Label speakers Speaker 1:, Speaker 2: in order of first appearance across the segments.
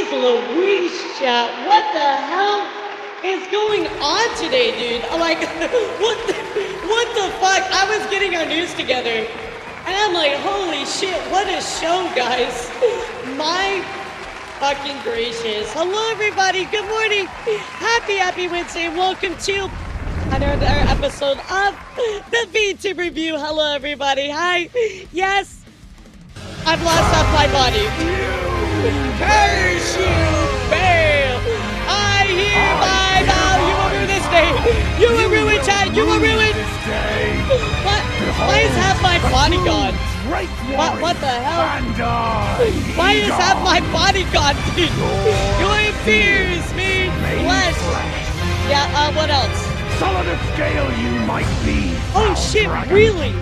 Speaker 1: Jeez Louise, chat. What the hell is going on today, dude? Like, what the fuck? I was getting our news together, and I'm like, holy shit, what a show, guys. My fucking gracious. Hello, everybody. Good morning. Happy Wednesday. Welcome to another episode of the VTuber review. Hello, everybody. Hi. Yes, I've lost off my body. Curse you, fail. I hereby vow you will ruin this day. You will ruin chat. You will ruin this day. What? Why is half my body gone? What the hell? Why is half my body gone, dude? Your fears me flesh. Yeah, what else?
Speaker 2: Solid of scale you might be.
Speaker 1: Oh shit, dragon. Really?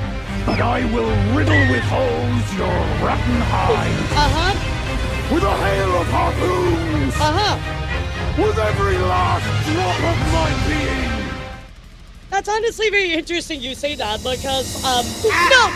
Speaker 2: But I will riddle with holes your rotten hide. With a hail of harpoons. With every last drop of my being.
Speaker 1: That's honestly very interesting you say that because, no!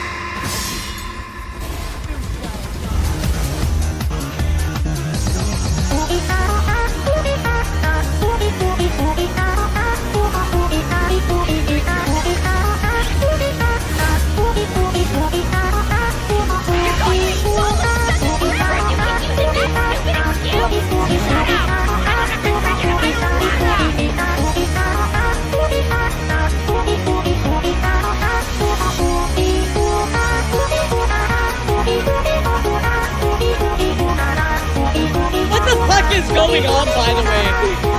Speaker 1: Is going on, by the way?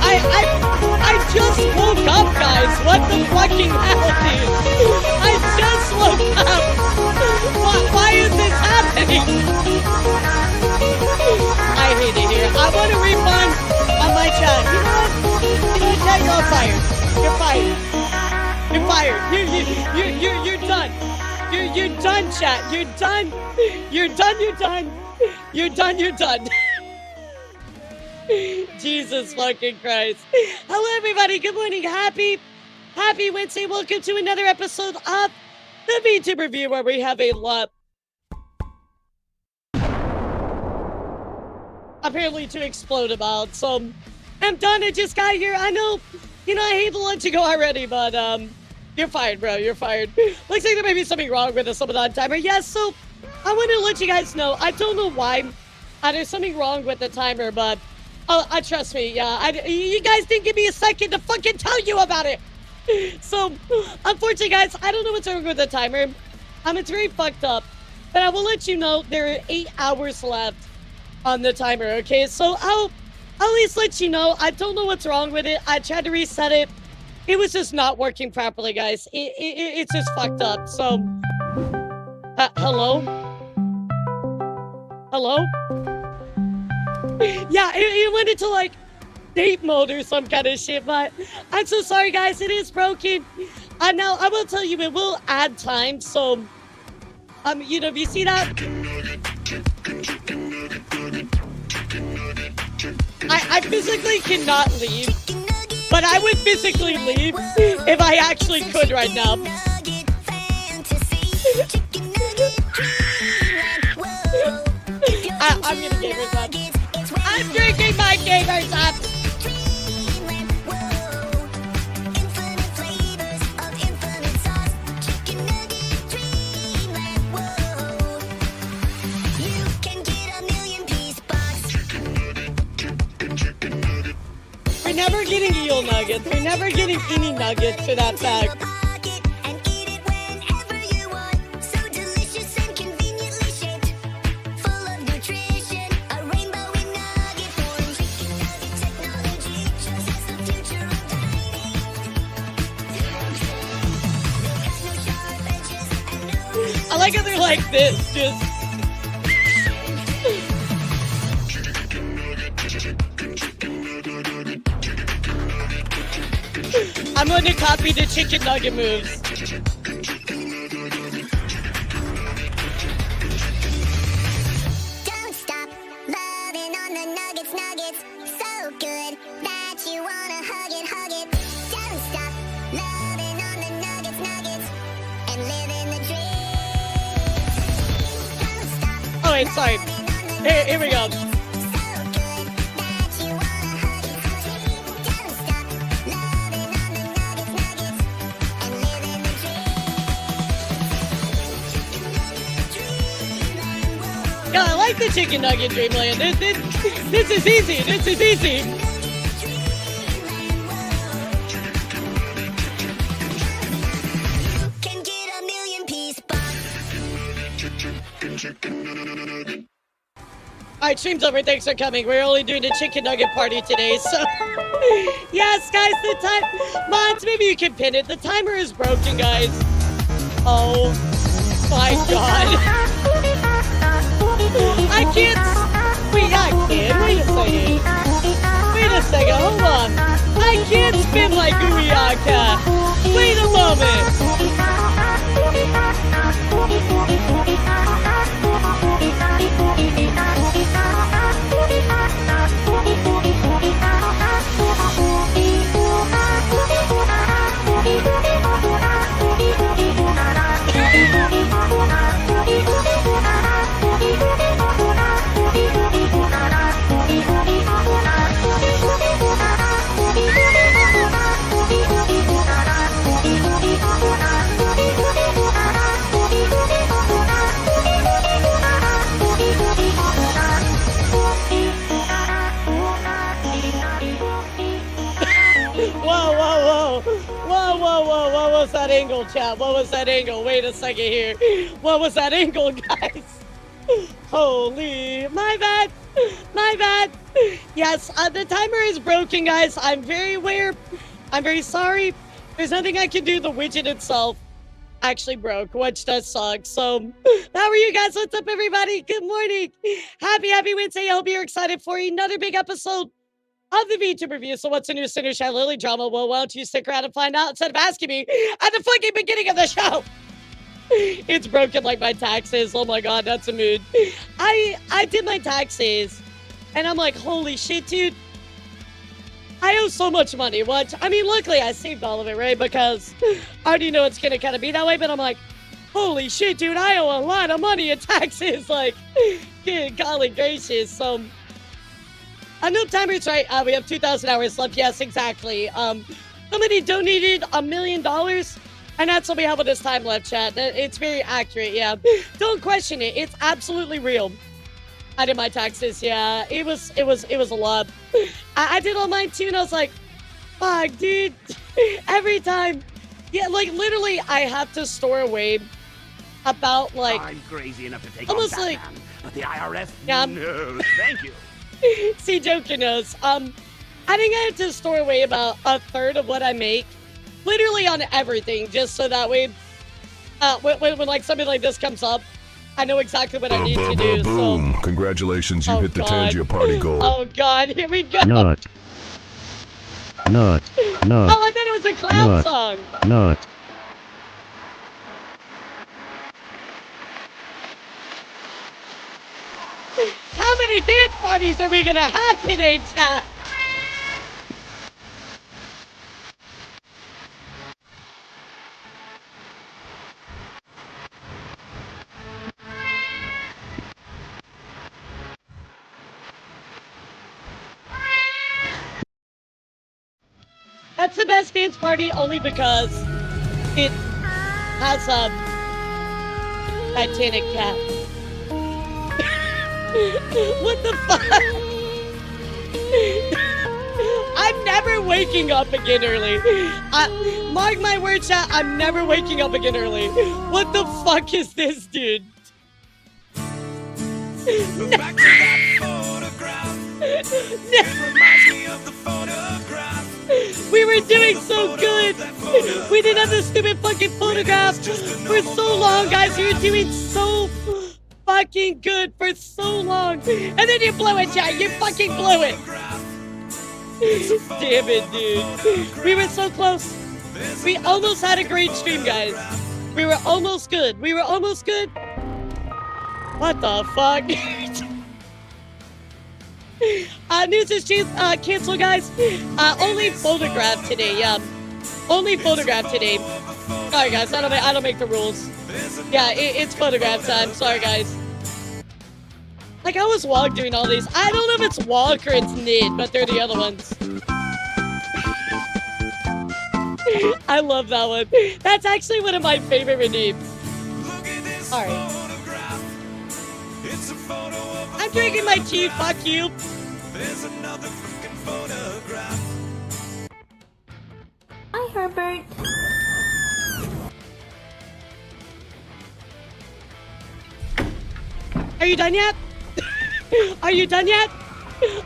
Speaker 1: I just woke up, guys. What the fucking hell, dude? I just woke up. Why is this happening? I hate it here. I want a refund on my chat. You know what? Chat, you're all fired. You're fired. You're fired. You're done. You're done, chat. You're done. You're done. You're done. You're done. You're done. Jesus fucking Christ. Hello, everybody. Good morning. Happy Wednesday. Welcome to another episode of the VTuber review where we have a lot apparently to explode about. So I'm done. I just got here. I know, I hate to let you go already, but you're fired, bro. You're fired. Looks like there may be something wrong with the Summon timer. Yes, so I want to let you guys know. I don't know why. There's something wrong with the timer, but trust me, yeah, you guys didn't give me a second to fucking tell you about it. So, unfortunately, guys, I don't know what's wrong with the timer. It's very fucked up. But I will let you know there are 8 hours left on the timer, okay? So, I'll at least let you know. I don't know what's wrong with it. I tried to reset it. It was just not working properly, guys. It's just fucked up. So, hello? Hello? Yeah, it went into like date mode or some kind of shit, but I'm so sorry, guys. It is broken. Now I will tell you, it will add time. So, if you see that, I physically cannot leave, but I would physically leave if I actually could right now. I'm gonna give her that. I'm drinking my gamers up! We're never getting eel nuggets. We're never getting any nuggets for that fact. I like how they're like this, just... I'm going to copy the chicken nugget moves.
Speaker 3: Don't stop loving on the nuggets, so good that you wanna hug it. Don't stop loving on the nuggets, and living the dream. Don't stop.
Speaker 1: Oh wait, sorry. Here we go. like the chicken nugget dreamland. This is easy. This is easy.
Speaker 3: Can get a million piece box.
Speaker 1: Alright, stream's over. Thanks for coming. We're only doing a chicken nugget party today, so... Yes, guys, the time... Mods, maybe you can pin it. The timer is broken, guys. Oh my god. I can't... Wait, I can. Wait a second. Wait a second, hold on. I can't spin like Uyaka. Wait a moment. Whoa, what was that angle, chat? What was that angle? Wait a second here. What was that angle, guys? Holy, my bad. Yes, the timer is broken, guys. I'm very aware. I'm very sorry. There's nothing I can do. The widget itself actually broke, which does suck. So, how are you guys? What's up, everybody? Good morning. Happy Wednesday. I hope you're excited for another big episode of the VTuber review. So what's the new Sinder Shylily drama? Well, why don't you stick around and find out instead of asking me at the fucking beginning of the show? It's broken like my taxes. Oh my god, that's a mood. I did my taxes, and I'm like, holy shit, dude. I owe so much money. What? I mean, luckily I saved all of it, right? Because I already know it's gonna kind of be that way, but I'm like, holy shit, dude, I owe a lot of money in taxes. Like, good golly gracious. So, no timer's right. We have 2,000 hours left. Yes, exactly. Somebody donated $1 million, and that's what we have with this time left, chat. It's very accurate, yeah. Don't question it. It's absolutely real. I did my taxes, yeah. It was a lot. I did all mine too, and I was like, fuck, dude. Every time. Yeah, like, literally, I have to store away about, like...
Speaker 2: I'm crazy enough to take
Speaker 1: almost
Speaker 2: on
Speaker 1: like...
Speaker 2: Batman, but the IRS?
Speaker 1: Yeah.
Speaker 2: No, thank you.
Speaker 1: See, Joker knows. I think I have to store away about a third of what I make, literally on everything, just so that way, when like something like this comes up, I know exactly what I need to do.
Speaker 4: Boom!
Speaker 1: So,
Speaker 4: Congratulations, you hit the Tangia party goal.
Speaker 1: oh god, here we go.
Speaker 5: Nut.
Speaker 1: Oh, I thought it was a clown song.
Speaker 5: Nut.
Speaker 1: How many dance parties are we gonna have today, chat? That's the best dance party only because it has a Titanic cat. What the fuck? I'm never waking up again early. Mark my words, chat, I'm never waking up again early. What the fuck is this, dude?
Speaker 6: Back to that photograph. It reminds me of the photograph.
Speaker 1: We were doing so good. We didn't have this stupid fucking photograph for so long, guys. We were doing so fucking good for so long. And then you blew it, chat. You fucking blew it. Damn it, dude. We were so close. We almost had a great stream, guys. We were almost good. We were almost good. What the fuck? News is canceled, guys. Only photograph today, yeah. Only photograph today. Sorry, guys. I don't make the rules. Yeah, it's photograph time. Sorry, guys. Like, I was Walk doing all these. I don't know if it's Walk or it's Nid, but they're the other ones. I love that one. That's actually one of my favorite redeems. Alright.
Speaker 6: It's a photo of
Speaker 1: drinking my tea, fuck you.
Speaker 6: There's another freaking photograph.
Speaker 5: Hi, Herbert.
Speaker 1: Are you done yet? Are you done yet?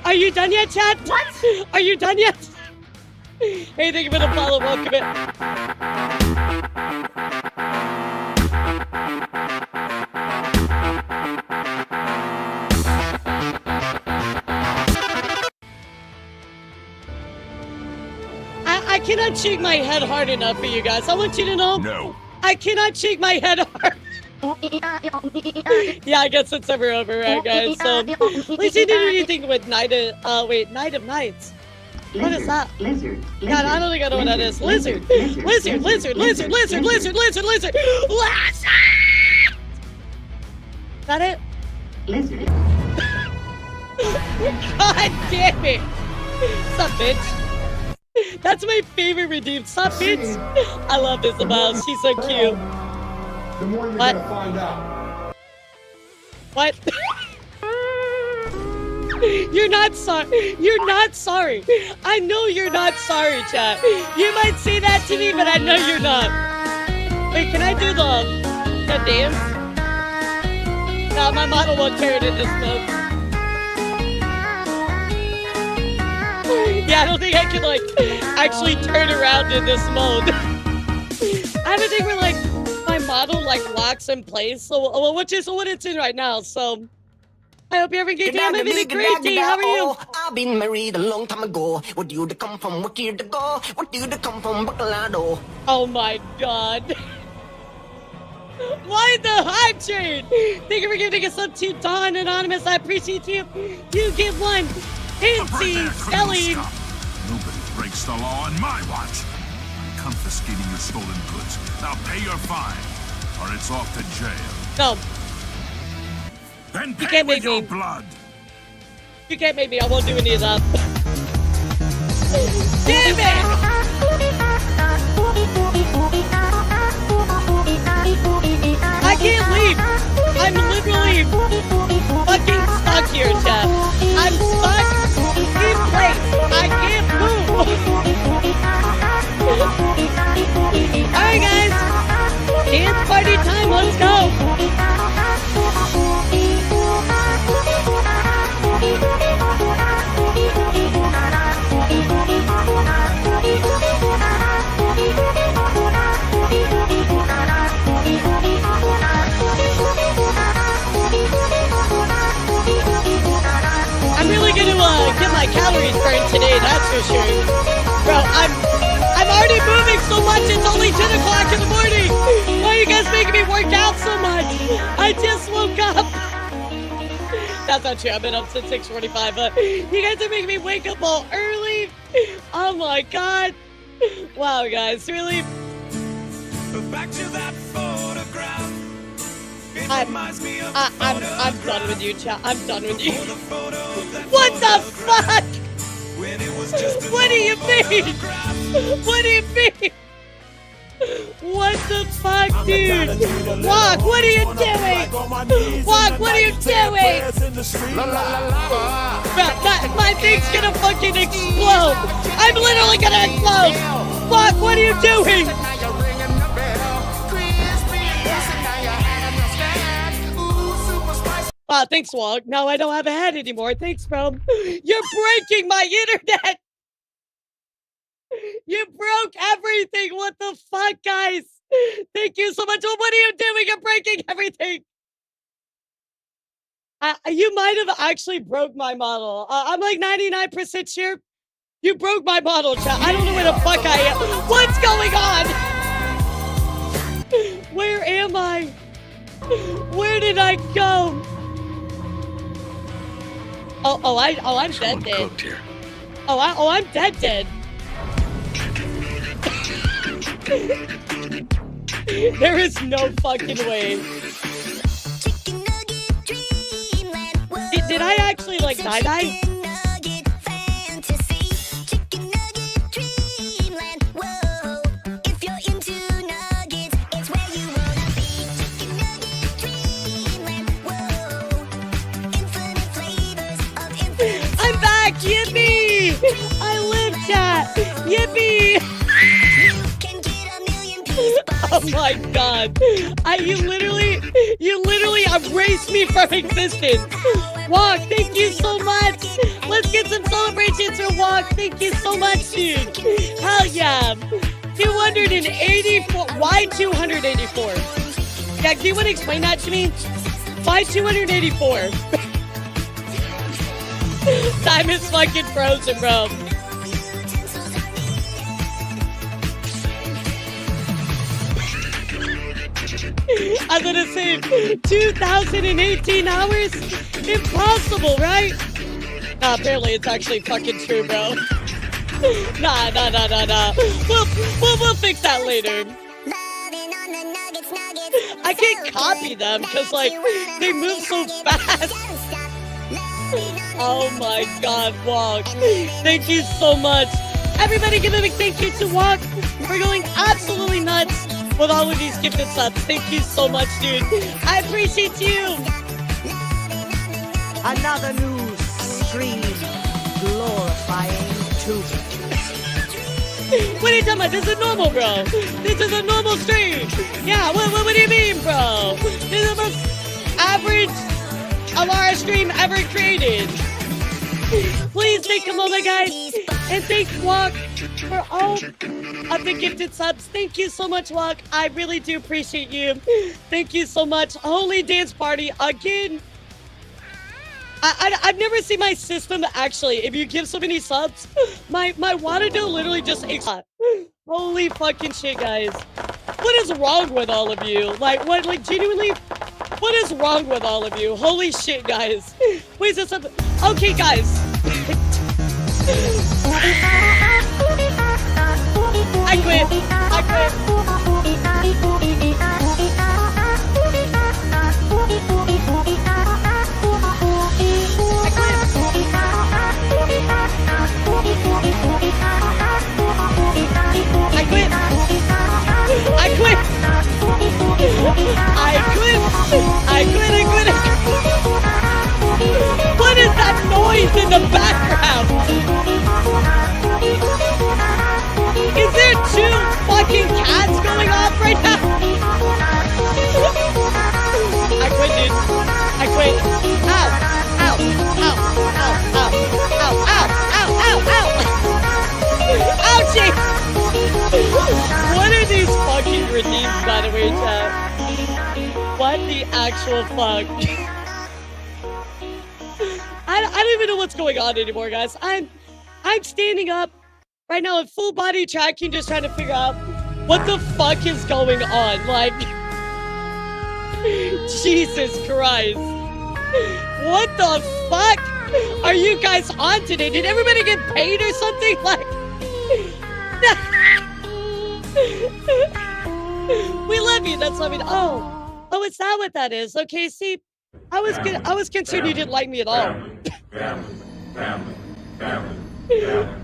Speaker 1: Are you done yet, chat?
Speaker 5: What?
Speaker 1: Are you done yet? Hey, thank you for the follow. Welcome in. I cannot shake my head hard enough for you guys. I want you to know.
Speaker 4: No.
Speaker 1: I cannot shake my head hard. Yeah, I guess it's ever over, right, guys? So, at least you did anything with Night of Nights. What is that?
Speaker 5: Lizard.
Speaker 1: God, I don't think I know what that is. Lizard. Lizard. Is that it?
Speaker 5: Lizard.
Speaker 1: God damn it. Sup, bitch? That's my favorite redeem. Sup, bitch? I love Isabel. She's so cute.
Speaker 2: The more you're
Speaker 1: What?
Speaker 2: gonna find out.
Speaker 1: What? You're not sorry. You're not sorry. I know you're not sorry, chat. You might say that to me, but I know you're not. Wait, can I do the dance? No, my model won't turn in this mode. Yeah, I don't think I can, like, actually turn around in this mode. I have a thing where, like, my model, like, locks in place. So, which is what it's in right now, so... I hope you're having a good day. I'm having a great day. How are you?
Speaker 7: I've been married a long time ago. What you to come from? What year to go? What you to come from? Bacalado.
Speaker 1: Oh my god. Why the hype train? Thank you for giving us up to Dawn Anonymous. I appreciate you. You give one. Hintsy, Skelly.
Speaker 4: Nobody breaks the law on my watch. I'm confiscating your stolen goods. Now pay your fine, or it's off to jail.
Speaker 1: No,
Speaker 4: Then pay
Speaker 1: can't
Speaker 4: with
Speaker 1: make
Speaker 4: your
Speaker 1: me.
Speaker 4: blood.
Speaker 1: you can't make me. I won't do any of that. Damn it! I can't leave. I'm literally fucking stuck here, Jeff. I'm stuck in place. I can't move. Alright, guys. Dance party time. Let's go. I'm really gonna get my calories burned today, that's for sure. Bro, I'm already moving so much, it's only 10 o'clock in the morning. Why are you guys making me work out so much? I just woke up. That's not true, I've been up since 6:45, but you guys are making me wake up all early. Oh my god. Wow, guys, really?
Speaker 6: Back to that photograph. It
Speaker 1: I'm
Speaker 6: reminds me of
Speaker 1: I'm done with you, chat. I'm done with you.
Speaker 6: the photo of that
Speaker 1: What the
Speaker 6: photograph
Speaker 1: fuck?
Speaker 6: when it was just a
Speaker 1: What do you mean?
Speaker 6: photograph.
Speaker 1: What do you mean? What the fuck, dude? Walk, what are you doing? Walk, what are you doing? Bro, my thing's gonna fucking explode. I'm literally gonna explode. Walk, what are you doing? Wow, thanks, Walk. Now I don't have a head anymore. Thanks, bro. You're breaking my internet. You broke everything. What the fuck, guys? Thank you so much. Well, what are you doing? You're breaking everything. You might have actually broke my model. I'm like 99% sure you broke my model, chat. I don't know where the fuck I am. What's going on? Where am I? Where did I go? I'm dead. I'm dead. There is no fucking way.
Speaker 3: Chicken nugget dreamland. Whoa.
Speaker 1: Did I actually like die?
Speaker 3: Chicken nugget fantasy. Chicken nugget dreamland. Whoa. If you're into nuggets, it's where you wanna be. Chicken nugget dreamland. Whoa. Infinite
Speaker 1: Chat. Yippee.
Speaker 3: Can get a million pieces.
Speaker 1: Oh my god. You literally erased me from existence. Walk, thank you so much. Let's get some celebrations for Walk. Thank you so much, dude. Hell yeah. 284. Why 284? Yeah, do you want to explain that to me? Why 284? Time is fucking frozen, bro. I'm gonna say 2,018 hours? Impossible, right? Nah, apparently it's actually fucking true, bro. Nah. We'll fix that later. I can't copy them because, like, they move so fast. Oh my god, Walk. Thank you so much. Everybody give a big thank you to Walk for going absolutely nuts with all of these gifted subs. Thank you so much, dude. I appreciate you.
Speaker 8: Another new stream glorifying tubing.
Speaker 1: What are you talking about? This is normal, bro. This is a normal stream. Yeah, what do you mean, bro? This is the most average elara stream ever created. Please take a moment, guys, and thank Walk for all of the gifted subs. Thank you so much, Walk. I really do appreciate you. Thank you so much. Holy Dance Party again. I've never seen my system actually. If you give so many subs, my Wanado literally just explodes. Holy fucking shit, guys. What is wrong with all of you? Like, what? Like, genuinely, what is wrong with all of you? Holy shit, guys. Wait, is this something? Okay, guys. I quit. What is that noise in the background? Is there two fucking cats going off right now? I quit, dude. I quit. Ow. Ow. Ow. Ow. Ow. Ow. Ow. Ow. Ow. Ow. Ouchie! What are these fucking redeems, by the way, chat? What the actual fuck? I don't even know what's going on anymore, guys. I'm standing up right now in full body tracking, just trying to figure out what the fuck is going on. Like, Jesus Christ. What the fuck are you guys on today? Did everybody get paid or something? Like, we love you. That's loving. Oh, is that what that is? Okay, see, I was concerned you didn't like me at all.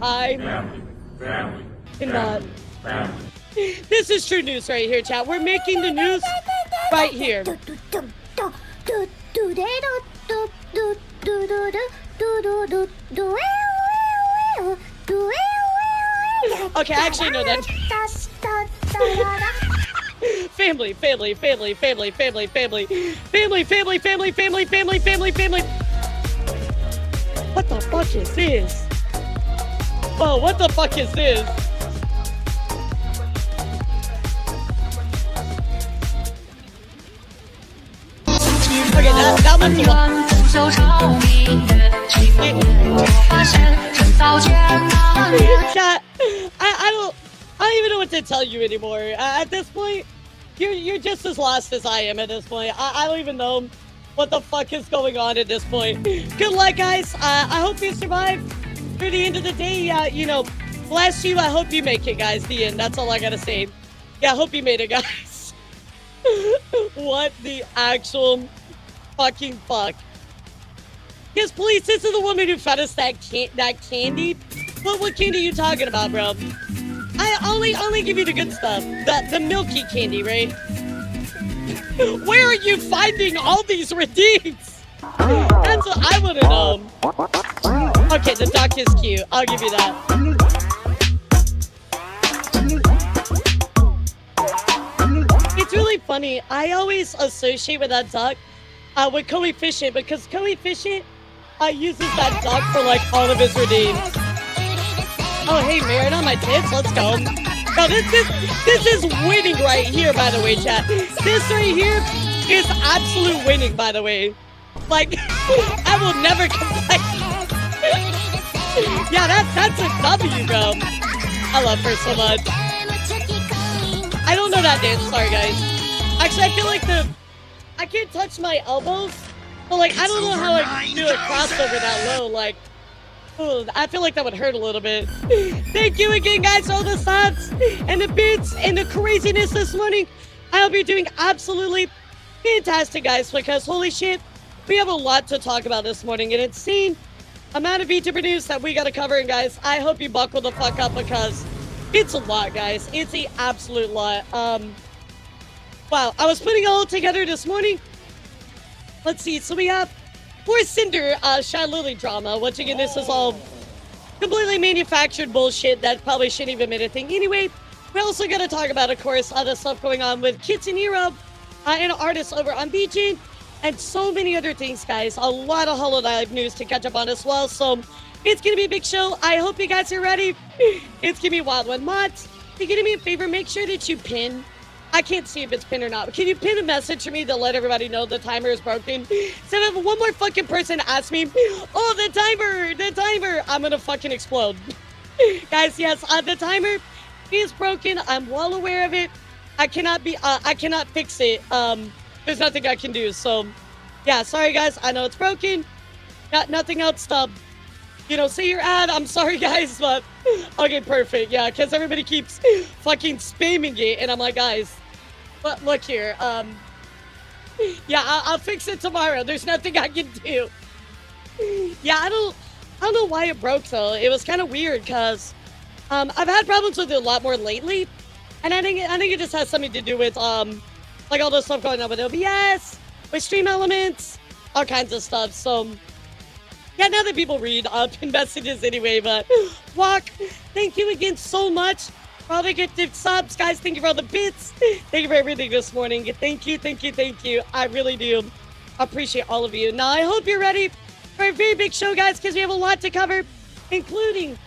Speaker 1: I cannot. This is true news right here, chat. We're making the news right here. Okay, I actually know that. Family. What the fuck is this? Oh, what the fuck is this? Okay, that one's the one. Chat, I don't even know what to tell you anymore. At this point, you're just as lost as I am at this point. I don't even know what the fuck is going on at this point. Good luck, guys. I hope you survive through the end of the day. You know, bless you. I hope you make it, guys. The end. That's all I gotta say. Yeah, I hope you made it, guys. What the actual fucking fuck? Yes, please. This is the woman who fed us that candy. What candy are you talking about, bro? I only give you the good stuff. The milky candy, right? Where are you finding all these redeems? That's what I wanna know. Okay, the duck is cute. I'll give you that. funny. I always associate with that duck with coefficient because coefficient uses that duck for like all of his redeems. Oh, hey, Marin on my tits. Let's go. No, this is winning right here, by the way, chat. This right here is absolute winning, by the way. Like, I will never complain. Yeah, that's a W, bro. I love her so much. I don't know that dance. Sorry, guys. Actually, I feel like I can't touch my elbows. But, like, I don't know how I do a crossover that low. Like, ooh, I feel like that would hurt a little bit. Thank you again, guys, for all the subs and the bits and the craziness this morning. I hope you're doing absolutely fantastic, guys, because holy shit, we have a lot to talk about this morning, and it's insane amount of VTuber news that we got to cover. And guys, I hope you buckle the fuck up because it's a lot, guys. It's an absolute lot. Wow, I was putting it all together this morning. Let's see. So we have for Sinder, Shylily drama. Once again, this is all completely manufactured bullshit that probably shouldn't even been a thing. Anyway, we also got to talk about, of course, other stuff going on with Kids and Hero and artists over on Vgen. And so many other things, guys. A lot of Hololive news to catch up on as well. So it's going to be a big show. I hope you guys are ready. It's going to be a wild one. Mods, if you do me a favor, make sure that you pin. I can't see if it's pinned or not. But can you pin a message for me to let everybody know the timer is broken? So if one more fucking person asks me, oh, the timer, I'm going to fucking explode. Guys, yes, the timer is broken. I'm well aware of it. I cannot fix it. There's nothing I can do, so yeah, sorry guys, I know it's broken. Got nothing else to, say your ad. I'm sorry guys, but okay, perfect, yeah, because everybody keeps fucking spamming it, and I'm like, guys, but look here, yeah, I'll fix it tomorrow. There's nothing I can do. Yeah, I don't know why it broke though. It was kind of weird because I've had problems with it a lot more lately, and I think it just has something to do with like all this stuff going on with OBS, with stream elements, all kinds of stuff. So, yeah, now that people read pin messages anyway, but Walk, thank you again so much for all the gifted subs. Guys, thank you for all the bits. Thank you for everything this morning. Thank you. I really do appreciate all of you. Now, I hope you're ready for a very big show, guys, because we have a lot to cover, including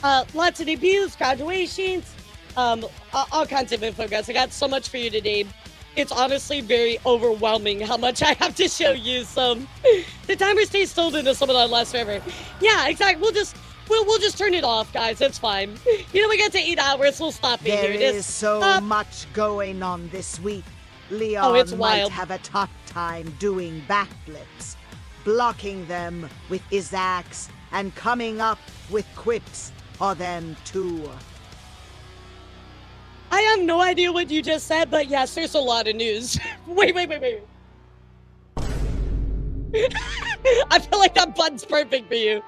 Speaker 1: lots of debuts, graduations, all kinds of info, guys. I got so much for you today. It's honestly very overwhelming how much I have to show you. So the timer stays still into some of that lasts forever. Yeah, exactly. We'll just turn it off, guys. It's fine. We got to 8 hours. We'll stop it here.
Speaker 8: There is so much going on this week. Leon might have a tough time doing backflips, blocking them with his axe, and coming up with quips for them too.
Speaker 1: I have no idea what you just said, but yes, there's a lot of news. Wait. I feel like that button's perfect for you.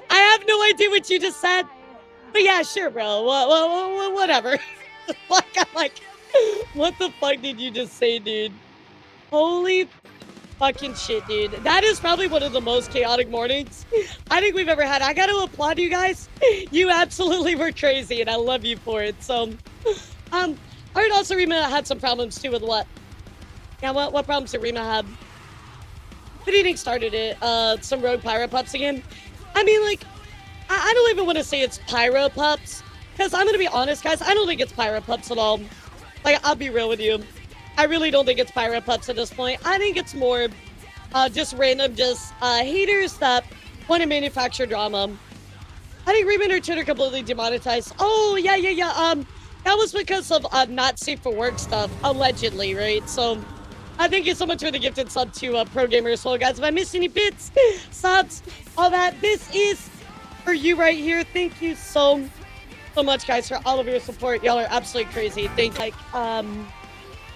Speaker 1: I have no idea what you just said. But yeah, sure, bro. Whatever. I'm like, what the fuck did you just say, dude? Holy fucking shit, dude. That is probably one of the most chaotic mornings I think we've ever had. I gotta applaud you guys. You absolutely were crazy, and I love you for it. So... I heard also Rima had some problems too with what? Yeah, what problems did Rima have? What do you think started it? Some rogue pyro pups again? I mean, like, I don't even want to say it's pyro pups, because I'm gonna be honest, guys, I don't think it's pyro pups at all. Like, I'll be real with you. I really don't think it's pyro pups at this point. I think it's more just random, haters that want to manufacture drama. I think Rima and her Twitter completely demonetized. Oh, yeah. That was because of not safe for work stuff, allegedly, right? So, thank you so much for the gifted sub to Pro Gamer as well, guys. If I missed any bits, subs, all that, this is for you right here. Thank you so much, guys, for all of your support. Y'all are absolutely crazy. Thank you. Some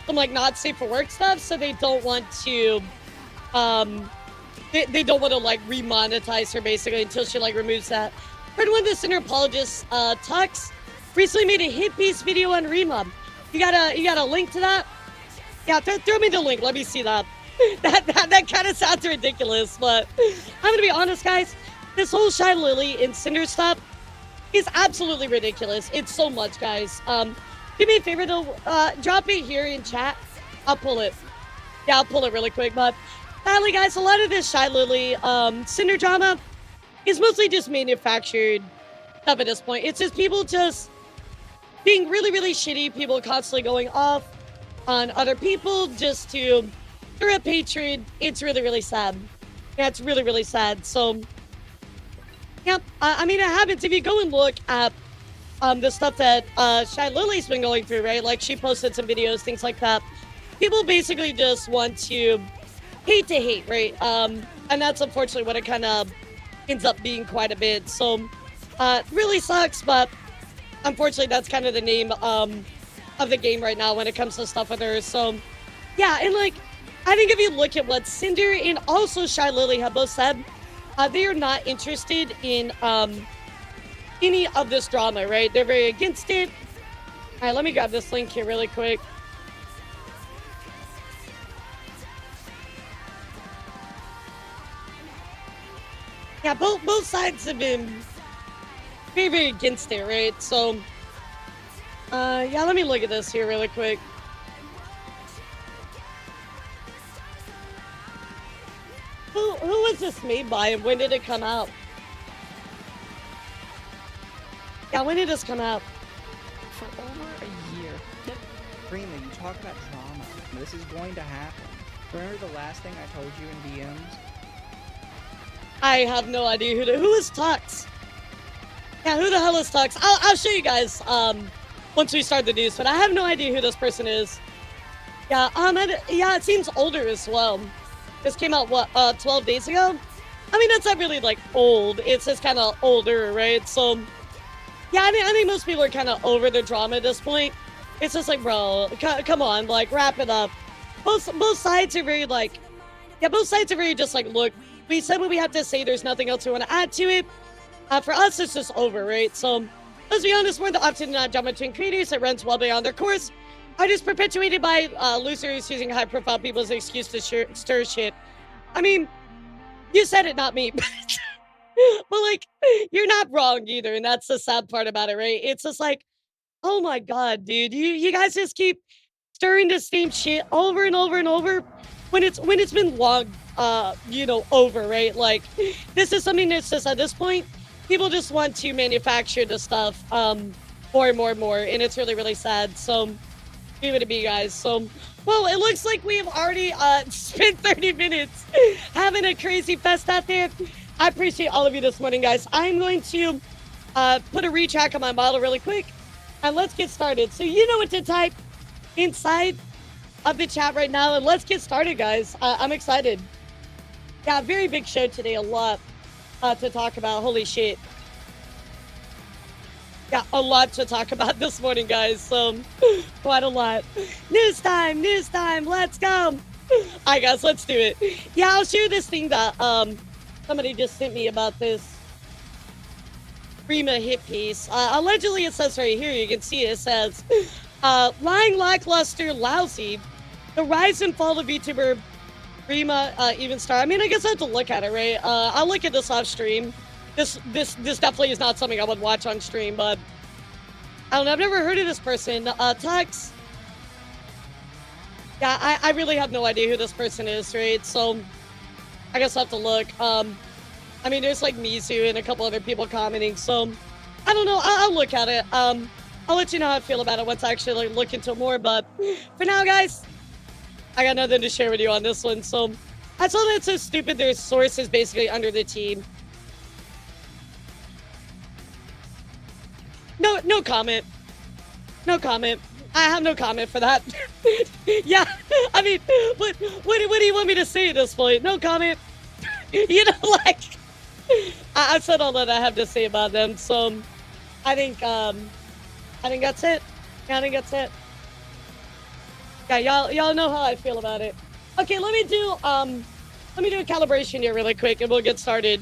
Speaker 1: not safe for work stuff, so they don't want to, they don't want to remonetize her basically until she removes that. Heard one of the Sinder apologists, Tux, recently made a hit piece video on Rima. You got a link to that? Yeah, throw me the link. Let me see that. That kind of sounds ridiculous, but I'm gonna be honest, guys. This whole Shylily and Sinder stuff is absolutely ridiculous. It's so much, guys. Do me a favor though, drop it here in chat. I'll pull it. Yeah, I'll pull it really quick. But finally, guys, a lot of this Shylily Cinder drama is mostly just manufactured stuff at this point. It's just people just being really, really shitty. People constantly going off on other people just to stir up hatred. It's really, really sad. Yeah, it's really, really sad. So, yeah, I mean, it happens. If you go and look at the stuff that Shylily's been going through, right? Like, she posted some videos, things like that. People basically just want to hate, right? And that's unfortunately what it kind of ends up being quite a bit. So, really sucks, but unfortunately, that's kind of the name of the game right now when it comes to stuff with her. So, yeah, and like, I think if you look at what Cinder and also Shylily have both said, they are not interested in any of this drama, right? They're very against it. All right, let me grab this link here really quick. Yeah, both sides have been very, very against it, right? So, yeah, let me look at this here really quick. Who was this made by and when did it come out? Yeah, when did this come out?
Speaker 9: For over a year. Prima, you talk about trauma. This is going to happen. Remember the last thing I told you in DMs?
Speaker 1: I have no idea who is Tux. Yeah, who the hell is Tux? I'll show you guys once we start the news, but I have no idea who this person is. Yeah, yeah, it seems older as well. This came out, what, 12 days ago? I mean, that's not really, like, old. It's just kind of older, right? So, yeah, I think most people are kind of over the drama at this point. It's just like, bro, come on, like, wrap it up. Both sides are very, like, yeah, both sides are very just like, look, we said what we have to say. There's nothing else we want to add to it. For us, it's just over, right? So, let's be honest, we're the often drama between creators that runs well beyond their course are just perpetuated by losers using high-profile people as an excuse to stir shit. I mean, you said it, not me. But, like, you're not wrong either, and that's the sad part about it, right? It's just like, oh my god, dude, you guys just keep stirring the same shit over and over and over when it's been long, you know, over, right? Like, this is something that's just, at this point, people just want to manufacture the stuff more and more and more, and it's really, really sad. So, leave it to be, guys. So, well, it looks like we have already spent 30 minutes having a crazy fest out there. I appreciate all of you this morning, guys. I'm going to put a retrack on my model really quick, and let's get started. So you know what to type inside of the chat right now, and let's get started, guys. I'm excited. Yeah, very big show today. A lot to talk about. Holy shit. Yeah, a lot to talk about this morning, guys. So, quite a lot. News time, let's go. All right, guys, let's do it. Yeah, I'll share this thing that somebody just sent me about this Prima hit piece. Allegedly, it says right here, you can see it says, lying, lackluster, lousy, the rise and fall of VTuber Prima even star. I mean, I guess I have to look at it, right? I'll look at this off stream. This definitely is not something I would watch on stream, but I don't know. I've never heard of this person. Tux. Yeah, I really have no idea who this person is, right? So I guess I'll have to look. I mean, there's like Mizu and a couple other people commenting, so I don't know. I'll look at it. I'll let you know how I feel about it once I actually like, look into it more. But for now, guys, I got nothing to share with you on this one. So I saw that it's so stupid. There's sources basically under the team. No comment. No comment. I have no comment for that. Yeah, I mean, what do you want me to say at this point? No comment. You know, like, I said all that I have to say about them. So, I think that's it. Yeah, I think that's it. Yeah, y'all know how I feel about it. Okay, let me do a calibration here really quick, and we'll get started.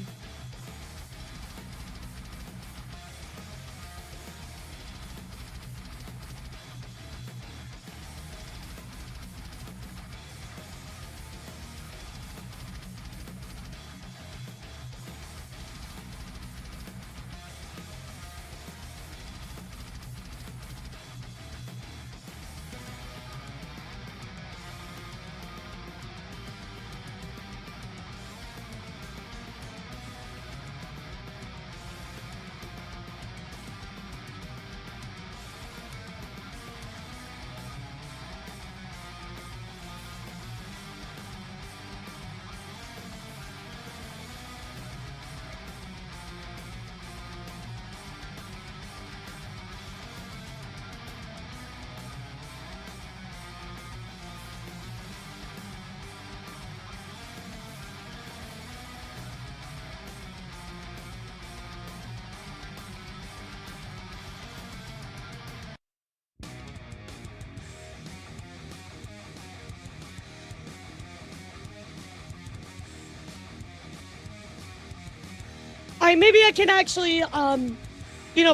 Speaker 1: right, maybe I can actually,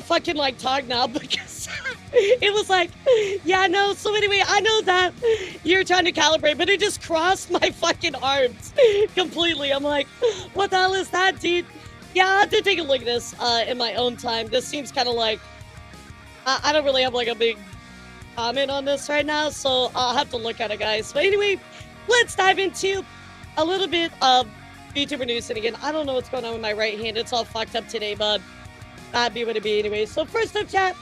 Speaker 1: fucking like talk now because it was like, yeah, no. So anyway, I know that you're trying to calibrate, but it just crossed my fucking arms completely. I'm like, what the hell is that, dude? Yeah, I have to take a look at this in my own time. This seems kind of like, I don't really have like a big comment on this right now, so I'll have to look at it, guys. But anyway, let's dive into a little bit of VTuber news. And again, I don't know what's going on with my right hand. It's all fucked up today, but that'd be what it be anyway. So first up, chat,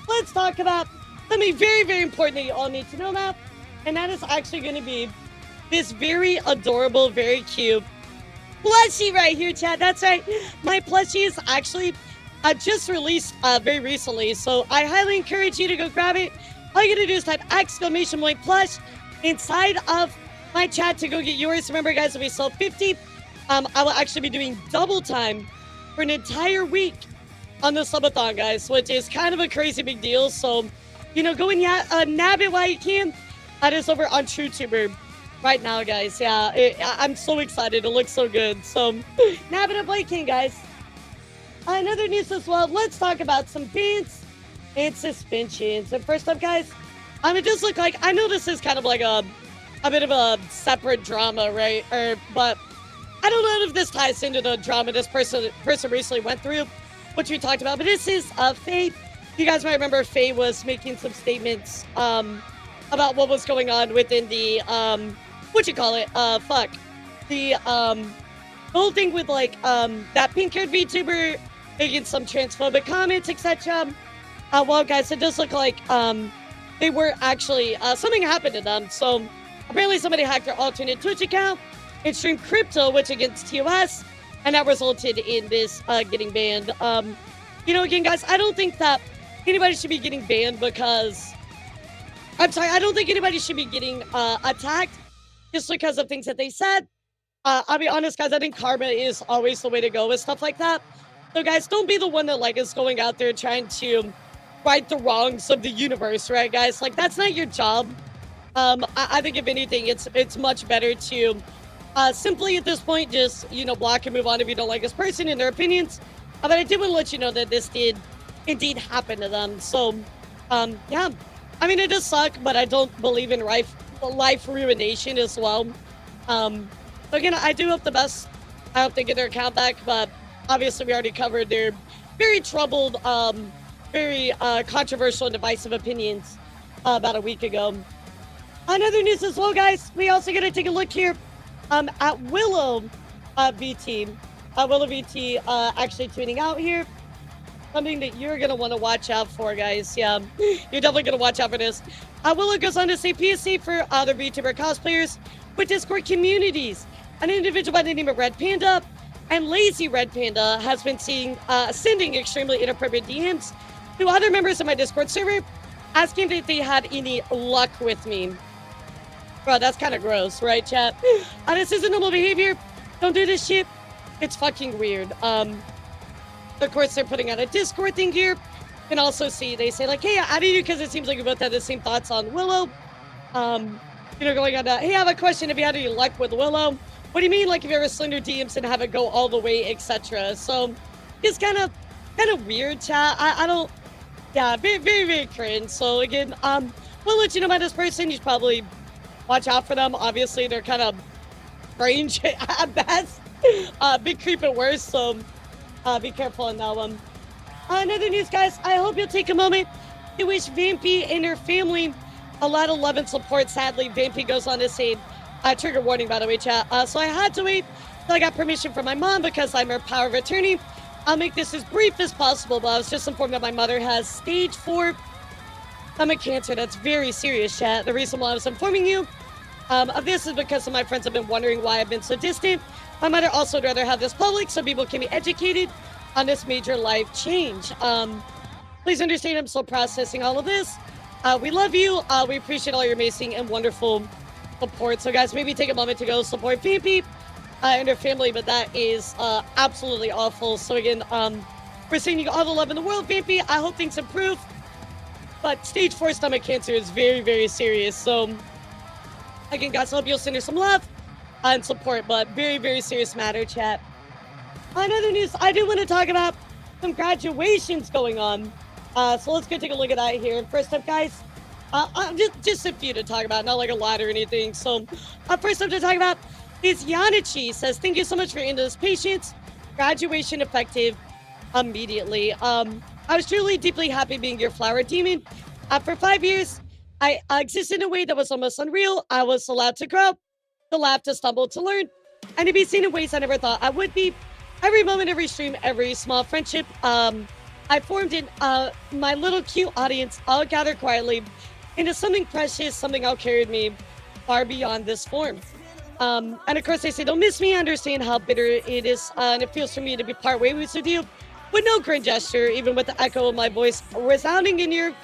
Speaker 1: let's talk about something very, very important that you all need to know about. And that is actually going to be this very adorable, very cute plushie right here, chat. That's right. My plushie is actually just released very recently. So I highly encourage you to go grab it. All you got to do is type !plush inside of my chat to go get yours. Remember, guys, if we sell 50, I will actually be doing double time for an entire week on the subathon, guys, which is kind of a crazy big deal. So, go and nab it while you can. That is over on TrueTuber right now, guys. Yeah, I'm so excited. It looks so good. So, nab it up while you can, guys. Another news as well. Let's talk about some bans and suspensions. And first up, guys, it does look like, I know this is kind of like a bit of a separate drama, right? But I don't know if this ties into the drama this person recently went through, which we talked about. But this is Faye. You guys might remember Faye was making some statements about what was going on within the the whole thing with like that pink-haired VTuber making some transphobic comments, etc. Well, guys, it does look like they were actually something happened to them. So apparently somebody hacked their alternate Twitch account and streamed crypto, which against TOS, and that resulted in this getting banned. Again, guys, I don't think that anybody should be getting banned because I don't think anybody should be getting attacked just because of things that they said. I'll be honest, guys, I think karma is always the way to go with stuff like that. So, guys, don't be the one that like is going out there trying to right the wrongs of the universe, right, guys? Like, that's not your job. I think if anything, it's much better to simply at this point just block and move on if you don't like this person and their opinions. But I did want to let you know that this did indeed happen to them. So yeah, I mean, it does suck, but I don't believe in life ruination as well. So again, I do hope the best. I hope they get their account back, but obviously we already covered their very troubled very controversial and divisive opinions about a week ago. Another news as well, guys, we also got to take a look here at Willow VT. Willow VT actually tuning out here. Something that you're going to want to watch out for, guys. Yeah, you're definitely going to watch out for this. Willow goes on to say PSA for other VTuber cosplayers with Discord communities. An individual by the name of Red Panda and Lazy Red Panda has been sending extremely inappropriate DMs to other members of my Discord server, asking if they had any luck with me. Bro, that's kind of gross, right, chat? This isn't normal behavior. Don't do this shit. It's fucking weird. Of course, they're putting out a Discord thing here. You can also see, they say, like, hey, I added you because it seems like we both had the same thoughts on Willow. Going on, hey, I have a question. Have you had any luck with Willow? What do you mean, like, if you ever slender DMs and have it go all the way, etc.? So, it's kind of weird, chat. I don't, yeah, very, very, very cringe. So, again, we'll let you know about this person. You should probably watch out for them. Obviously, they're kind of strange at best. Big creep at worst, so be careful on that one. Another news, guys, I hope you'll take a moment to wish Vampy and her family a lot of love and support. Sadly, Vampy goes on to say, trigger warning, by the way, chat. So I had to wait till I got permission from my mom because I'm her power of attorney. I'll make this as brief as possible, but I was just informed that my mother has stage 4 stomach cancer. That's very serious, chat. The reason why I was informing you of this is because some of my friends have been wondering why I've been so distant. My mother also would rather have this public so people can be educated on this major life change. Please understand I'm still processing all of this. We love you. We appreciate all your amazing and wonderful support. So, guys, maybe take a moment to go support Vampy and her family, but that is absolutely awful. So, again, we're sending you all the love in the world, Vampy. I hope things improve. But stage 4 stomach cancer is very, very serious. So, again, guys, I hope you'll send her some love and support, but very, very serious matter, chat. Another news, I do want to talk about some graduations going on. So let's go take a look at that here. First up, guys, just a few to talk about, not like a lot or anything. So first up to talk about is Yanachi says, thank you so much for your endless patience. Graduation effective immediately. I was truly deeply happy being your flower demon. For 5 years, I existed in a way that was almost unreal. I was allowed to grow, to laugh, to stumble, to learn, and to be seen in ways I never thought I would be. Every moment, every stream, every small friendship I formed in my little cute audience all gathered quietly into something precious, something that carried me far beyond this form. And of course, they say, don't miss me. I understand how bitter it is, and it feels for me to be part ways with you. With no grand gesture, even with the echo of my voice resounding in your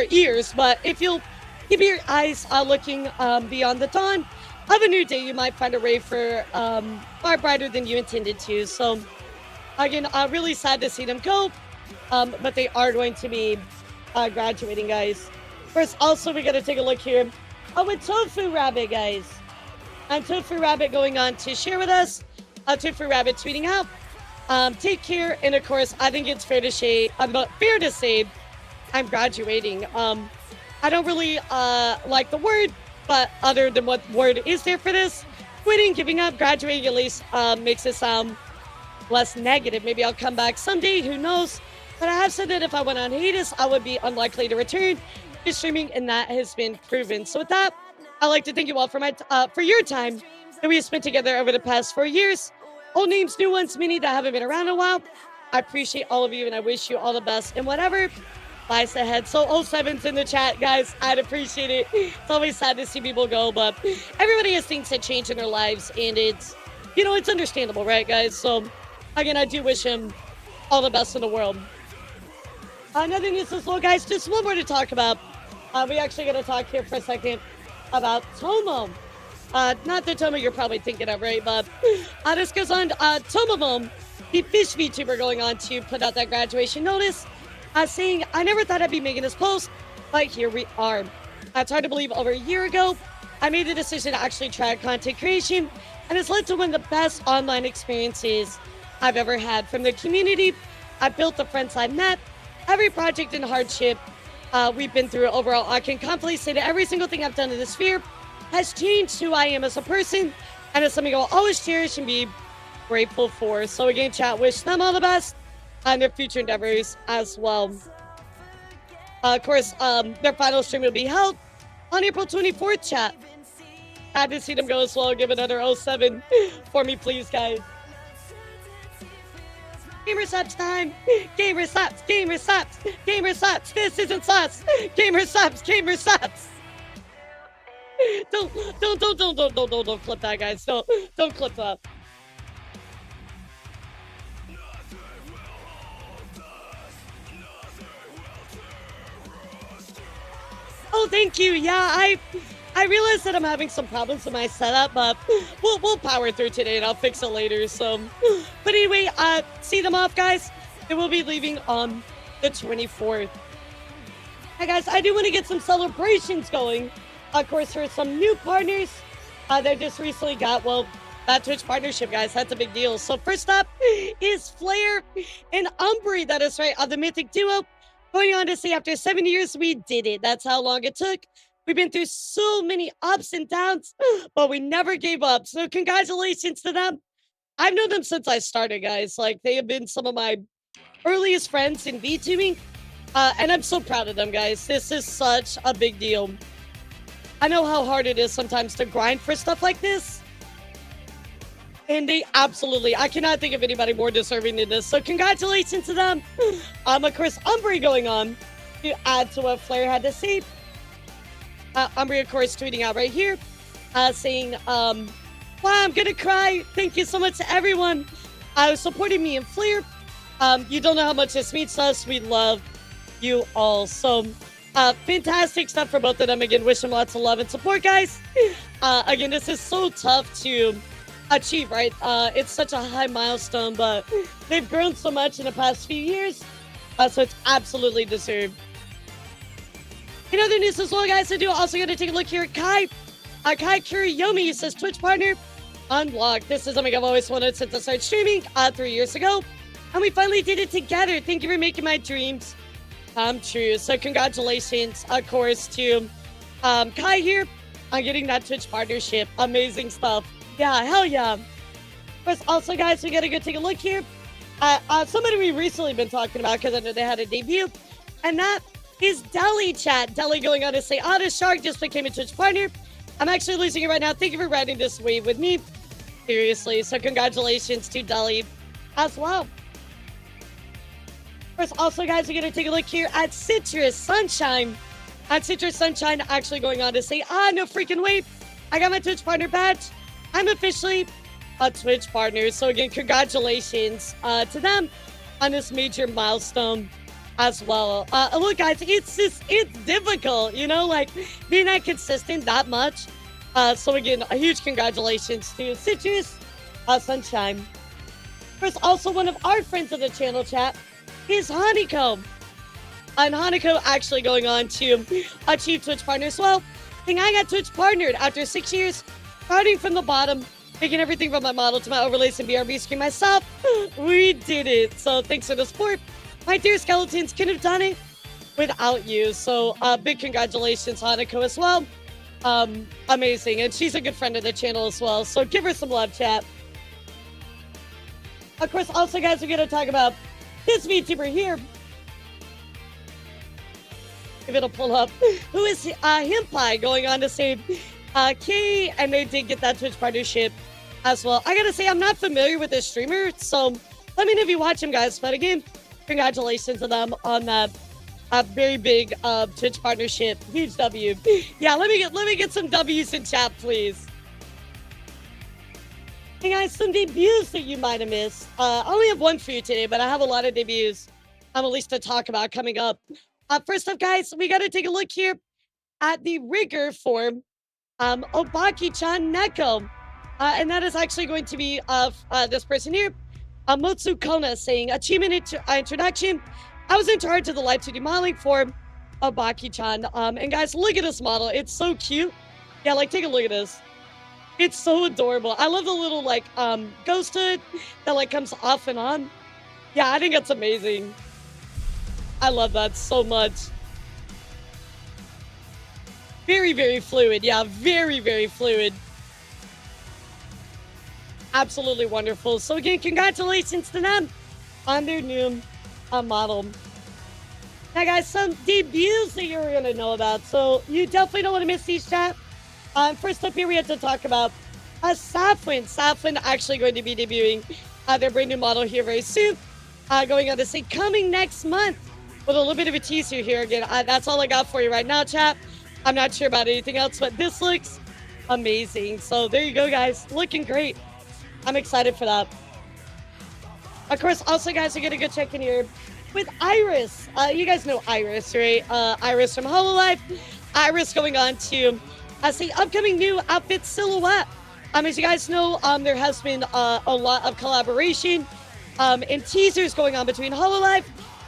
Speaker 1: ears. But if you'll keep your eyes looking beyond the dawn of a new day, you might find a ray for far brighter than you intended to. So, again, really sad to see them go, but they are going to be graduating, guys. First, also, we got to take a look here with Tofu Rabbit, guys. And Tofu Rabbit going on to share with us. Tofu Rabbit tweeting out, take care, and of course, I think it's fair to say I'm graduating. I don't really like the word, but other than what word is there for this, quitting, giving up, graduating at least makes it sound less negative. Maybe I'll come back someday, who knows? But I have said that if I went on hiatus, I would be unlikely to return to streaming, and that has been proven. So with that, I'd like to thank you all for your time that we have spent together over the past 4 years. Old names, new ones, many that haven't been around in a while. I appreciate all of you, and I wish you all the best in whatever lies ahead. So 07's in the chat, guys. I'd appreciate it. It's always sad to see people go, but everybody has things that change in their lives, and it's, it's understandable, right, guys? So, again, I do wish him all the best in the world. Another news as well, guys, just one more to talk about. We actually going to talk here for a second about Tomo. Not the Tomo you're probably thinking of, right? But this goes on. Tomo, the fish VTuber, going on to put out that graduation notice, saying, I never thought I'd be making this post, but here we are. It's hard to believe over a year ago, I made the decision to actually try content creation, and it's led to one of the best online experiences I've ever had. From the community I built, the friends I met, every project and hardship we've been through overall, I can confidently say that every single thing I've done in this sphere has changed who I am as a person, and it's something I'll always cherish and be grateful for. So again, chat, wish them all the best on their future endeavors as well. Of course, their final stream will be held on April 24th, chat. Had to see them go as well. Give another 07 for me, please, guys. Gamer subs time! Gamer subs! Gamer subs! Gamer subs! This isn't sus! Gamer subs! Gamer subs! Don't flip that, guys. Don't clip that. Oh, thank you. Yeah, I realize that I'm having some problems with my setup, but we'll power through today, and I'll fix it later. So, but anyway, see them off, guys. They will be leaving on the 24th. Hey, guys, I do want to get some celebrations going. Of course, for some new partners that just recently got, well, that Twitch partnership, guys. That's a big deal. So first up is Flare and Umbry. That is right, the mythic duo. Going on to say, after 7 years, we did it. That's how long it took. We've been through so many ups and downs, but we never gave up. So congratulations to them. I've known them since I started, guys. Like, they have been some of my earliest friends in VTubing, and I'm so proud of them, guys. This is such a big deal. I know how hard it is sometimes to grind for stuff like this, and they absolutely, I cannot think of anybody more deserving than this. So congratulations to them. Of course, Umbry going on to add to what Flare had to say. Umbry, of course, tweeting out right here, saying, wow, I'm gonna cry. Thank you so much to everyone supporting me and Flare. You don't know how much this means to us. We love you all. So, fantastic stuff for both of them. Again, wish them lots of love and support, guys. Again, this is so tough to achieve, right? It's such a high milestone, but they've grown so much in the past few years, so it's absolutely deserved. In other news as well, guys, I do also got to take a look here at Kai. Kai Kuriyomi says, Twitch partner, Unblocked. This is something I've always wanted since I started streaming 3 years ago. And we finally did it together. Thank you for making my dreams come true. So congratulations, of course, to Kai here on getting that Twitch partnership. Amazing stuff. Yeah, hell yeah. First, also, guys, we gotta go take a look here. Somebody we recently been talking about because I know they had a debut. And that is Deli chat. Deli going on to say, Honest Shark just became a Twitch partner. I'm actually losing it right now. Thank you for riding this wave with me. Seriously. So congratulations to Deli as well. First, also, guys, we're going to take a look here at Citrus Sunshine. At Citrus Sunshine actually going on to say, no freaking way. I got my Twitch partner badge. I'm officially a Twitch partner. So again, congratulations to them on this major milestone as well. Look, guys, it's difficult, you know, like being that consistent that much. So again, a huge congratulations to Citrus Sunshine. First, also one of our friends of the channel chat is Honeycomb. And Honeycomb actually going on to achieve Twitch partner as well. I think I got Twitch partnered after 6 years, starting from the bottom, taking everything from my model to my overlays and BRB screen myself. We did it. So thanks for the support. My dear skeletons couldn't have done it without you. So big congratulations, Hanako, as well. Amazing. And she's a good friend of the channel as well. So give her some love, chat. Of course, also, guys, we're going to talk about this VTuber here. If it'll pull up. Who is Himpai going on to say K, and they did get that Twitch partnership as well. I got to say, I'm not familiar with this streamer. So let me know if you watch him, guys. But again, congratulations to them on that very big Twitch partnership. Huge W. Yeah, let me get some W's in chat, please. Hey guys, some debuts that you might have missed. I only have one for you today, but I have a lot of debuts at least to talk about coming up. First up, guys, we got to take a look here at the rigger form Obaki-chan Neko. And that is actually going to be of this person here. Motsu Kona saying, achievement introduction. I was in charge of the live 2D modeling for Obaki-chan. And guys, look at this model. It's so cute. Yeah, like, take a look at this. It's so adorable. I love the little, like, ghost hood that, like, comes off and on. Yeah, I think that's amazing. I love that so much. Very, very fluid. Yeah, very, very fluid. Absolutely wonderful. So again, congratulations to them on their new model. Now, guys, some debuts that you're going to know about. So you definitely don't want to miss these, chat. First up here, we have to talk about Safwin. Safwin actually going to be debuting their brand new model here very soon. Going on to say coming next month with a little bit of a teaser here. Again, that's all I got for you right now, chat. I'm not sure about anything else, but this looks amazing. So there you go, guys. Looking great. I'm excited for that. Of course, also, guys, we're going to go check in here with Iris. You guys know Iris, right? Iris from Hololive. Iris going on to the upcoming new outfit silhouette. As you guys know, there has been a lot of collaboration and teasers going on between Hololive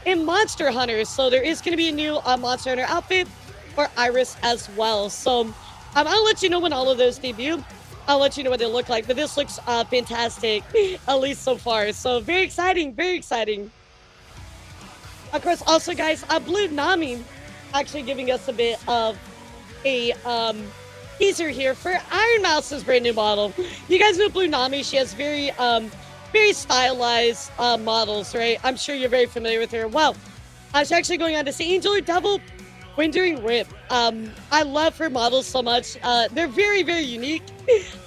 Speaker 1: and Monster Hunter. So there is going to be a new Monster Hunter outfit for Iris as well. So I'll let you know when all of those debut. I'll let you know what they look like. But this looks fantastic, at least so far. So very exciting, very exciting. Of course, also, guys, Blue Nami actually giving us a bit of a teaser here for Iron Mouse's brand new model. You guys know Blue Nami. She has very stylized models, right? I'm sure you're very familiar with her. Well, she's actually going on to say Angel or Devil, Wintering Rip. I love her models so much. They're very, very unique.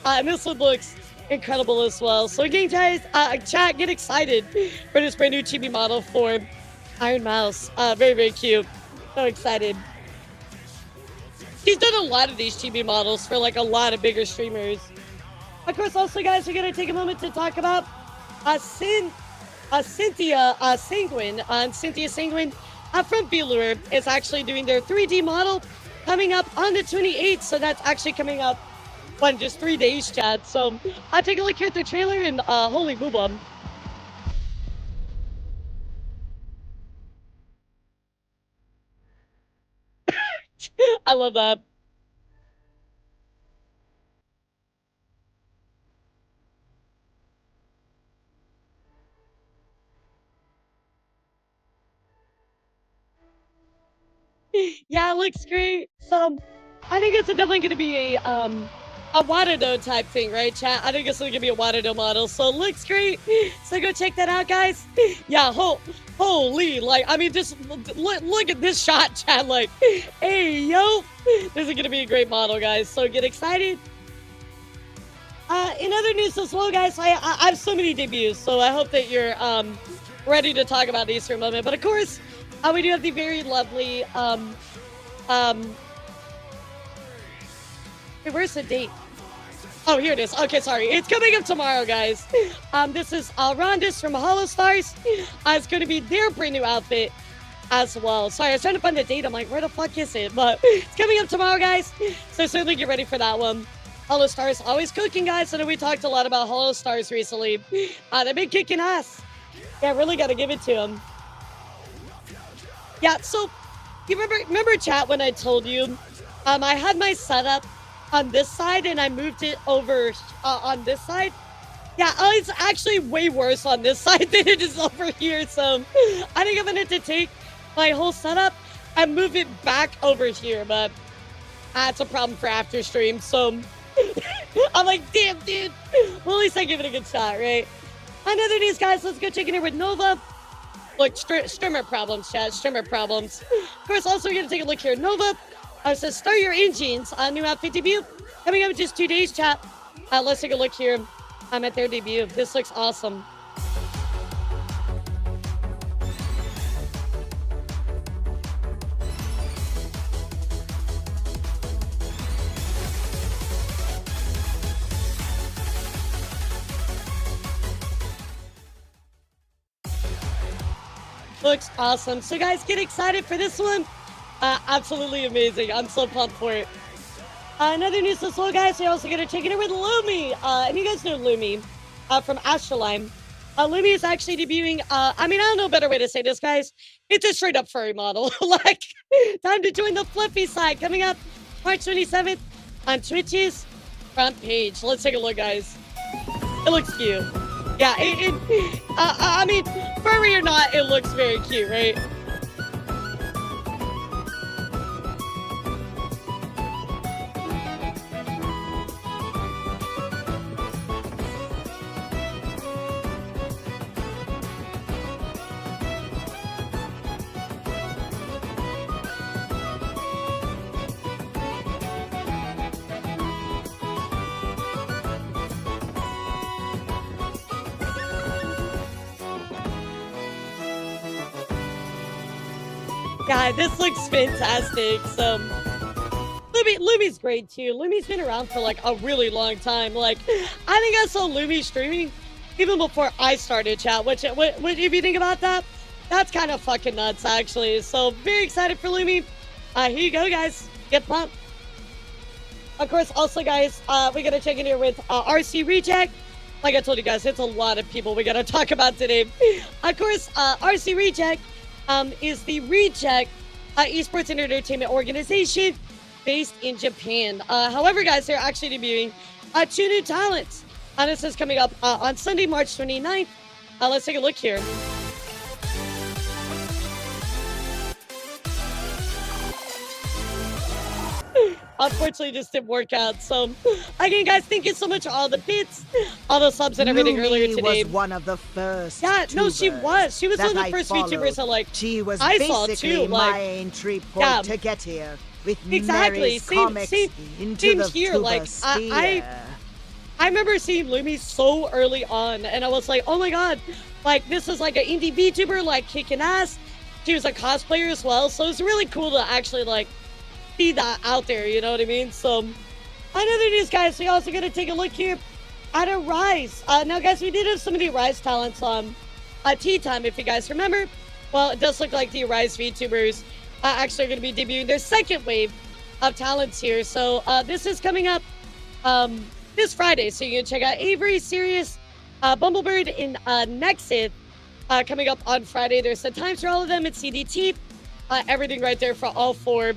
Speaker 1: And this one looks incredible as well. So again, guys, chat, get excited for this brand new chibi model for Iron Mouse. Very, very cute. So excited. She's done a lot of these chibi models for like a lot of bigger streamers. Of course, also, guys, we're going to take a moment to talk about Cynthia Sanguine. Cynthia Sanguine from Belur is actually doing their 3D model coming up on the 28th. So that's actually coming up in just 3 days, chat. So I'll take a look here at the trailer and holy boobum. I love that. Yeah, it looks great. So, I think it's definitely going to be a Watado type thing, right, chat? I think it's going to be a Watado model, so it looks great. So go check that out, guys. Yeah, holy, like, I mean, just look at this shot, chat. Like, hey, yo, this is going to be a great model, guys. So get excited. In other news as well, guys, I have so many debuts, so I hope that you're ready to talk about these for a moment. But of course, we do have the very lovely hey, where's the date? Oh, here it is. Okay, sorry. It's coming up tomorrow, guys. This is Rondis from Holostars. It's going to be their brand new outfit as well. Sorry, I was trying to find the date. I'm like, where the fuck is it? But it's coming up tomorrow, guys. So certainly get ready for that one. Holostars always cooking, guys. I know we talked a lot about Holostars recently. They've been kicking ass. Yeah, really got to give it to them. Yeah, so you remember chat when I told you I had my setup on this side and I moved it over on this side? Yeah, it's actually way worse on this side than it is over here. So I think I'm going to have to take my whole setup and move it back over here. But that's a problem for after stream. So I'm like, damn, dude. Well, at least I give it a good shot, right? Another news, guys. Let's go check in here with Nova. Look, streamer problems, chat. Streamer problems. Of course, also we're going to take a look here. Nova says, start your engines. New outfit debut. Coming up in just 2 days, chat. Let's take a look here. I'm at their debut. This looks awesome. Looks awesome. So guys, get excited for this one. Absolutely amazing. I'm so pumped for it. Another news as well, guys. We're also going to check in with Lumi. And you guys know Lumi from Astrolime. Lumi is actually debuting. I mean, I don't know a better way to say this, guys. It's a straight up furry model. Like, time to join the fluffy side. Coming up March 27th on Twitch's front page. Let's take a look, guys. It looks cute. Yeah, I mean, furry or not, it looks very cute, right? God, this looks fantastic. So, Lumi's great too. Lumi's been around for like a really long time. Like, I think I saw Lumi streaming even before I started, chat. Which if you think about that, that's kind of fucking nuts, actually. So, very excited for Lumi. Here you go, guys. Get pumped. Of course, also, guys, we gotta check in here with RC Reject. Like I told you guys, it's a lot of people we gotta talk about today. Of course, RC Reject is the Reject esports and entertainment organization based in Japan. However, guys, they're actually debuting 2 new talents. This is coming up on Sunday, March 29th. Let's take a look here. Unfortunately, just didn't work out. So, again, guys, thank you so much for all the bits, all the subs and everything earlier today.
Speaker 8: Was one of the first.
Speaker 1: Yeah, no, she was. She was one of the first VTubers that, like,
Speaker 8: she was
Speaker 1: I
Speaker 8: basically
Speaker 1: saw too.
Speaker 8: my
Speaker 1: Like,
Speaker 8: entry point to get here with
Speaker 1: exactly.
Speaker 8: Mary's comics into the
Speaker 1: here. Like, I remember seeing Lumi so early on, and I was like, oh my god, like, this is like an indie VTuber, like, kicking ass. She was a cosplayer as well, so it's really cool to actually, like, see that out there, you know what I mean? So, another news, guys, we also gonna take a look here at a Rise. Now, guys, we did have some of the Rise talents on Tea Time, if you guys remember. Well, it does look like the Rise VTubers actually are gonna be debuting their second wave of talents here. So, this is coming up this Friday, so you can check out Avery, Sirius, Bumblebird, and Nexus coming up on Friday. There's the times for all of them. It's CDT, everything right there for all 4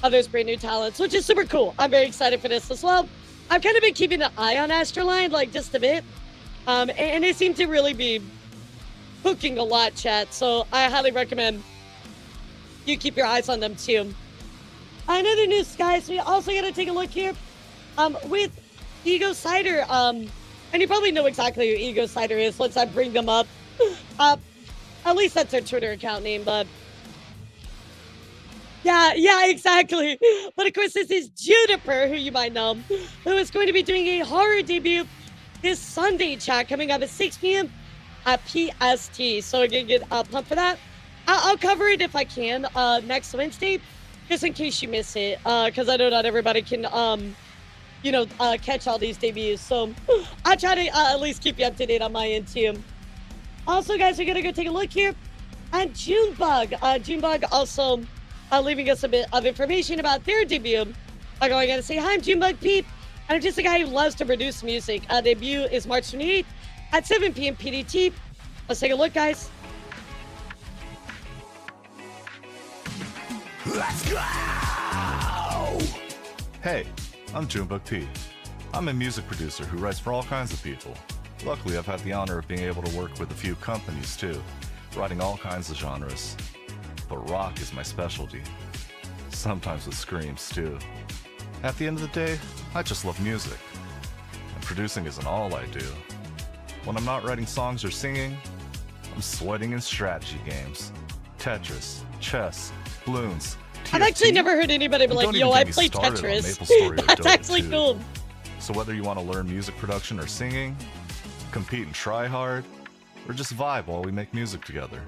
Speaker 1: of those brand new talents, which is super cool. I'm very excited for this as well. I've kind of been keeping an eye on Astroline, like, just a bit. And they seem to really be cooking a lot, chat. So I highly recommend you keep your eyes on them, too. Another news, guys. We also got to take a look here with Ego Cider. And you probably know exactly who Ego Cider is. Let's bring them up. At least that's their Twitter account name, but yeah, exactly. But of course, this is Juniper, who you might know, who is going to be doing a horror debut this Sunday, chat, coming up at 6 p.m. at PST. So again, get pumped for that. I'll cover it if I can next Wednesday, just in case you miss it, because I know not everybody can, catch all these debuts. So I'll try to at least keep you up to date on my end too. Also, guys, we're gonna go take a look here at Junebug. Junebug also leaving us a bit of information about their debut. I'm going to say hi, I'm Junebug Pete, and I'm just a guy who loves to produce music. Debut is March 28th at 7 p.m. PDT. Let's take a look, guys.
Speaker 2: Let's go!
Speaker 10: Hey, I'm Junebug Pete. I'm a music producer who writes for all kinds of people. Luckily, I've had the honor of being able to work with a few companies too, writing all kinds of genres. But rock is my specialty. Sometimes with screams too. At the end of the day, I just love music. And producing isn't all I do. When I'm not writing songs or singing, I'm sweating in strategy games. Tetris, chess, balloons, TFT.
Speaker 1: I've actually never heard anybody be like, yo, I play Tetris. That's actually cool.
Speaker 10: So whether you want to learn music production or singing, compete and try hard, or just vibe while we make music together,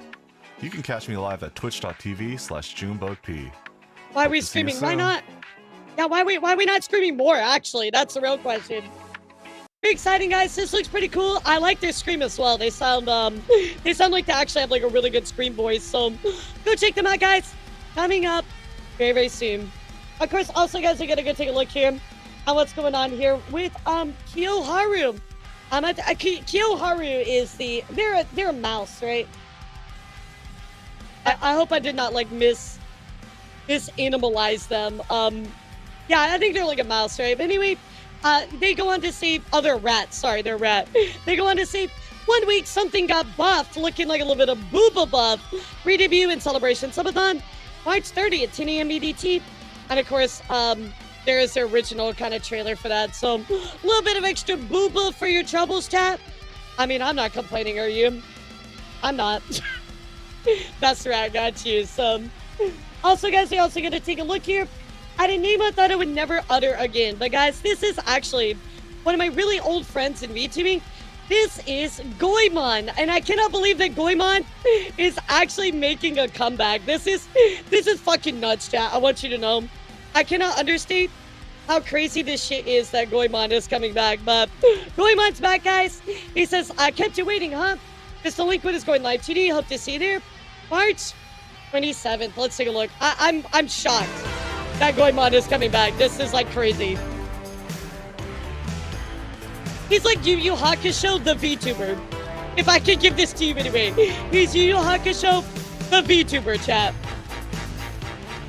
Speaker 10: you can catch me live at twitch.tv/JunebugP.
Speaker 1: Why are we screaming? Why not? Yeah, why are we not screaming more, actually? That's the real question. Very exciting, guys. This looks pretty cool. I like their scream as well. They sound like they actually have like a really good scream voice. So go check them out, guys. Coming up very, very soon. Of course, also, guys, we're gonna go take a look here at what's going on here with Kiyoharu. Kiyoharu is they're a mouse, right? I hope I did not like animalize them. Yeah, I think they're like a mouse, right? But anyway, they go on to say, oh, they're rats. Sorry, they're rat. They go on to say, 1 week something got buffed, looking like a little bit of booba buff. Re-debut in Celebration Subathon, March 30th, 10 a.m. EDT. And of course, there is the original kind of trailer for that. So a little bit of extra booba for your troubles, chat. I mean, I'm not complaining, are you? I'm not. That's right, I got you. So also, guys, we're also going to take a look here at a name I thought I would never utter again. But guys, this is actually one of my really old friends in VTubing. This is Goemon, and I cannot believe that Goemon is actually making a comeback. This is fucking nuts, chat. I want you to know. I cannot understate how crazy this shit is that Goemon is coming back. But Goemon's back, guys. He says, I kept you waiting, huh? This delinquent is going live today. Hope to see you there. March 27th. Let's take a look. I'm shocked that Goemon is coming back. This is like crazy. He's like Yu Yu Hakusho, the VTuber. If I could give this to you anyway. He's Yu Yu Hakusho, the VTuber, chat.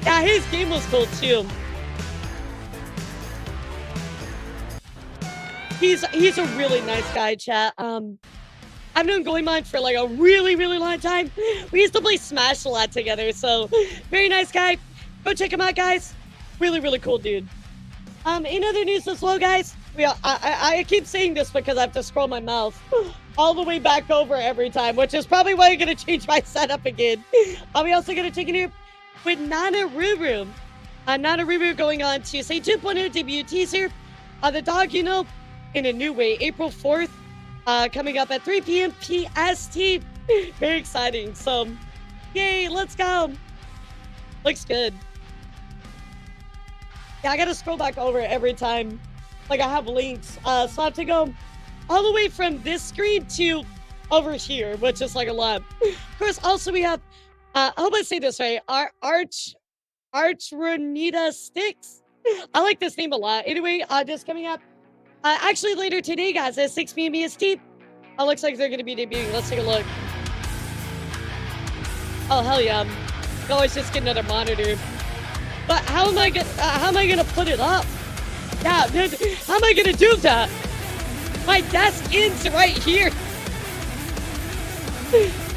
Speaker 1: Yeah, his game was cool too. He's a really nice guy, chat. I've known Goemon for like a really, really long time. We used to play Smash a lot together, so very nice guy. Go check him out, guys. Really, really cool dude. In other news as well, guys, I keep saying this because I have to scroll my mouse all the way back over every time, which is probably why I'm going to change my setup again. Are we also going to take it here with Nanaruru? Nanaruru going on to say 2.0 debut teaser. The dog, you know, in a new way, April 4th, coming up at 3 p.m. PST. Very exciting. So, yay, let's go. Looks good. Yeah, I gotta scroll back over every time. Like, I have links. So I have to go all the way from this screen to over here, which is like a lot. Of course, also we have, I hope I say this right, Archronita Sticks. I like this name a lot. Anyway, just coming up actually later today, guys, at 6 p.m. EST. Looks like they're going to be debuting. Let's take a look. Oh, hell yeah. No, it's just get another monitor. But how am I gonna put it up? Yeah, dude, how am I gonna do that? My desk is right here.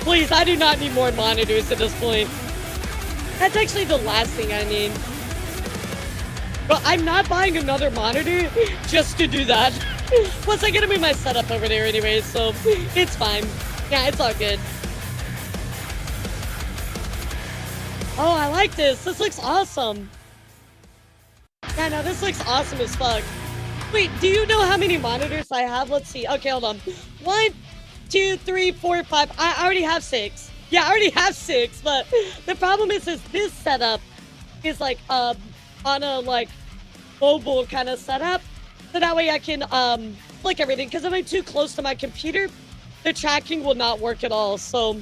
Speaker 1: Please, I do not need more monitors at this point. That's actually the last thing I need. But I'm not buying another monitor just to do that. Plus, I gotta move my setup over there anyway, so it's fine. Yeah, it's all good. Oh, I like this. This looks awesome. Yeah, no, this looks awesome as fuck. Wait, do you know how many monitors I have? Let's see. Okay, hold on. 1, 2, 3, 4, 5. I already have 6. Yeah, I already have 6, but the problem is this setup is like on a like mobile kind of setup. So that way I can flick everything, because if I'm too close to my computer, the tracking will not work at all. So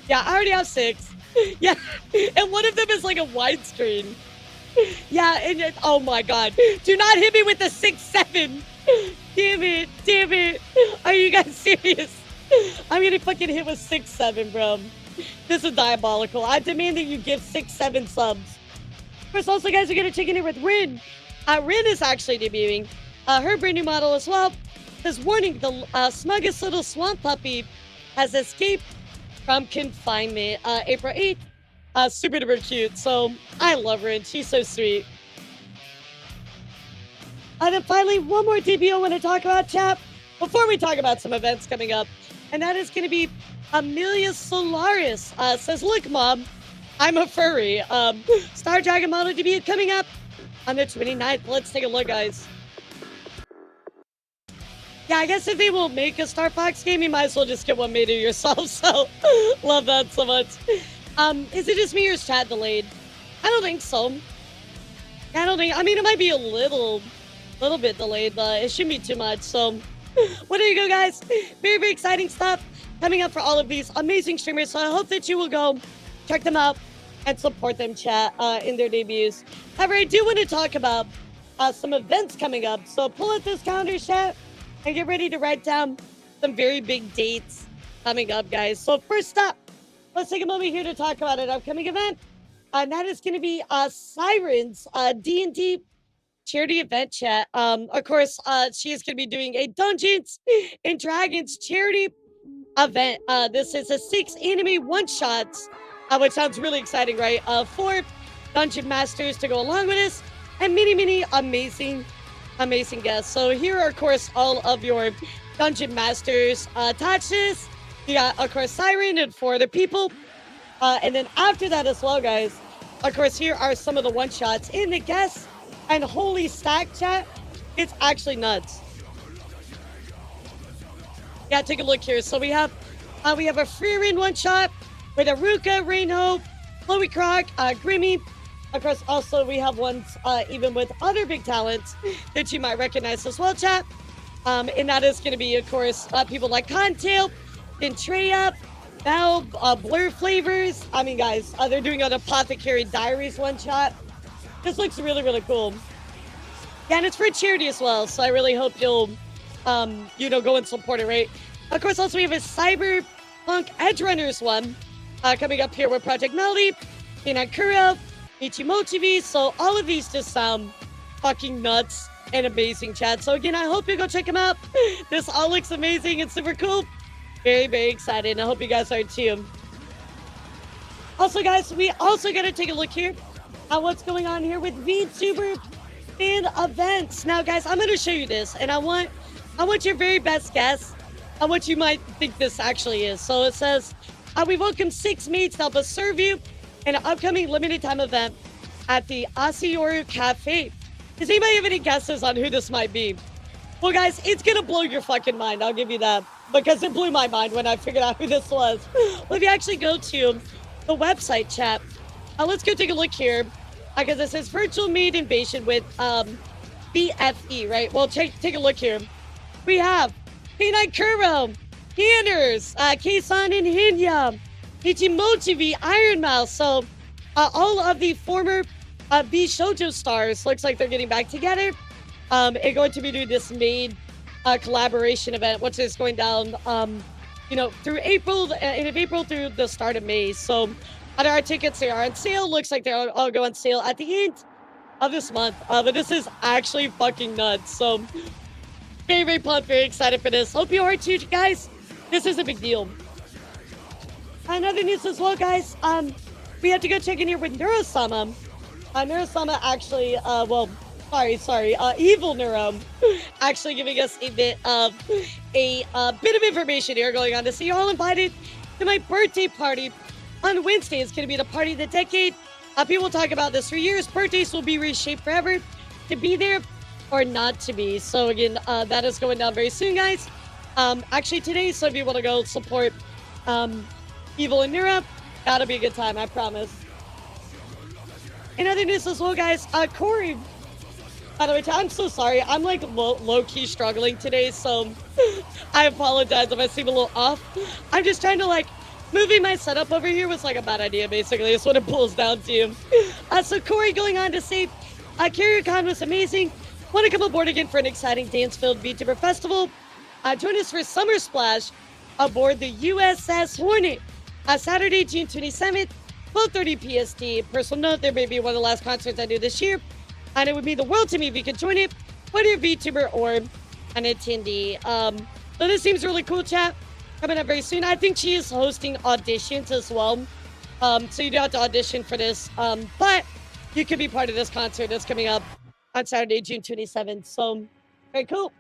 Speaker 1: yeah, I already have 6. Yeah, and one of them is like a widescreen. Yeah, and oh my god. Do not hit me with the 6-7. Damn it. Are you guys serious? I'm gonna fucking hit with 6-7, bro. This is diabolical. I demand that you give 6-7 subs. First, also, guys, we're gonna check in here with Rin. Rin is actually debuting her brand new model as well. Says, warning, the smuggest little swamp puppy has escaped from confinement. April 8th. Super duper cute. So I love Rin. She's so sweet. And then finally, one more debut I want to talk about, chat, before we talk about some events coming up. And that is going to be Amelia Solaris. Says, look, Mom, I'm a furry. Star Dragon model debut coming up on the 29th. Let's take a look, guys. Yeah, I guess if they will make a Star Fox game, you might as well just get one made of yourself. So, love that so much. Is it just me or is chat delayed? I don't think so. I mean, it might be a little bit delayed, but it shouldn't be too much. So, well, there you go, guys. Very, very exciting stuff coming up for all of these amazing streamers. So I hope that you will go check them out and support them, chat, in their debuts. However, I do want to talk about some events coming up. So pull out this calendar, chat, and get ready to write down some very big dates coming up, guys. So first up, let's take a moment here to talk about an upcoming event. And that is going to be Siren's D&D charity event, chat. Of course, she is going to be doing a Dungeons and Dragons charity event. This is a 6 anime one-shots, which sounds really exciting, right? 4 Dungeon Masters to go along with this, and many amazing guests. So here are, of course, all of your Dungeon Masters attached to this. You got, of course, Siren and 4 other people. And then after that as well, guys, of course, here are some of the one-shots in the guests. And holy stack, chat, it's actually nuts. Yeah, take a look here. So we have a Freerin one-shot with Aruka, Rainhope, Chloe Croc, Grimmy. Of course, also we have ones even with other big talents that you might recognize as well, chat. And that is going to be, of course, people like Contail, Ventrea, Val, Blur Flavors. I mean, guys, they're doing an Apothecary Diaries one-shot. This looks really cool. Yeah, and it's for charity as well, so I really hope you'll, go and support it, right? Of course, also we have a Cyberpunk Edge Runners one coming up here with Project Melody, Inakura, Ichimochivi. So all of these just sound fucking nuts and amazing, chat. So again, I hope you go check them out. This all looks amazing and super cool. Very excited, and I hope you guys are too. Also, guys, we also got to take a look here at what's going on here with VTuber fan events. Now, guys, I'm going to show you this, and I want your very best guess on what you might think this actually is. So it says, we welcome 6 mates to help us serve you in an upcoming limited time event at the Asiyoru Cafe. Does anybody have any guesses on who this might be? Well, guys, it's going to blow your fucking mind. I'll give you that, because it blew my mind when I figured out who this was. Well, if you actually go to the website, chat, let's go take a look here, because it says virtual maid invasion with BFE, right? Well, take a look here. We have K9 Kuro, Hanners, K-san and Hinya, Ichimochivi, Iron Mouse. So all of the former B Shoujo stars looks like they're getting back together. And going to be doing this maid collaboration event, which is going down, through April, end of April through the start of May. So our tickets, they are on sale. Looks like they'll all go on sale at the end of this month. But this is actually fucking nuts. So very pumped, very excited for this. Hope you are too, guys. This is a big deal. Another news as well, guys. We have to go check in here with Neurosama. Neurosama actually, of sorry, Evil Neuro, actually giving us a bit of information here going on to see you're all invited to my birthday party on Wednesday. It's going to be the party of the decade. People talk about this for years. Birthdays will be reshaped forever to be there or not to be. So again, that is going down very soon, guys. Actually today, so if you want to go support Evil in Europe, that'll be a good time, I promise. In other news as well, guys, Corey, by the way, I'm so sorry. I'm like low-key struggling today, so I apologize if I seem a little off. I'm just trying to like, moving my setup over here was like a bad idea, basically. It's what it pulls down to. So Corey going on to say, CarrierCon was amazing. Want to come aboard again for an exciting dance-filled VTuber festival? Join us for Summer Splash aboard the USS Hornet. Saturday, June 27th, 12:30 PST. Personal note, there may be one of the last concerts I do this year, and it would mean the world to me if you could join it, whether you're a VTuber or an attendee. So this seems really cool, chat. Coming up very soon. I think she is hosting auditions as well. So you do have to audition for this. But you could be part of this concert that's coming up on Saturday, June 27th. So very cool.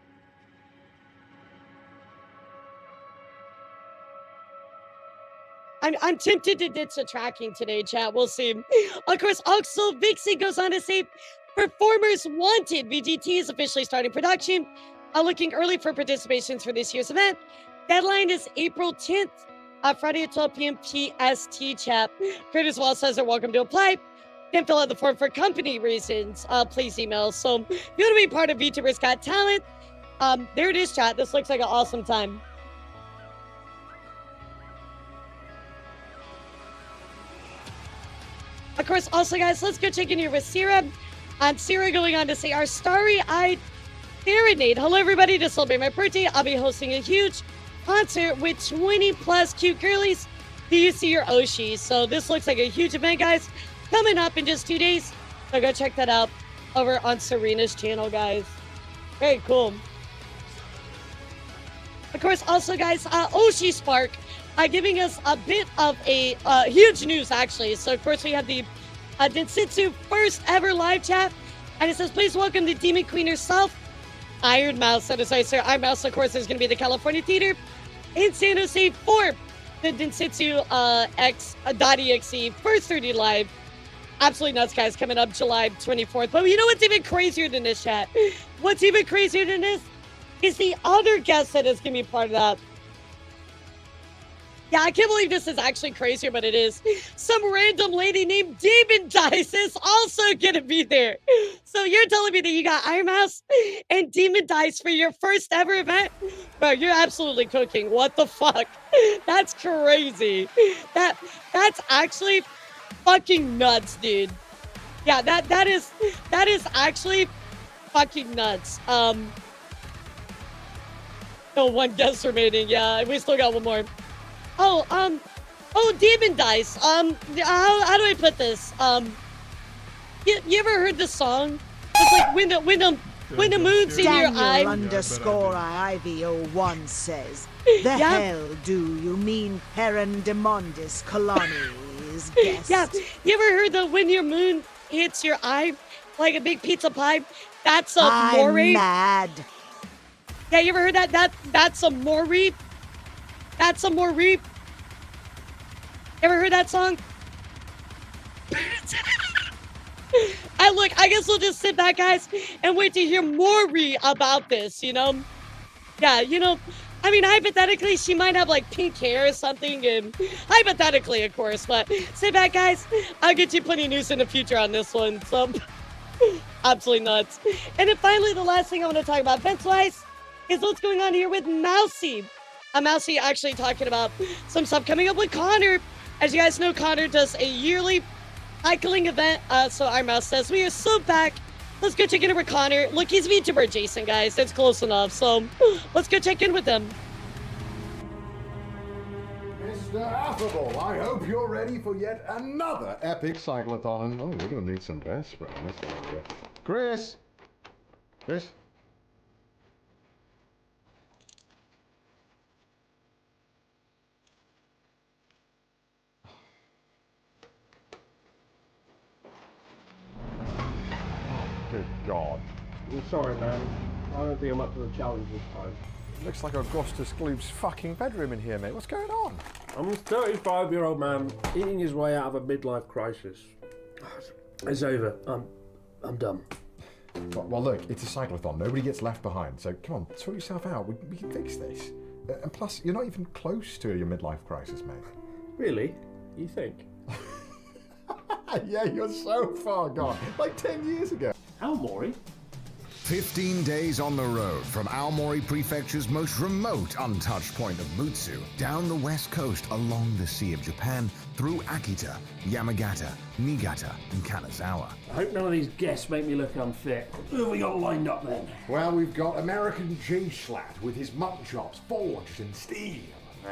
Speaker 1: I'm tempted to ditch the tracking today, chat. We'll see. Of course, also Vixie goes on to say, Performers Wanted VGT is officially starting production. Looking early for participations for this year's event. Deadline is April 10th, Friday at 12 p.m. PST, chat. Creators Wall says they're welcome to apply. Can fill out the form for company reasons. Please email. So if you want to be part of VTubers Got Talent, there it is, chat. This looks like an awesome time. Of course, also, guys, let's go check in here with Sierra. Sierra going on to say, our starry-eyed serenade. Hello, everybody. To celebrate my birthday, I'll be hosting a huge concert with 20-plus cute girlies. Do you see your Oshi? So this looks like a huge event, guys, coming up in just 2 days. So go check that out over on Serena's channel, guys. Very cool. Of course, also, guys, Oshi Spark giving us a bit of a huge news, actually. So, of course, we have the Densitsu first ever live chat. And it says, please welcome the Demon Queen herself, Iron Mouse. So, sorry, sir. Iron Mouse, of course, is going to be the California Theater in San Jose for the Densitsu X.exe first 3D live. Absolutely nuts, guys. Coming up July 24th. But you know what's even crazier than this, chat? What's even crazier than this is the other guest that is going to be part of that. Yeah, I can't believe this is actually crazier, but it is. Some random lady named Demon Dice is also going to be there. So you're telling me that you got Iron Mouse and Demon Dice for your first ever event? Bro, you're absolutely cooking. What the fuck? That's crazy. That's actually fucking nuts, dude. Yeah, that is actually fucking nuts. No, one guest remaining. Yeah, we still got one more. Demon Dice. How do I put this? You ever heard the song? It's like when the moon's in your eye.
Speaker 8: _IVO1 says, the hell do you mean Perendemondis colonies guest?
Speaker 1: Yeah, you ever heard the when your moon hits your eye like a big pizza pie? That's a moray.
Speaker 8: I'm mad.
Speaker 1: Yeah, you ever heard that? That's a moray. That's a moray. Ever heard that song? And look, I guess we'll just sit back, guys, and wait to hear more about this, you know? Yeah, you know, I mean, hypothetically, she might have, like, pink hair or something, and hypothetically, of course, but sit back, guys. I'll get you plenty of news in the future on this one, so absolutely nuts. And then finally, the last thing I want to talk about events-wise is what's going on here with Mousy. Mousy actually talking about some stuff coming up with Connor. As you guys know, Connor does a yearly cycling event. So our mouse says, we are so back. Let's go check in with Connor. Look, he's VTuber Jason, guys. That's close enough. So let's go check in with him.
Speaker 2: Mr. Affable, I hope you're ready for yet another epic cyclothon. Oh, we're going to need some best friends. Chris? Chris? Good God.
Speaker 11: I'm sorry, man. I don't think I'm up to the challenge this time.
Speaker 2: Looks like Augustus Gloop's fucking bedroom in here, mate. What's going on?
Speaker 11: I'm a 35-year-old man eating his way out of a midlife crisis. It's over. I'm done.
Speaker 2: Well, look, it's a cyclothon. Nobody gets left behind. So come on, sort yourself out. We can fix this. And plus, you're not even close to your midlife crisis, mate.
Speaker 11: Really? You think?
Speaker 2: Yeah, you're so far gone. Like 10 years ago.
Speaker 11: Aomori?
Speaker 12: 15 days on the road from Aomori Prefecture's most remote untouched point of Mutsu, down the west coast along the Sea of Japan, through Akita, Yamagata, Niigata, and Kanazawa.
Speaker 11: I hope none of these guests make me look unfit. Who have we got lined up then?
Speaker 2: Well, we've got American J-Slat with his mutton chops forged in steel.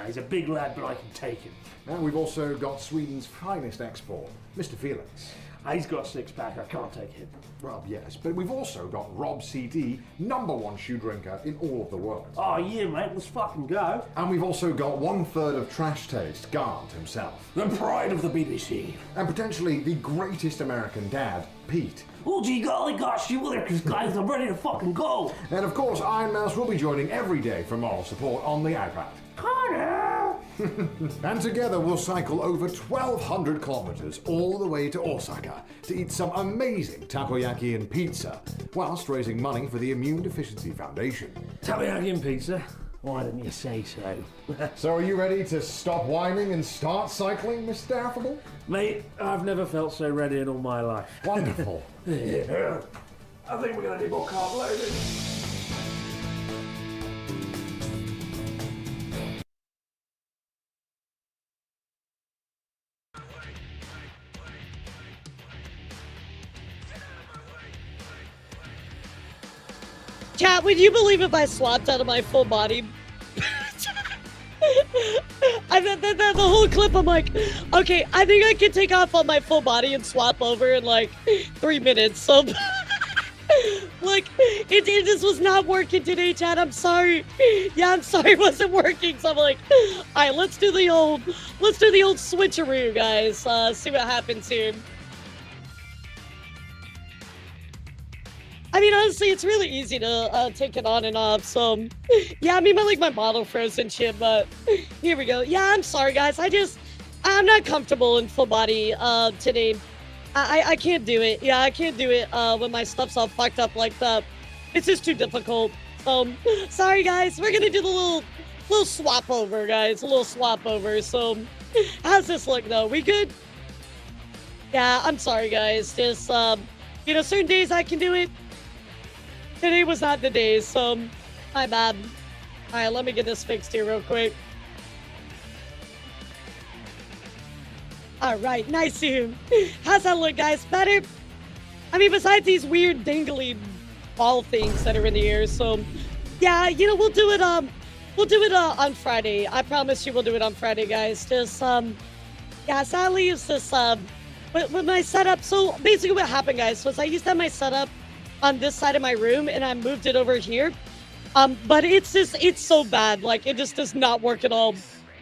Speaker 11: He's a big lad, but I can take him.
Speaker 2: And we've also got Sweden's finest export, Mr. Felix.
Speaker 11: He's got a six-pack, I can't take him.
Speaker 2: Well, yes, but we've also got Rob CD, #1 shoe drinker in all of the world.
Speaker 11: Oh, yeah, mate, let's fucking go.
Speaker 2: And we've also got 1/3 of Trash Taste, Gant himself.
Speaker 11: The pride of the BBC.
Speaker 2: And potentially the greatest American dad, Pete.
Speaker 11: Oh, gee golly gosh, you there, because guys, I'm ready to fucking go.
Speaker 2: And of course, Iron Mouse will be joining every day for moral support on the iPad.
Speaker 11: Connor!
Speaker 2: And together we'll cycle over 1,200 kilometers all the way to Osaka to eat some amazing takoyaki and pizza, whilst raising money for the Immune Deficiency Foundation.
Speaker 11: Takoyaki and pizza? Why didn't you say so?
Speaker 2: So are you ready to stop whining and start cycling, Mr. Affable?
Speaker 11: Mate, I've never felt so ready in all my life.
Speaker 2: Wonderful.
Speaker 11: Yeah. I think we're going to need more carb loading.
Speaker 1: Chat, would you believe if I swapped out of my full body? The whole clip, I'm like, okay, I think I can take off on my full body and swap over in like 3 minutes. So, like, it just was not working today, chat. I'm sorry. Yeah, I'm sorry it wasn't working. So I'm like, all right, let's do the old switcheroo, guys. See what happens here. I mean, honestly, it's really easy to take it on and off, so... Yeah, I mean, my model froze and shit, but... Here we go. Yeah, I'm sorry, guys. I'm not comfortable in full body today. I can't do it. Yeah, I can't do it when my stuff's all fucked up like that. It's just too difficult. Sorry, guys. We're gonna do the little swap over, guys. A little swap over, so... How's this look, though? We good? Yeah, I'm sorry, guys. Just, you know, certain days I can do it. Today was not the day, so my bad. All right, let me get this fixed here real quick. All right, nice to you. How's that look, guys? Better? I mean, besides these weird dangly ball things that are in the air, so yeah, you know, we'll do it on Friday. I promise you we'll do it on Friday, guys. Just, yeah, sadly, it's just, with my setup. So basically what happened, guys, was I used to have my setup on this side of my room and I moved it over here. But it's so bad. Like, it just does not work at all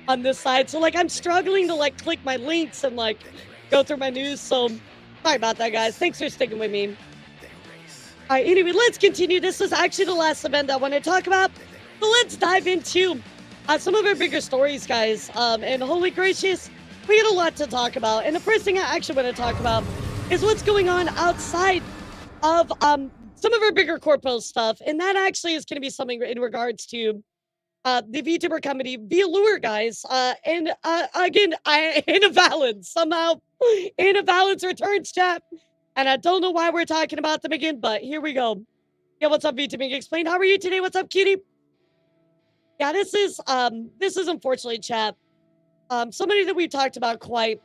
Speaker 1: on this side. So like, I'm struggling to like click my links and like go through my news. So sorry about that, guys. Thanks for sticking with me. All right, anyway, let's continue. This is actually the last event I want to talk about. So let's dive into some of our bigger stories, guys. And holy gracious, we got a lot to talk about. And the first thing I actually want to talk about is what's going on outside of some of our bigger corpo stuff. And that actually is going to be something in regards to the VTuber company Valens, guys. And again, Anna Valens. Somehow Anna Valens returns, chat. And I don't know why we're talking about them again, but here we go. Yeah, what's up, VTuber Explain? How are you today? What's up, cutie? Yeah, this is unfortunately, chat. Somebody that we've talked about quite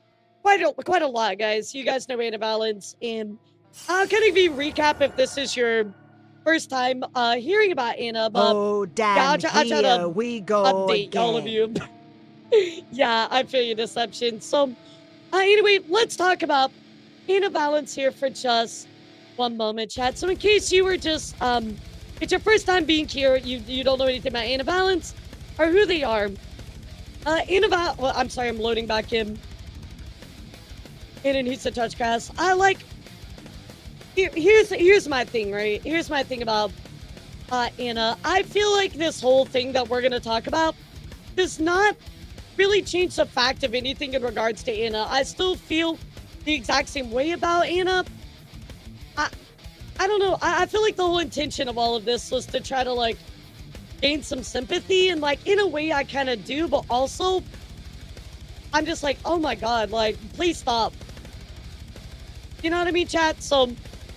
Speaker 1: a lot, guys. You guys know Anna Valens, and can I be recap if this is your first time hearing about Anna? But
Speaker 8: oh, damn!
Speaker 1: Yeah, I'll try to
Speaker 8: we go
Speaker 1: update
Speaker 8: again.
Speaker 1: all of you. Yeah, I feel your deception. So, anyway, let's talk about Anna Valens here for just one moment, chat. So, in case you were just it's your first time being here, you don't know anything about Anna Valens or who they are. Well, I'm sorry, I'm loading back in. Anna needs to touch grass. here's my thing, right? Here's my thing about Anna. I feel like this whole thing that we're gonna talk about does not really change the fact of anything in regards to Anna. I still feel the exact same way about Anna. I don't know. I feel like the whole intention of all of this was to try to like gain some sympathy, and like in a way I kind of do, but also I'm just like, oh my god, like please stop. You know what I mean, chat? So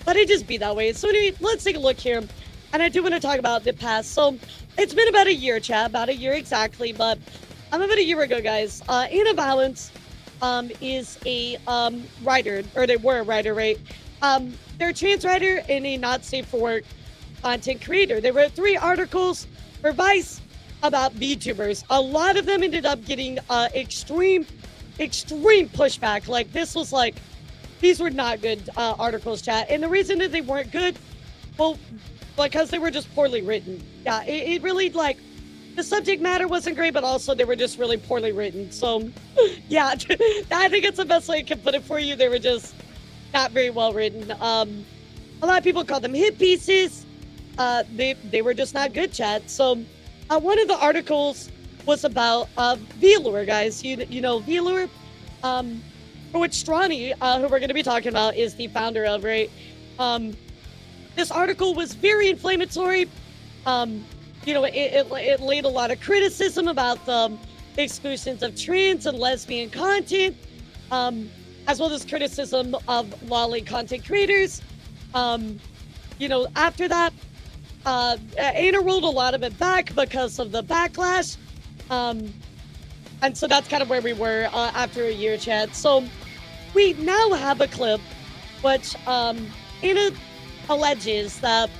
Speaker 1: let it just be that way. So anyway, let's take a look here. And I do want to talk about the past. So it's been about a year, chat, about a year exactly, but about a year ago, guys. Anna Valens is a writer, or they were a writer, right? They're a trans writer and a not safe for work content creator. They wrote 3 articles for Vice about VTubers. A lot of them ended up getting extreme pushback. Like this was like, these were not good articles, chat. And the reason that they weren't good, well, because they were just poorly written. Yeah, it really like, the subject matter wasn't great, but also they were just really poorly written. So yeah, I think it's the best way I can put it for you. They were just not very well written. A lot of people call them hit pieces. They were just not good, chat. So one of the articles was about Velure, guys. You know Velure, for which Stronny, who we're going to be talking about, is the founder of, right? This article was very inflammatory. You know, it laid a lot of criticism about the exclusions of trans and lesbian content, as well as criticism of lolly content creators. You know, after that, Anna rolled a lot of it back because of the backlash. And so that's kind of where we were after a year, chat. So we now have a clip which Anna alleges that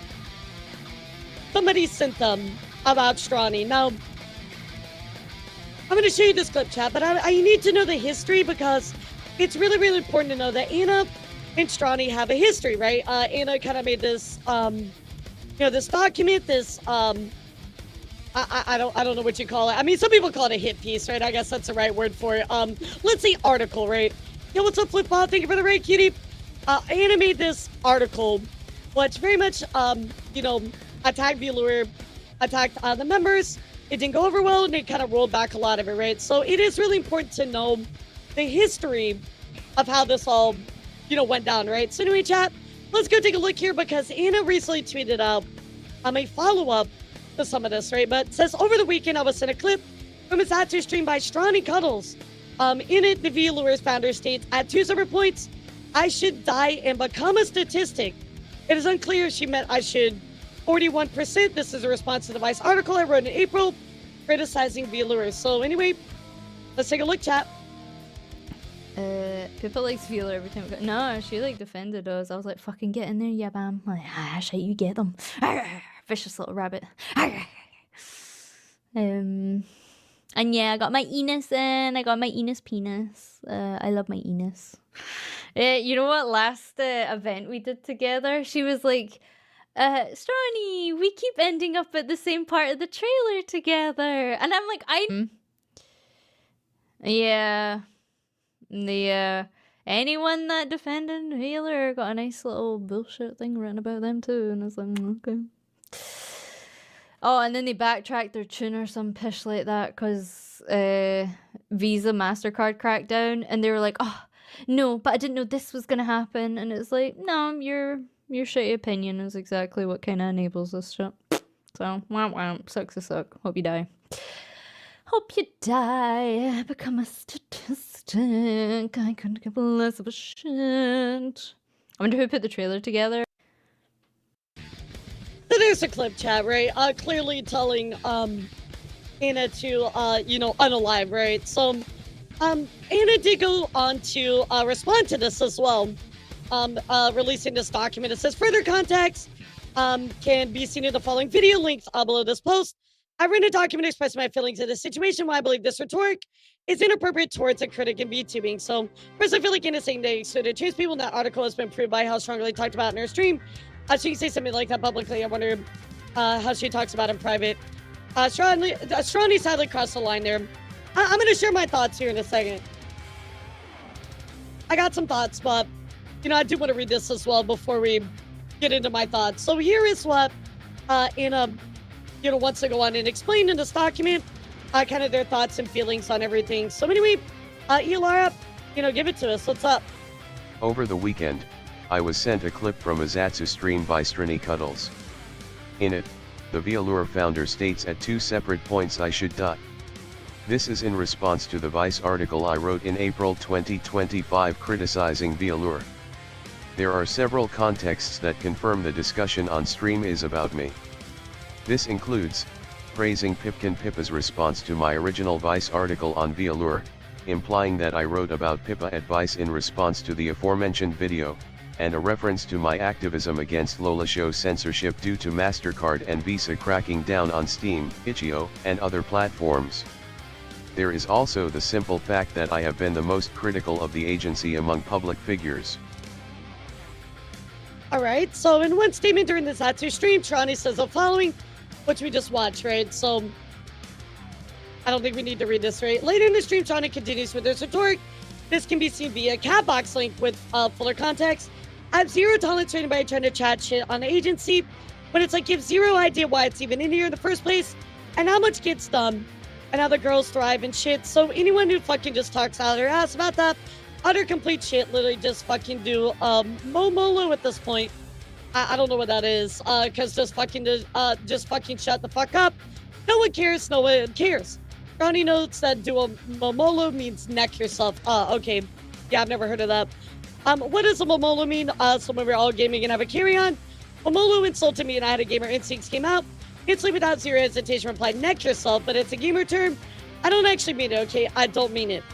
Speaker 1: somebody sent them about Stronny. Now, I'm going to show you this clip, chat, but I need to know the history because it's really, really important to know that Anna and Stronny have a history, right? Anna kind of made this, you know, this document, this, I don't know what you call it. I mean, some people call it a hit piece, right? I guess that's the right word for it. Let's say article, right? Yo, what's up, Flipball? Thank you for the raid, cutie. Anna made this article, which very much, you know, attacked Velure, attacked the members. It didn't go over well, and it kind of rolled back a lot of it, right? So it is really important to know the history of how this all, you know, went down, right? So anyway, chat, let's go take a look here because Anna recently tweeted out a follow-up to some of this, right? But it says, over the weekend, I was sent a clip from his after stream by Stronny Cuddles. In it, the Velure's founder states, at 2 separate points, I should die and become a statistic. It is unclear if she meant I should 41%. This is a response to the Vice article I wrote in April criticizing Velure. So anyway, let's take a look, chat.
Speaker 13: People likes Velure every time. No, she like defended us. I was like, fucking get in there, yeah, bam. Like, shit, you get them. Vicious little rabbit. And yeah, I got my Enos in. I got my Enos penis. I love my Enos. You know what? Last event we did together, she was like, Stronny, we keep ending up at the same part of the trailer together. And I'm like, yeah. Anyone that defended Velure got a nice little bullshit thing written about them too. And I was like, okay. Oh, and then they backtracked their tune or some pish like that because Visa MasterCard crackdown, and they were like, oh, no, but I didn't know this was going to happen. And it's like, no, your shitty opinion is exactly what kind of enables this shit. So, womp, sucks to suck. Hope you die. Hope you die. Become a statistic. I couldn't give less of a shit. I wonder who put the trailer together.
Speaker 1: So there's a clip, chat, right? Clearly telling Anna to, you know, unalive, right? So Anna did go on to respond to this as well, releasing this document. It says, further context can be seen in the following video links below this post. I've written a document expressing my feelings in this situation, why I believe this rhetoric is inappropriate towards a critic in VTubing. So, first, I feel like Anna saying they excluded trans people in that article has been proved by how strongly talked about in her stream. She can say something like that publicly. I wonder how she talks about in private. Stronny sadly crossed the line there. I'm going to share my thoughts here in a second. I got some thoughts, but I do want to read this as well before we get into my thoughts. So here is what Anna, wants to go on and explain in this document, kind of their thoughts and feelings on everything. So anyway, elara, give it to us. What's up?
Speaker 14: Over the weekend, I was sent a clip from a Zatsu stream by Stronny Cuddles. In it, the VTuber founder states at 2 separate points I should die. This is in response to the Vice article I wrote in April 2025 criticizing VTuber. There are several contexts that confirm the discussion on stream is about me. This includes, praising Pipkin Pippa's response to my original Vice article on VTuber, implying that I wrote about Pippa at Vice in response to the aforementioned video, and a reference to my activism against Lola Show censorship due to MasterCard and Visa cracking down on Steam, itch.io, and other platforms. There is also the simple fact that I have been the most critical of the agency among public figures.
Speaker 1: Alright, so in one statement during the Zatsu stream, Stronny says the following, which we just watched, right? So, I don't think we need to read this, right? Later in the stream, Stronny continues with this rhetoric. This can be seen via Catbox link with fuller context. I have zero tolerance for anybody trying to chat shit on the agency, but it's like you have zero idea why it's even in here in the first place, and how much gets done, and how the girls thrive and shit. So anyone who fucking just talks out their ass about that, utter complete shit, literally just fucking do Momolo at this point. I don't know what that is, cause just fucking shut the fuck up. No one cares, no one cares. Stronny notes that do a Momolo means neck yourself. Okay. Yeah, I've never heard of that. What does a Momolo mean? So when we're all gaming and have a carry-on, Momolo insulted me and I had a gamer instincts came out. Instantly without zero hesitation replied, neck yourself, but it's a gamer term. I don't actually mean it, okay? I don't mean it.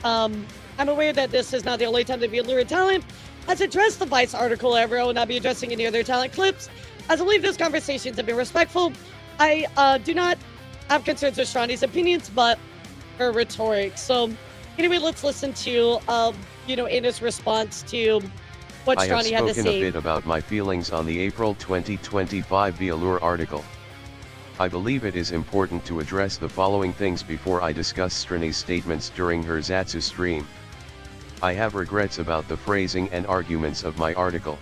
Speaker 1: I'm aware that this is not the only time to be a lure talent. Has addressed the Vice article ever. I will not be addressing any other talent clips. As I believe those conversations have been respectful, I do not have concerns with Stronny's opinions, but her rhetoric. So anyway, let's listen to, Anna's response to what Stronny had to say.
Speaker 14: I have spoken a bit about my feelings on the April 2025 VTuber article. I believe it is important to address the following things before I discuss Stronny's statements during her Zatsu stream. I have regrets about the phrasing and arguments of my article.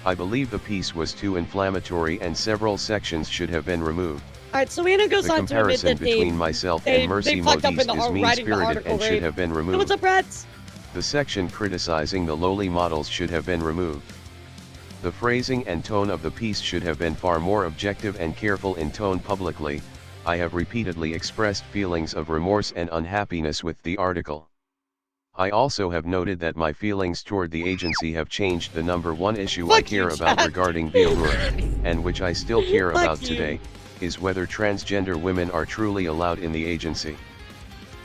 Speaker 14: I believe the piece was too inflammatory and several sections should have been removed.
Speaker 1: Alright, so Anna goes on to admit that
Speaker 14: between myself and Mercy Modiste is mean-spirited and should have been removed.
Speaker 1: What's up, rats?
Speaker 14: The section criticizing the lowly models should have been removed. The phrasing and tone of the piece should have been far more objective and careful in tone publicly. I have repeatedly expressed feelings of remorse and unhappiness with the article. I also have noted that my feelings toward the agency have changed. The number one issue I care about regarding VTuber, and which I still care about today, is whether transgender women are truly allowed in the agency.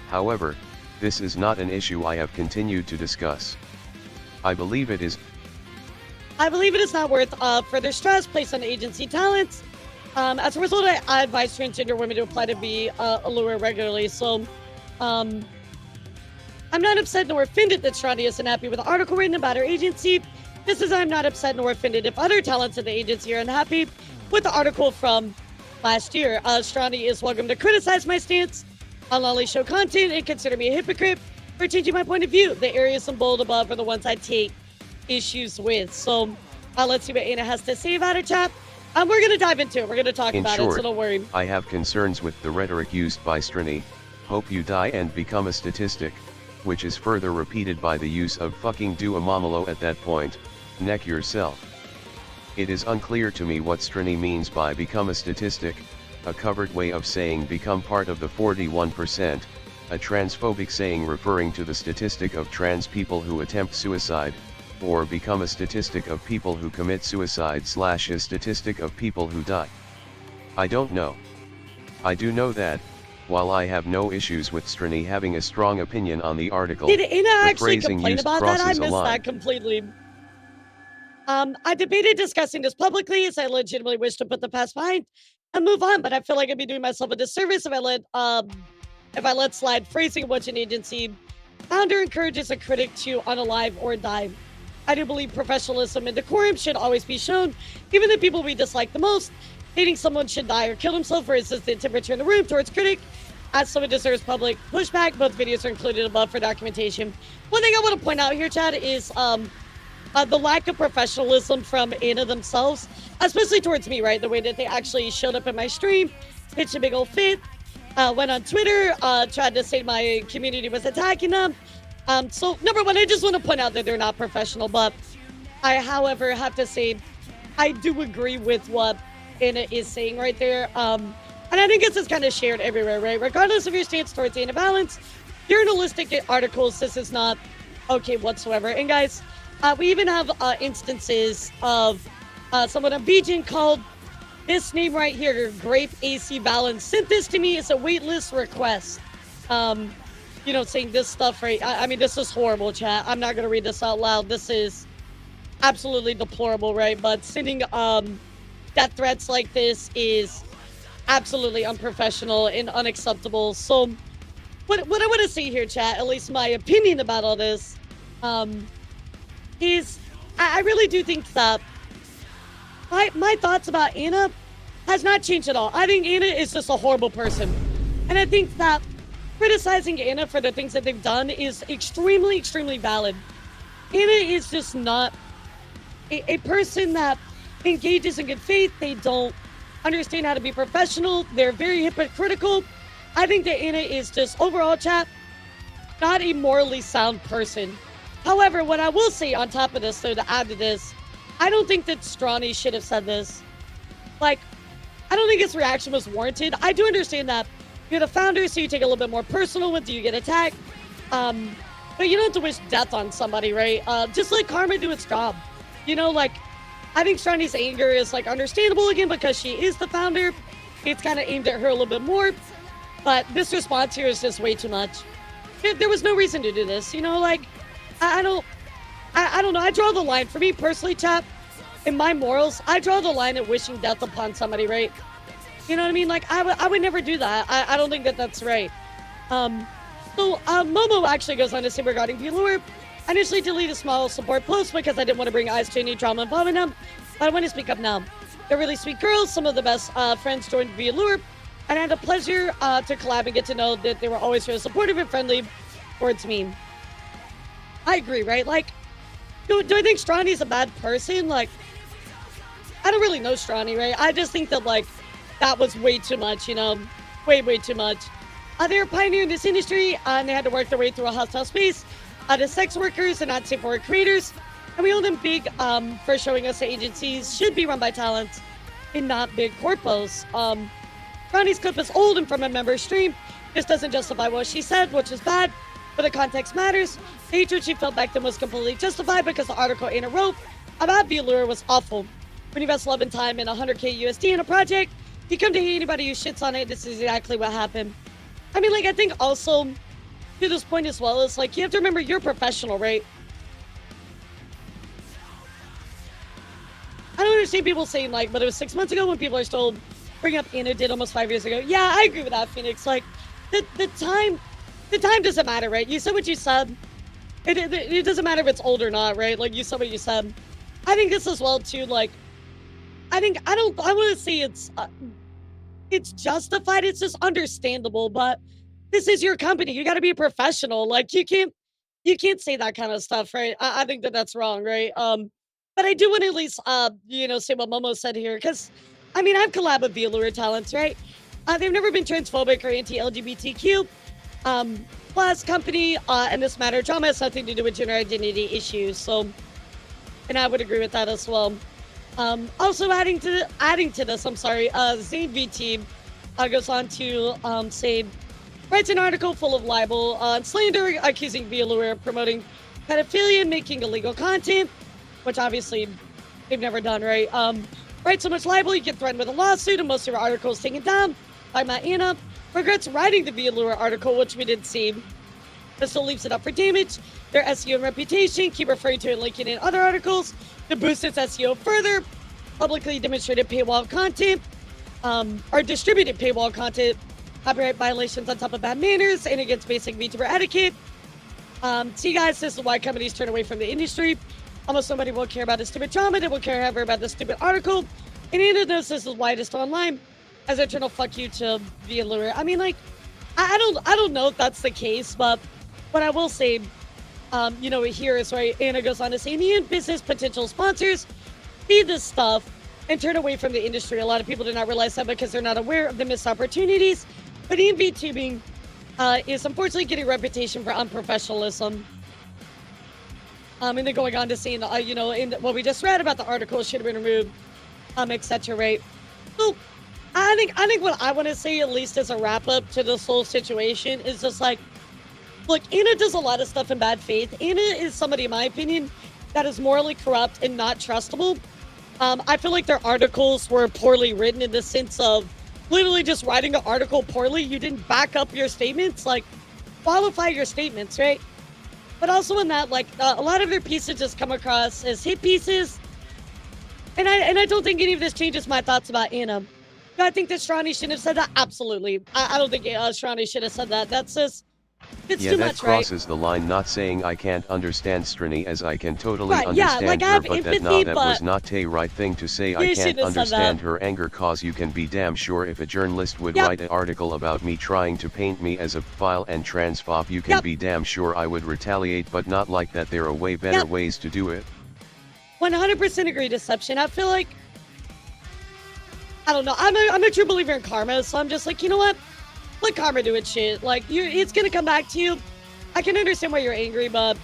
Speaker 14: However, this is not an issue I have continued to discuss. I believe it is
Speaker 1: not worth further stress placed on agency talents. As a result, I advise transgender women to apply to be a lure regularly. So, I'm not upset nor offended that Stronny isn't happy with the article written about her agency. Just as I'm not upset nor offended if other talents in the agency are unhappy with the article from last year. Stronny is welcome to criticize my stance on Lolly Show content and consider me a hypocrite for changing my point of view. The areas in bold above are the ones I take issues with. So let's see what Anna has to say about it, chat. We're going to dive into it. We're going to talk about it, so don't worry.
Speaker 14: I have concerns with the rhetoric used by Stronny, hope you die and become a statistic, which is further repeated by the use of fucking do a momolo at that point, neck yourself. It is unclear to me what Stronny means by become a statistic, a covert way of saying become part of the 41%, a transphobic saying referring to the statistic of trans people who attempt suicide, or become a statistic of people who commit suicide / a statistic of people who die. I don't know. I do know that, while I have no issues with Stronny having a strong opinion on the article,
Speaker 1: did Anna
Speaker 14: the
Speaker 1: actually
Speaker 14: phrasing
Speaker 1: complain
Speaker 14: used
Speaker 1: about that? I
Speaker 14: crosses a
Speaker 1: missed
Speaker 14: line.
Speaker 1: that completely. I debated discussing this publicly as I legitimately wish to put the past behind and move on, but I feel like I'd be doing myself a disservice if I let slide phrasing of what an agency founder encourages a critic to unalive or die. I do believe professionalism and decorum should always be shown, even the people we dislike the most. Hating someone should die or kill himself, or is this the temperature in the room towards critic? as someone deserves public pushback. Both videos are included above for documentation. One thing I want to point out here, Chad, is the lack of professionalism from Anna themselves, especially towards me, right? The way that they actually showed up in my stream, pitched a big old fit, went on Twitter, tried to say my community was attacking them. So, number one, I just want to point out that they're not professional, but I, however, have to say I do agree with what Anna is saying right there. And I think this is kind of shared everywhere, right? Regardless of your stance towards Anna Valens, journalistic articles, this is not okay whatsoever. And guys, we even have instances of someone on Vgen called this name right here, Grape AC Valens, sent this to me as a waitlist request. You know, saying this stuff, right? I mean, this is horrible, chat. I'm not going to read this out loud. This is absolutely deplorable, right? But sending death threats like this is absolutely unprofessional and unacceptable. So what I want to say here, chat, at least my opinion about all this, is I really do think that my thoughts about Anna has not changed at all. I think Anna is just a horrible person. And I think that criticizing Anna for the things that they've done is extremely, extremely valid. Anna is just not a person that engages in good faith. They don't understand how to be professional. They're very hypocritical. I think that Anna is just, overall, chat, not a morally sound person. However, what I will say on top of this, though, to add to this, I don't think that Stronny should have said this. Like, I don't think his reaction was warranted. I do understand that you're the founder, so you take a little bit more personal when you get attacked. But you don't have to wish death on somebody, right? Just let karma do its job. You know, like, I think Stronny's anger is, like, understandable again because she is the founder. It's kind of aimed at her a little bit more. But this response here is just way too much. There was no reason to do this, you know, like, I don't know. I draw the line. For me personally, chap, in my morals, I draw the line at wishing death upon somebody, right? You know what I mean? Like, I would never do that. I don't think that that's right. Momo actually goes on to say regarding Viewer, I initially deleted a small support post because I didn't want to bring eyes to any drama involving them, but I want to speak up now. They're really sweet girls. Some of the best friends joined Viewer, and I had the pleasure to collab and get to know that they were always very supportive and friendly towards me. I agree, right? Like, do I think Stronny's a bad person? Like, I don't really know Stronny, right? I just think that, like, that was way too much, you know? Way, way too much. They're pioneering this industry, and they had to work their way through a hostile space. The sex workers and not safe for creators. And we hold them big for showing us that agencies should be run by talents and not big corpos. Stronny's clip is old and from a member's stream. This doesn't justify what she said, which is bad, but the context matters. The hatred she felt back then was completely justified because the article Anna wrote about Viewer was awful. When you invest love and time in 100k USD in a project, you come to hate anybody who shits on it. This is exactly what happened. I mean, like, I think also to this point as well, is like, you have to remember you're a professional, right? I don't understand people saying, like, but it was 6 months ago when people are still bringing up Anna did almost 5 years ago. Yeah, I agree with that, Phoenix. Like, the time doesn't matter, right? You said what you said. It doesn't matter if it's old or not, right? Like, you said what you said. I think this as well, too, like, I want to say it's justified. It's just understandable, but this is your company. You got to be a professional. Like, you can't say that kind of stuff, right? I think that that's wrong, right? But I do want to at least, say what Momo said here, because, I mean, I've collabed with Viewer talents, right? They've never been transphobic or anti-LGBTQ. Plus, company and this matter drama has nothing to do with gender identity issues. So, and I would agree with that as well. Also adding to this, Zane VT goes on to say, writes an article full of libel on slander, accusing Viewer of promoting pedophilia and making illegal content, which obviously they've never done, right? Write so much libel, you get threatened with a lawsuit, and most of your articles taken down by Matt Anna. Regrets writing the Viewer article, which we did see, but still leaves it up for damage. Their SEO and reputation, keep referring to it, linking in other articles to boost its SEO further. Publicly demonstrated paywall content, or distributed paywall content, copyright violations on top of bad manners and against basic VTuber etiquette. See, guys, this is why companies turn away from the industry. Almost nobody will care about the stupid drama. They will care, however, about the stupid article. And Anna knows this is why it is still online. As an eternal fuck you to Viewer. I mean, like, I don't know if that's the case, but what I will say, you know, here is right. Anna goes on to say, me and business potential sponsors see this stuff and turn away from the industry. A lot of people do not realize that because they're not aware of the missed opportunities. But in VTubing is unfortunately getting a reputation for unprofessionalism. And then going on to saying, you know, in what we just read about the article should have been removed, etc. Right? So I think what I want to say, at least as a wrap up to this whole situation, is just like, look, Anna does a lot of stuff in bad faith. Anna is somebody, in my opinion, that is morally corrupt and not trustable. I feel like their articles were poorly written in the sense of literally just writing an article poorly. You didn't back up your statements, like qualify your statements, right? But also in that, like a lot of their pieces just come across as hit pieces. And I don't think any of this changes my thoughts about Anna. Do I think that Stronny shouldn't have said that? Absolutely. I don't think Stronny should have said that. That's just, it's
Speaker 14: yeah,
Speaker 1: too
Speaker 14: that
Speaker 1: much,
Speaker 14: crosses
Speaker 1: right?
Speaker 14: the line, not saying I can't understand Stronny as I can totally
Speaker 1: Right, yeah,
Speaker 14: understand
Speaker 1: like, I
Speaker 14: her,
Speaker 1: have
Speaker 14: but
Speaker 1: empathy,
Speaker 14: that
Speaker 1: but
Speaker 14: was not a right thing to say.
Speaker 1: you
Speaker 14: I
Speaker 1: shouldn't
Speaker 14: can't
Speaker 1: have said
Speaker 14: understand
Speaker 1: that.
Speaker 14: her anger, cause you can be damn sure if a journalist would
Speaker 1: Yep.
Speaker 14: write an article about me trying to paint me as a pedophile and transphobe, you can
Speaker 1: Yep.
Speaker 14: be damn sure I would retaliate, but not like that. There are way better
Speaker 1: Yep.
Speaker 14: ways to do it.
Speaker 1: 100% agree, Deception. I feel like, I don't know, I'm a true believer in karma, so I'm just like, you know what? Let karma do its shit. Like, it's gonna come back to you. I can understand why you're angry, but,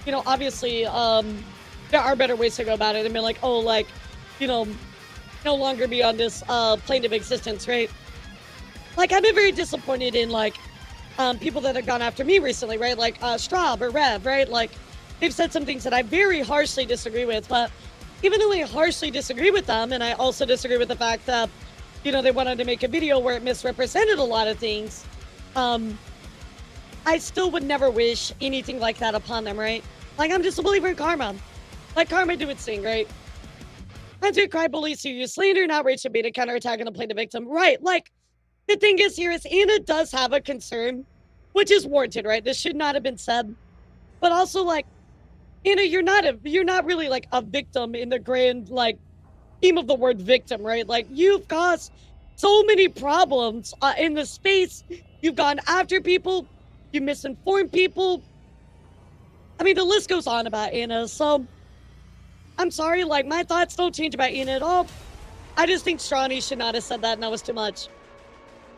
Speaker 1: you know, obviously, there are better ways to go about it and be like, oh, like, you know, no longer be on this plane of existence, right? Like, I've been very disappointed in, like, people that have gone after me recently, right? Like, Straub or Rev, right? Like, they've said some things that I very harshly disagree with, but even though I harshly disagree with them, and I also disagree with the fact that, you know, they wanted to make a video where it misrepresented a lot of things, I still would never wish anything like that upon them, right? Like, I'm just a believer in karma. Like, karma do its thing, right? Hunter cry bullies who use slander and outrage to bait a counterattack and to play the victim. Right, like, the thing is here is Anna does have a concern, which is warranted, right? This should not have been said. But also, like, Anna, you're not really, like, a victim in the grand, like, theme of the word victim, right? Like, you've caused so many problems in the space. You've gone after people. You misinformed people. I mean, the list goes on about Anna, so I'm sorry, like, my thoughts don't change about Anna at all. I just think Stronny should not have said that, and that was too much.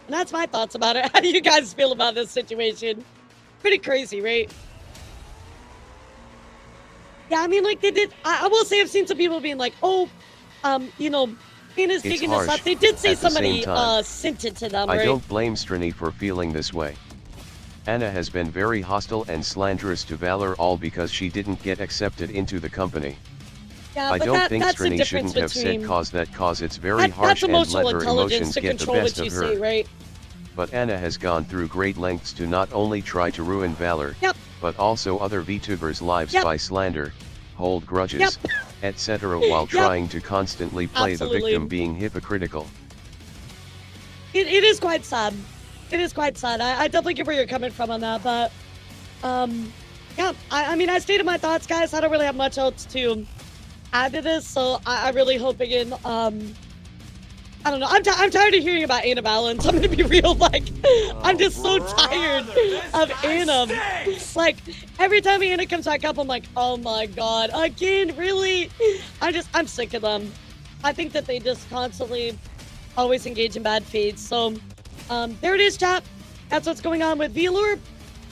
Speaker 1: And that's my thoughts about it. How do you guys feel about this situation? Pretty crazy, right? Yeah, I mean, like, they did, I will say I've seen some people being like, oh, you know, Anna's
Speaker 14: It's
Speaker 1: taking this
Speaker 14: harsh.
Speaker 1: up. They did say
Speaker 14: At the
Speaker 1: somebody
Speaker 14: same time,
Speaker 1: sent it to them,
Speaker 14: I
Speaker 1: right?
Speaker 14: don't blame Stronny for feeling this way. Anna has been very hostile and slanderous to Valor, all because she didn't get accepted into the company.
Speaker 1: Yeah,
Speaker 14: I
Speaker 1: but
Speaker 14: don't think
Speaker 1: that's the
Speaker 14: Stronny
Speaker 1: difference
Speaker 14: shouldn't have said
Speaker 1: between-
Speaker 14: cause it's very harsh
Speaker 1: that's
Speaker 14: and let
Speaker 1: emotional
Speaker 14: her
Speaker 1: intelligence
Speaker 14: emotions
Speaker 1: to
Speaker 14: get the
Speaker 1: control
Speaker 14: best
Speaker 1: what
Speaker 14: of
Speaker 1: you
Speaker 14: her.
Speaker 1: say, right?
Speaker 14: But Anna has gone through great lengths to not only try to ruin Valor,
Speaker 1: Yep.
Speaker 14: but also other VTubers' lives
Speaker 1: Yep.
Speaker 14: by slander, hold grudges,
Speaker 1: Yep.
Speaker 14: etc. while
Speaker 1: Yep.
Speaker 14: trying to constantly play the
Speaker 1: Absolutely.
Speaker 14: victim, being hypocritical.
Speaker 1: It is quite sad. It is quite sad. I definitely get where you're coming from on that, but yeah, I mean, I stated my thoughts, guys. I don't really have much else to add to this, so I really hope again, I don't know. I'm tired of hearing about Anna Valens. I'm gonna be real, like, I'm just so tired of Anna. Like, every time Anna comes back up, I'm like, oh my god, again, really? I'm sick of them. I think that they just constantly always engage in bad faiths. So, there it is, chat. That's what's going on with Velor,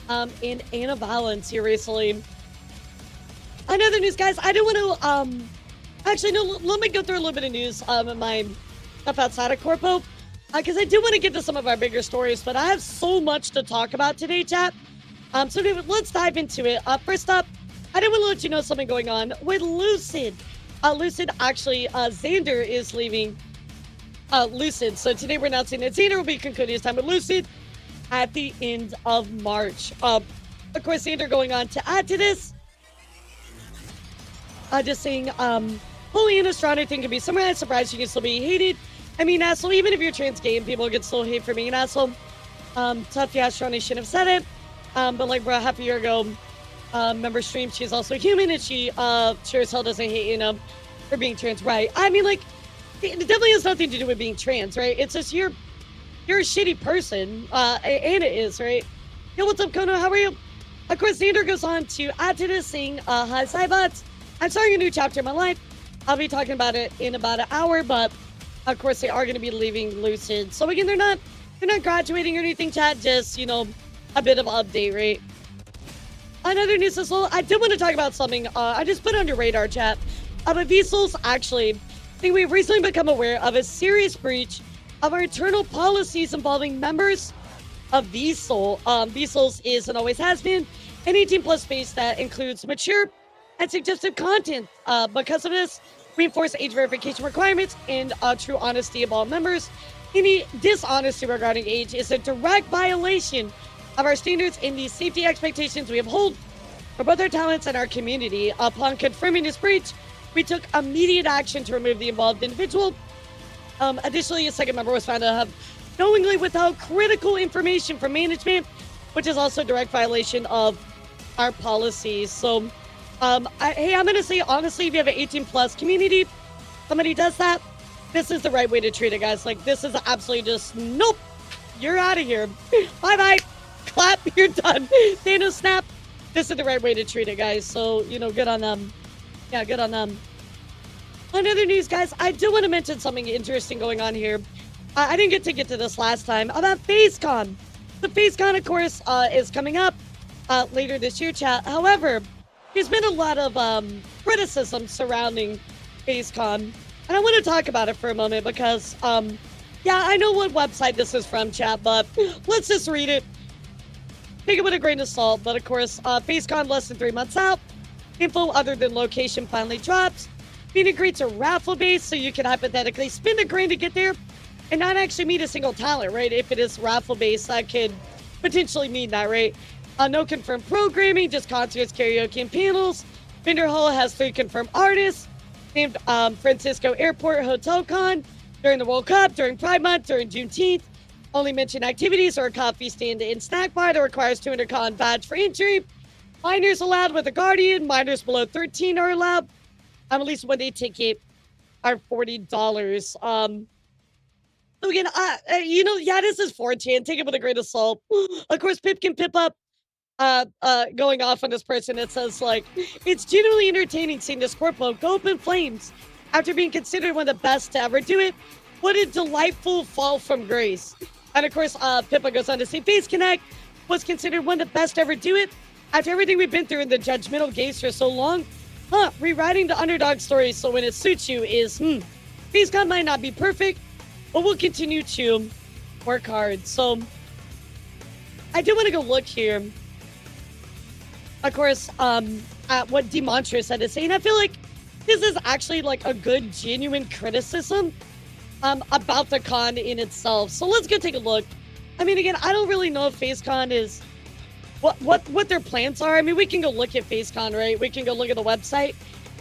Speaker 1: and Anna Valens here recently. Another news, guys. I do want to, actually, no, let me go through a little bit of news, my stuff outside of Corpo, because I do want to get to some of our bigger stories, but I have so much to talk about today, chat. So let's dive into it. First up, I did want to let you know something going on with Lucid. Lucid, actually, Xander is leaving Lucid. So today we're announcing that Xander will be concluding his time with Lucid at the end of March. Of course, Xander going on to add to this, just saying, Holy and Stronny thing can be somewhere. I'm surprised you can still be hated. I mean, asshole, even if you're trans gay, people can still hate for being an asshole. Tough, yeah, Stronny shouldn't have said it. But like, bro, half a year ago, member streamed, she's also human, and she sure as hell doesn't hate, you know, for being trans, right? I mean, like, it definitely has nothing to do with being trans, right? It's just you're you're a shitty person. And it is, right? Yo, what's up, Kono? How are you? Of course, Sinder goes on to add to this saying, hi, Cybots. I'm starting a new chapter in my life. I'll be talking about it in about an hour, but of course they are going to be leaving Lucid. So again, they're not graduating or anything, chat. Just, you know, a bit of an update, right? Another news as well. I did want to talk about something. I just put on your radar, chat. But Vsouls actually, I think we've recently become aware of a serious breach of our internal policies involving members of Vsoul. Vsouls is and always has been an 18+ space that includes mature and suggestive content. Because of this, we enforce age verification requirements and true honesty of all members. Any dishonesty regarding age is a direct violation of our standards and the safety expectations we uphold for both our talents and our community. Upon confirming this breach, we took immediate action to remove the involved individual. Additionally, a second member was found to have knowingly withheld critical information from management, which is also a direct violation of our policies. So, hey, I'm going to say, honestly, if you have an 18+ community, somebody does that, this is the right way to treat it, guys. Like, this is absolutely just, nope, you're out of here. Bye-bye. Clap, you're done. Thanos snap. This is the right way to treat it, guys. So, you know, good on them. Yeah, good on them. On other news, guys, I do want to mention something interesting going on here. I didn't get to this last time about FaceCon. The FaceCon, of course, is coming up later this year, chat. However, there's been a lot of criticism surrounding FaceCon, and I want to talk about it for a moment because, yeah, I know what website this is from, chat, but let's just read it. Take it with a grain of salt, but of course, FaceCon less than 3 months out. Info other than location finally drops. Meet and greets are raffle based, so you can hypothetically spend $1,000 to get there and not actually meet a single talent, right? If it is raffle based, that could potentially mean that, right? No confirmed programming, just concerts, karaoke, and panels. Vendor Hall has 3 confirmed artists named Francisco Airport Hotel Con during the World Cup, during Pride Month, during Juneteenth. Only mention activities or a coffee stand and snack bar that requires 200 con badge for entry. Minors allowed with a guardian. Minors below 13 are allowed. At least one day ticket are $40. So again, you know, yeah, this is 4chan. Take it with a grain of salt. Of course, Pip can pip up going off on this person. It says, like, it's genuinely entertaining seeing this corpo go up in flames after being considered one of the best to ever do it. What a delightful fall from grace. And of course, Pippa goes on to say, Face Connect was considered one of the best to ever do it. After everything we've been through in the judgmental gaze for so long, rewriting the underdog story so when it suits you is, FaceCon might not be perfect, but we'll continue to work hard. So, I do want to go look here, of course, at what Demonstrous had to say, and I feel like this is actually like a good, genuine criticism about the con in itself. So let's go take a look. I mean, again, I don't really know if FaceCon is what their plans are. I mean, we can go look at FaceCon, right? We can go look at the website.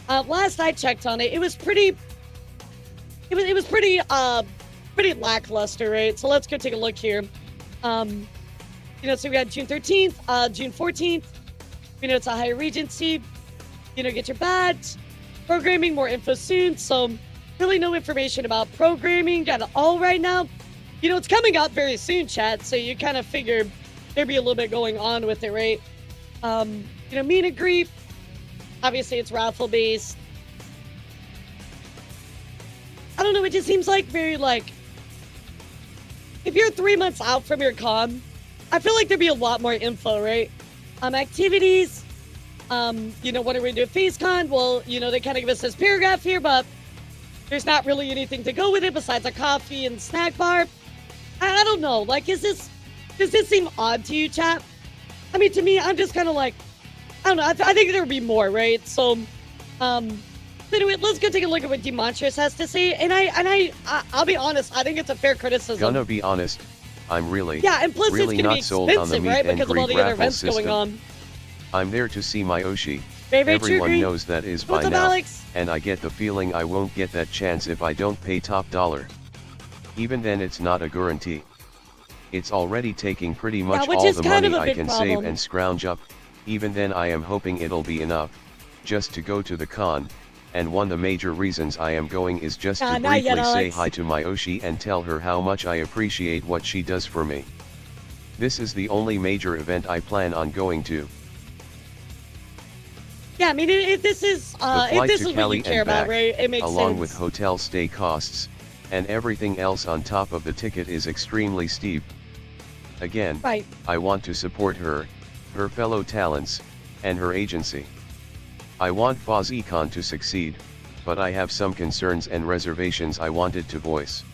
Speaker 1: Last I checked on it, it was pretty lackluster, right? So let's go take a look here. You know, so we got June 13th, June 14th. You know, it's a higher regency. You know, get your badge. Programming, more info soon. So really no information about programming at all right now. You know, it's coming up very soon, chat. So you kind of figure there'd be a little bit going on with it, right? You know, meet and greet. Obviously, it's raffle based. I don't know. It just seems like very like, if you're 3 months out from your con, I feel like there'd be a lot more info, right? Activities. You know, what are we doing at FaceCon? Well, you know, they kind of give us this paragraph here, but there's not really anything to go with it besides a coffee and snack bar. I don't know. Like, does this seem odd to you, chat? I mean, to me, I'm just kind of like, I don't know. I think there would be more, right? So, anyway, let's go take a look at what Demonstrous has to say. And I'll be honest, I think it's a fair criticism.
Speaker 14: Gonna be honest, I'm really,
Speaker 1: and plus
Speaker 14: really
Speaker 1: it's gonna
Speaker 14: not
Speaker 1: be
Speaker 14: sold on the
Speaker 1: expensive,
Speaker 14: meet
Speaker 1: right?
Speaker 14: and
Speaker 1: Because of all
Speaker 14: greet
Speaker 1: the other
Speaker 14: raffle
Speaker 1: events
Speaker 14: system.
Speaker 1: going on.
Speaker 14: I'm there to see my Oshi.
Speaker 1: Very
Speaker 14: Everyone
Speaker 1: true,
Speaker 14: knows that is by
Speaker 1: What's up,
Speaker 14: now,
Speaker 1: Alex?
Speaker 14: and I get the feeling I won't get that chance if I don't pay top dollar. Even then, it's not a guarantee. It's already taking pretty much all the money I can save and scrounge up. Even then, I am hoping it'll be enough just to go to the con, and one of the major reasons I am going is just to
Speaker 1: not yet,
Speaker 14: briefly say
Speaker 1: Alex.
Speaker 14: hi to my Oshi and tell her how much I appreciate what she does for me. This is the only major event I plan on going to.
Speaker 1: Yeah, I mean, if this is
Speaker 14: The
Speaker 1: if
Speaker 14: flight
Speaker 1: this
Speaker 14: to
Speaker 1: is what
Speaker 14: Cali
Speaker 1: you care
Speaker 14: and
Speaker 1: about,
Speaker 14: back,
Speaker 1: right? It makes
Speaker 14: along
Speaker 1: sense.
Speaker 14: with hotel stay costs, and everything else on top of the ticket is extremely steep. Again,
Speaker 1: Right.
Speaker 14: I want to support her, her fellow talents, and her agency. I want FozEcon to succeed, but I have some concerns and reservations I wanted to voice.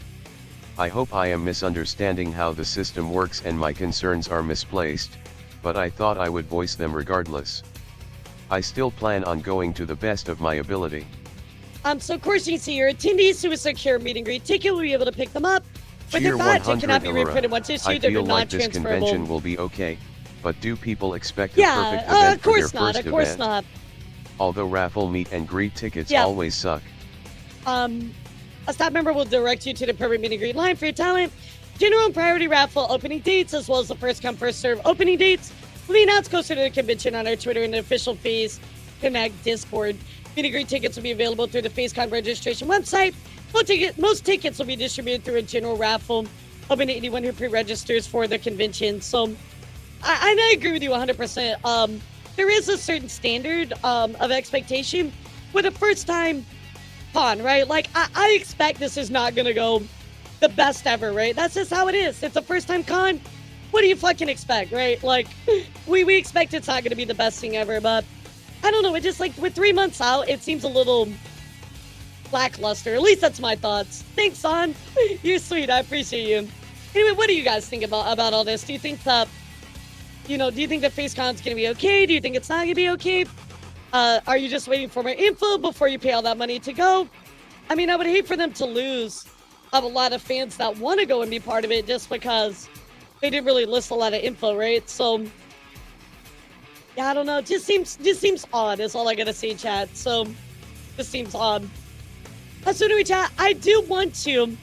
Speaker 14: I hope I am misunderstanding how the system works and my concerns are misplaced, but I thought I would voice them regardless. I still plan on going to the best of my ability.
Speaker 1: So of course you can see your attendees to a secure meet and greet ticket will be able to pick them up. But
Speaker 14: Tier
Speaker 1: their badge
Speaker 14: 100
Speaker 1: cannot be
Speaker 14: Elara.
Speaker 1: reprinted once issued.
Speaker 14: I
Speaker 1: They're
Speaker 14: feel like this
Speaker 1: non-transferable.
Speaker 14: convention will be okay, but do people expect a perfect
Speaker 1: Yeah,
Speaker 14: event
Speaker 1: of
Speaker 14: for their
Speaker 1: course not.
Speaker 14: first
Speaker 1: Of course
Speaker 14: event?
Speaker 1: not.
Speaker 14: Although raffle meet and greet tickets
Speaker 1: Yeah.
Speaker 14: always suck.
Speaker 1: A staff member will direct you to the perfect meet and greet line for your talent. General and priority raffle opening dates, as well as the first come first serve opening dates, will be announced closer to the convention on our Twitter and the official Phase Connect Discord. Meet and greet tickets will be available through the FaceCon registration website. Most tickets will be distributed through a general raffle open to anyone who pre-registers for the convention. So I agree with you 100%. There is a certain standard of expectation with a first-time con, right? Like, I expect this is not going to go the best ever, right? That's just how it is. It's a first-time con. What do you fucking expect, right? Like, we expect it's not going to be the best thing ever, but I don't know. It just, like, with 3 months out, it seems a little lackluster. At least that's my thoughts. Thanks, Son. You're sweet. I appreciate you. Anyway, what do you guys think about all this? Do you think that, do you think that FaceCon's going to be okay? Do you think it's not going to be okay? Are you just waiting for more info before you pay all that money to go? I mean, I would hate for them to lose a lot of fans that want to go and be part of it just because they didn't really list a lot of info, right? So, yeah, I don't know. It just seems odd is all I got to say, chat. So, just seems odd. So anyway, chat, I do want to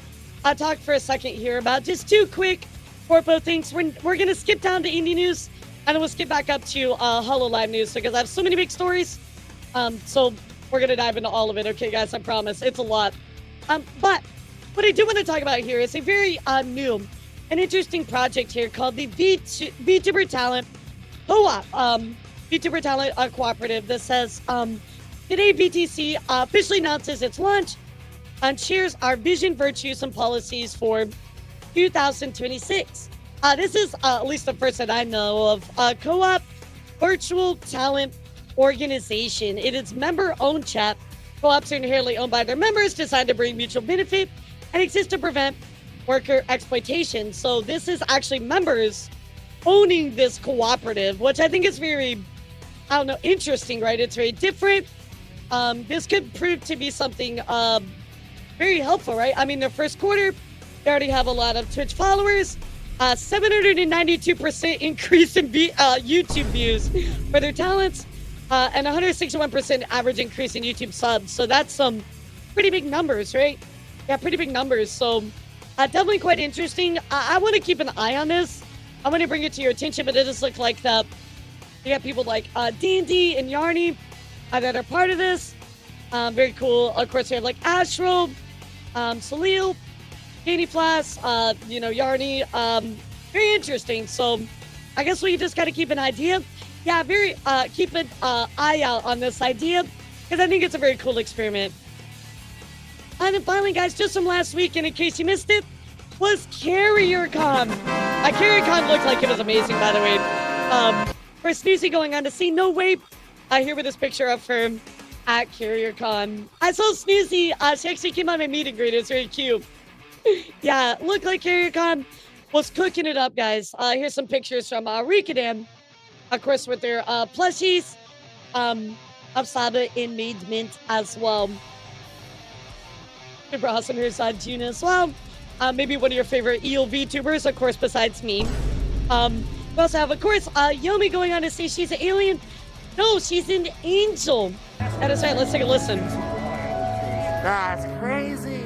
Speaker 1: talk for a second here about just two quick Corpo things. We're going to skip down to indie news, and then we'll skip back up to Hololive news because I have so many big stories. So we're going to dive into all of it, okay, guys? I promise. It's a lot. But what I do want to talk about here is a very new and interesting project here called the VTuber Talent Co-op. VTuber Talent Cooperative. This says, today VTC officially announces its launch and shares our vision, virtues, and policies for 2026. This is at least the first that I know of co-op virtual talent organization. It is member-owned, chat. Co-ops are inherently owned by their members, designed to bring mutual benefit and exist to prevent worker exploitation. So this is actually members owning this cooperative, which I think is very, interesting, right? It's very different. This could prove to be something very helpful, right? I mean, their first quarter, they already have a lot of Twitch followers, 792% increase in YouTube views for their talents, and 161% average increase in YouTube subs. So that's some pretty big numbers, right? Yeah, pretty big numbers. So definitely quite interesting. I want to keep an eye on this. I want to bring it to your attention, but it does look like that you have people like D&D and Yarny that are part of this. Very cool. Of course, we have like Astro, Salil, Candy Flask, Yarny. Very interesting. So I guess we just got to keep an idea. Yeah, keep an eye out on this idea because I think it's a very cool experiment. And then finally, guys, just from last week, and in case you missed it, was CarrierCon. CarrierCon looked like it was amazing, by the way. For Snoozy going on to see No Way, here with this picture of her at CarrierCon. I saw Snoozy. She actually came on my meet and greet. It's very cute. Yeah, looked like CarrierCon was cooking it up, guys. Here's some pictures from Rikadam, of course, with their plushies of Saba in Made Mint as well. Super awesome. Here's Juna as well. Maybe one of your favorite EO VTubers, of course, besides me. We also have, of course, Yomi going on to say she's an alien. No, she's an angel. That is right. Let's take a listen.
Speaker 15: That's crazy.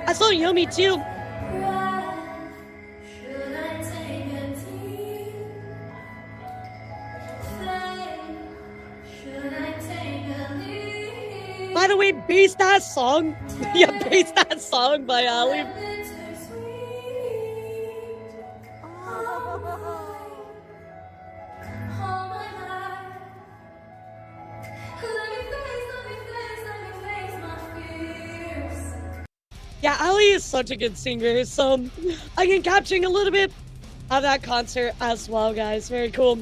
Speaker 1: I saw Yomi too. By the way, bass that song. Yeah, bass that song by Ali. Yeah, Ali is such a good singer, so again, capturing a little bit of that concert as well, guys. Very cool.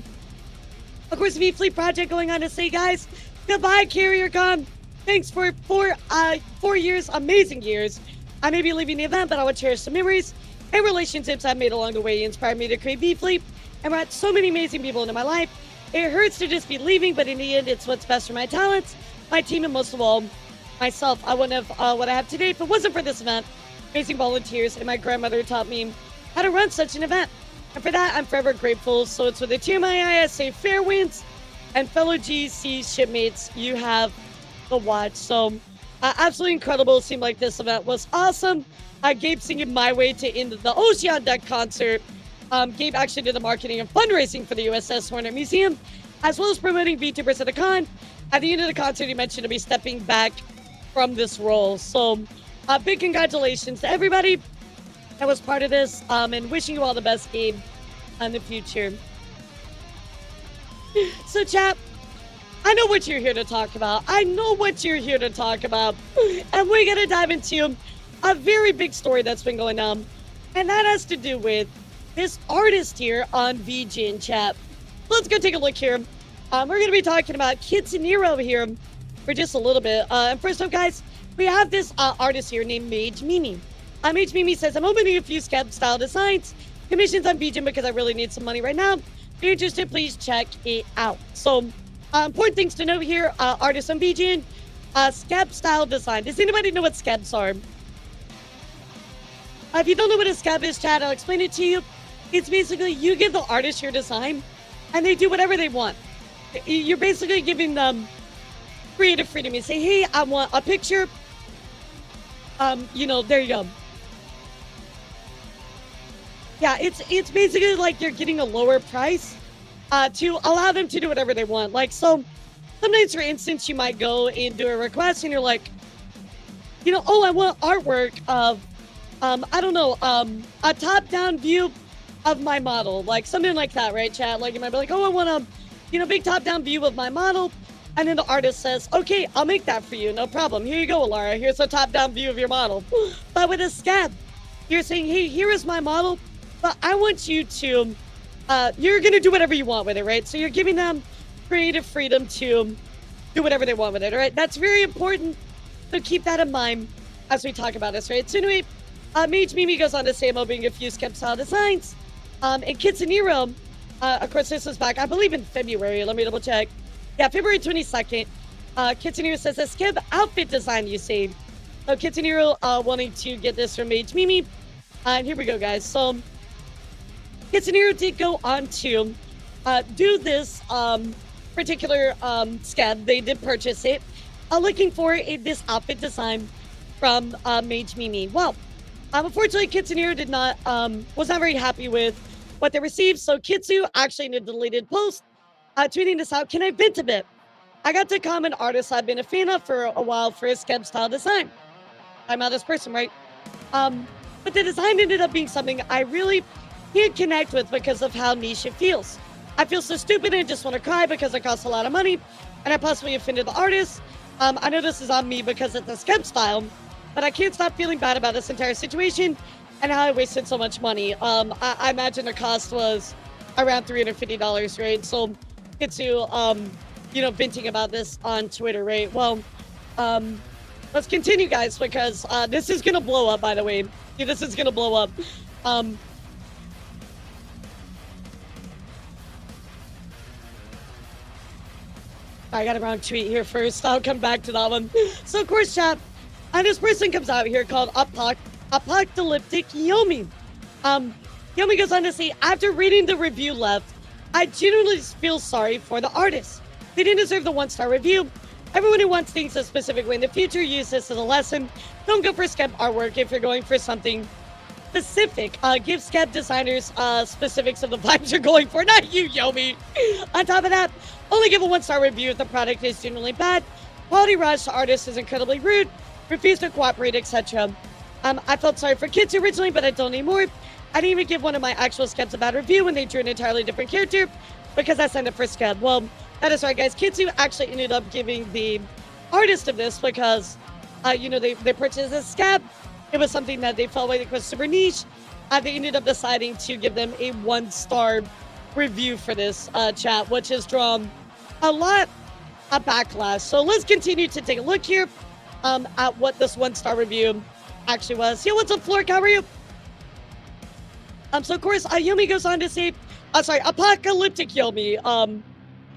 Speaker 1: Of course, the V-Fleet project going on to say, guys, goodbye, CarrierCon. Thanks for 4 years, amazing years. I may be leaving the event, but I will cherish some memories and relationships I've made along the way. Inspired me to create V-Fleet and brought so many amazing people into my life. It hurts to just be leaving, but in the end, it's what's best for my talents, my team, and most of all, myself. I wouldn't have what I have today if it wasn't for this event. Amazing volunteers, and my grandmother taught me how to run such an event. And for that, I'm forever grateful. So it's with a tear in my eye, I say fair winds, and fellow GC shipmates, you have the watch. So absolutely incredible. It seemed like this event was awesome. Gabe singing My Way to end the Ocean Deck concert. Gabe actually did the marketing and fundraising for the USS Hornet Museum, as well as promoting VTubers at the con. At the end of the concert, he mentioned to be stepping back from this role. So big congratulations to everybody that was part of this, and wishing you all the best, Gabe, in the future. So, chat, I know what you're here to talk about. And we're going to dive into a very big story that's been going on. And that has to do with this artist here on Vgen, chat. Let's go take a look here. We're going to be talking about Kitsunero here for just a little bit. And first up, guys, we have this artist here named Mage Mimi. Mage Mimi says, I'm opening a few Skeb style designs, commissions on Vgen because I really need some money right now. If you're interested, please check it out. So, important things to note here, artists on Vgen, Skeb style design. Does anybody know what Skebs are? If you don't know what a Skeb is, chat, I'll explain it to you. It's basically you give the artist your design, and they do whatever they want. You're basically giving them creative freedom. You say, hey, I want a picture. There you go. Yeah, it's basically like you're getting a lower price to allow them to do whatever they want. Like, so sometimes, for instance, you might go and do a request and you're like, oh, I want artwork of, a top-down view of my model. Like, something like that, right, chat? Like, you might be like, oh, I want a, big top-down view of my model. And then the artist says, okay, I'll make that for you. No problem. Here you go, Elara. Here's a top-down view of your model. But with a Skeb, you're saying, hey, here is my model, but I want you to, you're going to do whatever you want with it, right? So you're giving them creative freedom to do whatever they want with it, all right? That's very important. So keep that in mind as we talk about this, right? So anyway, Mage Mimi goes on to say, I'm opening a few Skeb style designs. And Kitsunero, of course, this was back, I believe, in February. Let me double check. Yeah, February 22nd. Kitsunero says, a Skeb outfit design you saved. So Kitsunero wanting to get this from Mage Mimi. And here we go, guys. So Kitsunero did go on to do this particular Skeb. They did purchase it, looking for this outfit design from Mage Mimi. Well, unfortunately, Kitsunero did not was not very happy with what they received. So Kitsu, actually in a deleted post, tweeting this out, can I vent a bit? I got to comment artists I've been a fan of for a while for his Skeb style design. I'm not this person, right? But the design ended up being something I really can't connect with because of how niche it feels. I feel so stupid and just want to cry because it costs a lot of money and I possibly offended the artist. I know this is on me because it's a Skeb style, but I can't stop feeling bad about this entire situation and how I wasted so much money. I imagine the cost was around $350, right? So Kitsu, venting about this on Twitter, right? Well, let's continue, guys, because this is going to blow up, by the way. Yeah, this is going to blow up. I got a wrong tweet here first. I'll come back to that one. So, of course, chat, this person comes out here called Apocalyptic Yomi. Yomi goes on to say, after reading the review left, I genuinely feel sorry for the artists. They didn't deserve the 1-star review. Everyone who wants things a specific way in the future, use this as a lesson. Don't go for Skeb artwork if you're going for something specific. Give Skeb designers specifics of the vibes you're going for, not you, Yomi. On top of that, only give a 1-star review if the product is genuinely bad quality rush, the artist is incredibly rude, refused to cooperate, etc. I felt sorry for kids originally, but I don't anymore. I didn't even give one of my actual skebs a bad review when they drew an entirely different character because I signed up for skeb. Well, that is right, guys. Kitsu actually ended up giving the artist of this because, they purchased a skeb. It was something that they felt like was super niche. They ended up deciding to give them a 1-star review for this chat, which has drawn a lot of backlash. So let's continue to take a look here at what this 1-star review actually was. Yo, what's up, Flork? How are you? So of course, Yomi goes on to say, Apocalyptic Yomi.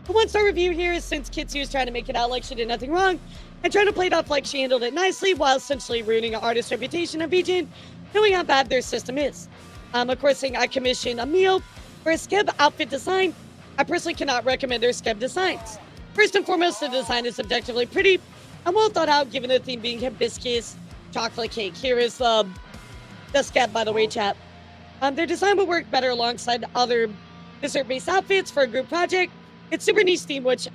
Speaker 1: The 1-star review here is since Kitsu is trying to make it out like she did nothing wrong and trying to play it off like she handled it nicely while essentially ruining an artist's reputation of Vgen, knowing how bad their system is. Of course, saying I commissioned a meal for a skeb outfit design. I personally cannot recommend their skeb designs. First and foremost, the design is objectively pretty and well thought out, given the theme being hibiscus chocolate cake. Here is the skeb, by the way, chat. Their design would work better alongside other dessert-based outfits for a group project. It's super niche theme, which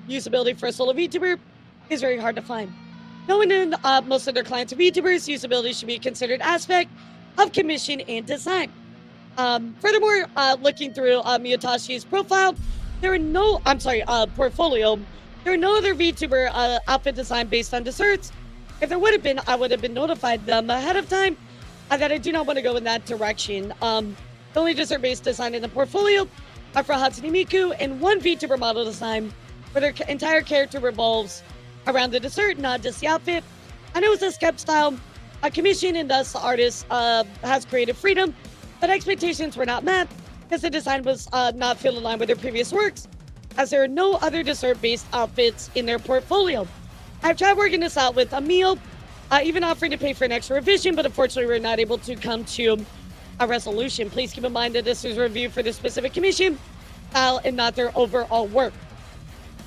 Speaker 1: usability for a solo VTuber is very hard to find. Knowing that most of their clients are VTubers, usability should be a considered aspect of commission and design. Furthermore, looking through Miyotashi's profile, portfolio, there are no other VTuber outfit design based on desserts. If there would have been, I would have been notified them ahead of time that I do not want to go in that direction. The only dessert-based design in the portfolio are for Hatsune Miku and one VTuber model design where their entire character revolves around the dessert, not just the outfit. I know it's a skeb style, a commission, and thus the artist has creative freedom, but expectations were not met because the design was not feel in line with their previous works, as there are no other dessert-based outfits in their portfolio. I've tried working this out with a meal, even offering to pay for an extra revision, but unfortunately we're not able to come to a resolution. Please keep in mind that this is a review for the specific commission style and not their overall work.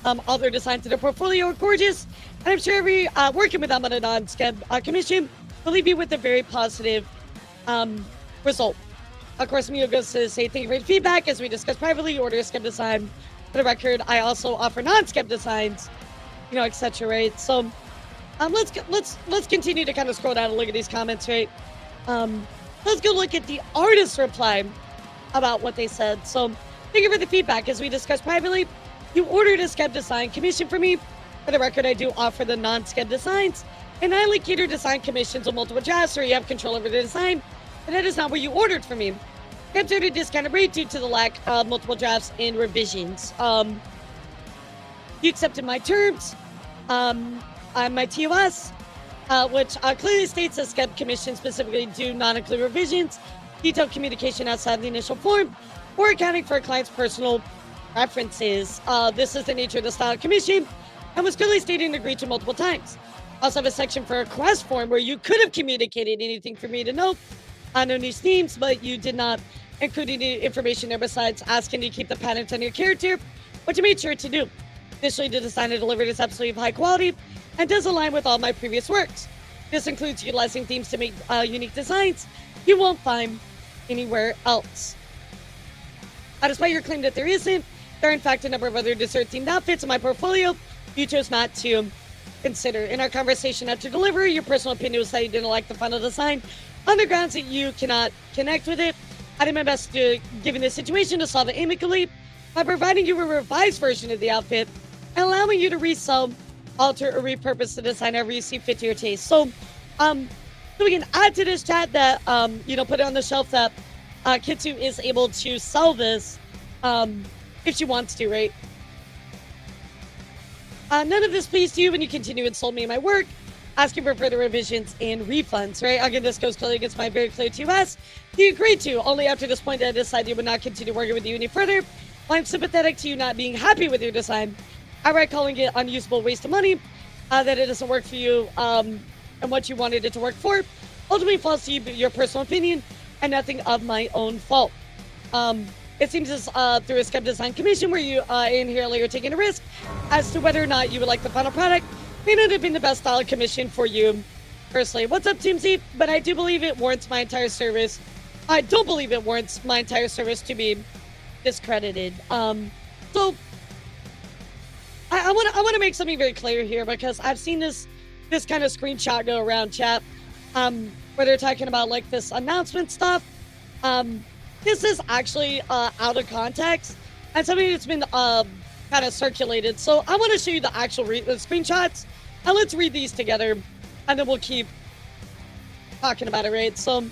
Speaker 1: All their designs in their portfolio are gorgeous, and I'm sure working with them on a non-skeb commission will leave you with a very positive result. Of course, Mio goes to say thank you for your feedback. As we discussed privately, order a skeb design. For the record, I also offer non-skeb designs, etc. Right? So, let's continue to kind of scroll down and look at these comments, right? Let's go look at the artist's reply about what they said. So, thank you for the feedback. As we discussed privately, you ordered a skeb design commission for me. For the record, I do offer the non-skeb designs, and I only cater design commissions on multiple drafts where you have control over the design, but that is not what you ordered for me. Skebs are at a discounted rate due to the lack of multiple drafts and revisions. You accepted my terms. My TOS, which clearly states that skeb commissions specifically do not include revisions, detailed communication outside the initial form, or accounting for a client's personal preferences. This is the nature of the style of commission and was clearly stated and agreed to multiple times. Also have a section for a request form where you could have communicated anything for me to know on no niche themes, but you did not include any information there besides asking to keep the patterns on your character, which I made sure to do. Additionally, the design I delivered is absolutely of high quality and does align with all my previous works. This includes utilizing themes to make unique designs you won't find anywhere else. Despite your claim that there isn't, there are in fact a number of other dessert-themed outfits in my portfolio you chose not to consider. In our conversation after delivery, your personal opinion was that you didn't like the final design on the grounds that you cannot connect with it. I did my best to, given the situation, to solve it amicably by providing you a revised version of the outfit and allowing you to resell, alter, or repurpose the design however you see fit to your taste. So we can add to this chat that, put it on the shelf that Kitsu is able to sell this if she wants to, right? None of this pleased you when you continue to insult me in my work, asking for further revisions and refunds, right? Again, this goes clearly against my very clear TOS. You agreed to, only after this point that I decided you would not continue working with you any further. While I'm sympathetic to you not being happy with your design, outright calling it unusable waste of money, that it doesn't work for you, and what you wanted it to work for, ultimately falls to you, your personal opinion, and nothing of my own fault. It seems as through a skeb design commission where you inherently are taking a risk as to whether or not you would like the final product may not have been the best style of commission for you personally. What's up, Team Z? But I do believe it warrants my entire service. I don't believe it warrants my entire service to be discredited. So I I want to make something very clear here because I've seen this kind of screenshot go around chat, where they're talking about like this announcement stuff. This is actually out of context and something that's been kind of circulated. So I want to show you the actual screenshots, and let's read these together, and then we'll keep talking about it, right? So,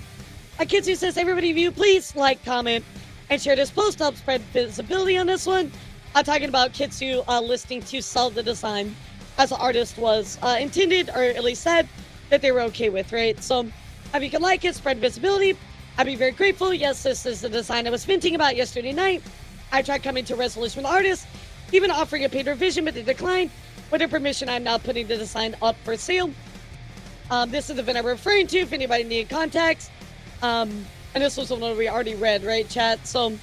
Speaker 1: Kitsu says, everybody view, please like, comment, and share this post to help spread visibility on this one. I'm talking about Kitsu listing to sell the design as the artist was intended, or at least said that they were okay with, right? So, if you can like it, spread visibility, I'd be very grateful. Yes, this is the design I was venting about yesterday night. I tried coming to a resolution with the artist, even offering a paid revision, but they declined. With their permission, I'm now putting the design up for sale. This is the event I'm referring to, if anybody needed context. And this was the one we already read, right, chat? So,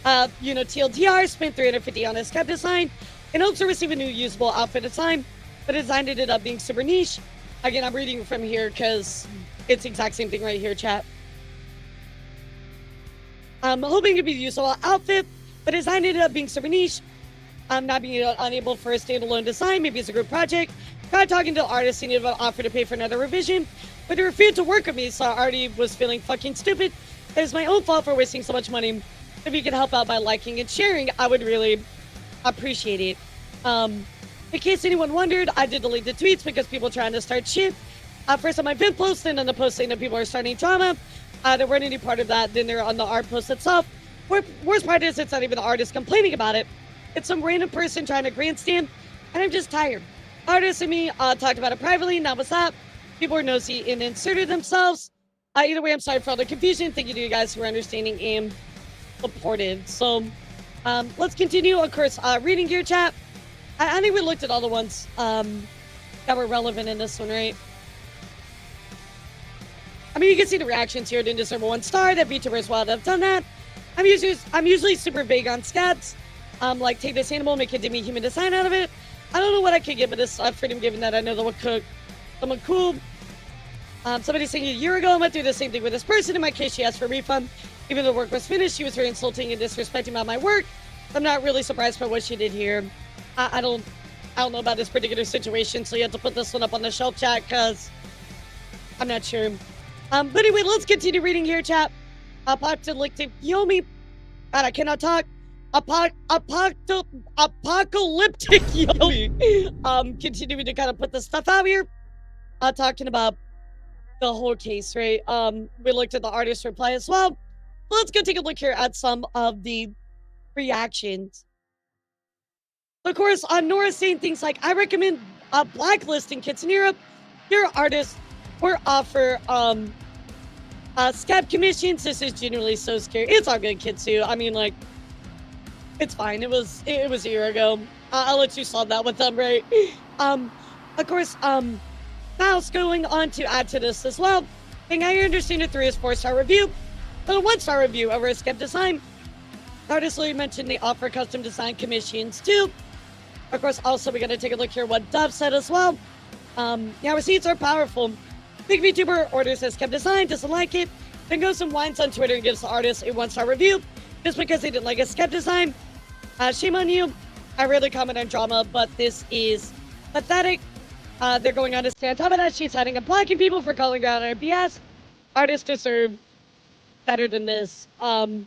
Speaker 1: TLDR spent $350 on a scab design in hopes to receive a new usable outfit at a time, but the design ended up being super niche. Again, I'm reading from here because it's the exact same thing right here, chat. I'm hoping to be the usable outfit, but the design ended up being super niche. I'm not being unable for a standalone design. Maybe it's a group project. Tried talking to the artist, needed an offer to pay for another revision, but they refused to work with me, so I already was feeling fucking stupid. It's my own fault for wasting so much money. If you could help out by liking and sharing, I would really appreciate it. In case anyone wondered, I did delete the tweets because people are trying to start shit. First on my vent post, and then the post saying that people are starting drama. There weren't any part of that. Then they're on the art post itself. Worst part is it's not even the artist complaining about it. It's some random person trying to grandstand, and I'm just tired. Artists and me talked about it privately, now what's up? People were nosy and inserted themselves. Either way, I'm sorry for all the confusion. Thank you to you guys who are understanding and supported. So, let's continue. Of course, reading gear chat. I think we looked at all the ones that were relevant in this one, right? I mean, you can see the reactions here. Didn't deserve a 1 star. That VTuber as well. I've done that. I'm usually super vague on scabs. Like take this animal, make a demi-human design out of it. I don't know what I could give, but this freedom given that I know that would cook someone cool. Somebody saying a year ago I went through the same thing with this person. In my case, she asked for a refund. Even though the work was finished, she was very insulting and disrespecting about my work. I'm not really surprised by what she did here. I don't know about this particular situation, so you have to put this one up on the shelf, chat, because I'm not sure. But anyway, let's continue reading here, chat. Apocalyptic Yomi. God, I cannot talk. Apocalyptic Yomi. Continuing to kind of put this stuff out here. Talking about the whole case, right? We looked at the artist's reply as well. Let's go take a look here at some of the reactions. Of course, Nora's saying things like, I recommend blacklisting kits in Europe. Your artists or offer scab commissions. This is genuinely so scary. It's all good, Kitsu. I mean, like, it's fine. It was a year ago. I'll let you solve that with them, right? Of course, Mouse going on to add to this as well. And I understand a 3 is 4-star review, but a 1-star review over a scab design. Artist Lily mentioned they offer custom design commissions too. Of course, also we gotta take a look here what Dove said as well. Yeah, receipts are powerful. Big VTuber orders a scab design, doesn't like it, then goes and whines on Twitter and gives the artist a 1-star review just because they didn't like a scab design. Shame on you. I rarely comment on drama, but this is pathetic. They're going on to stay on top of that. She's hiding and blocking people for calling out our BS. Artists deserve better than this. So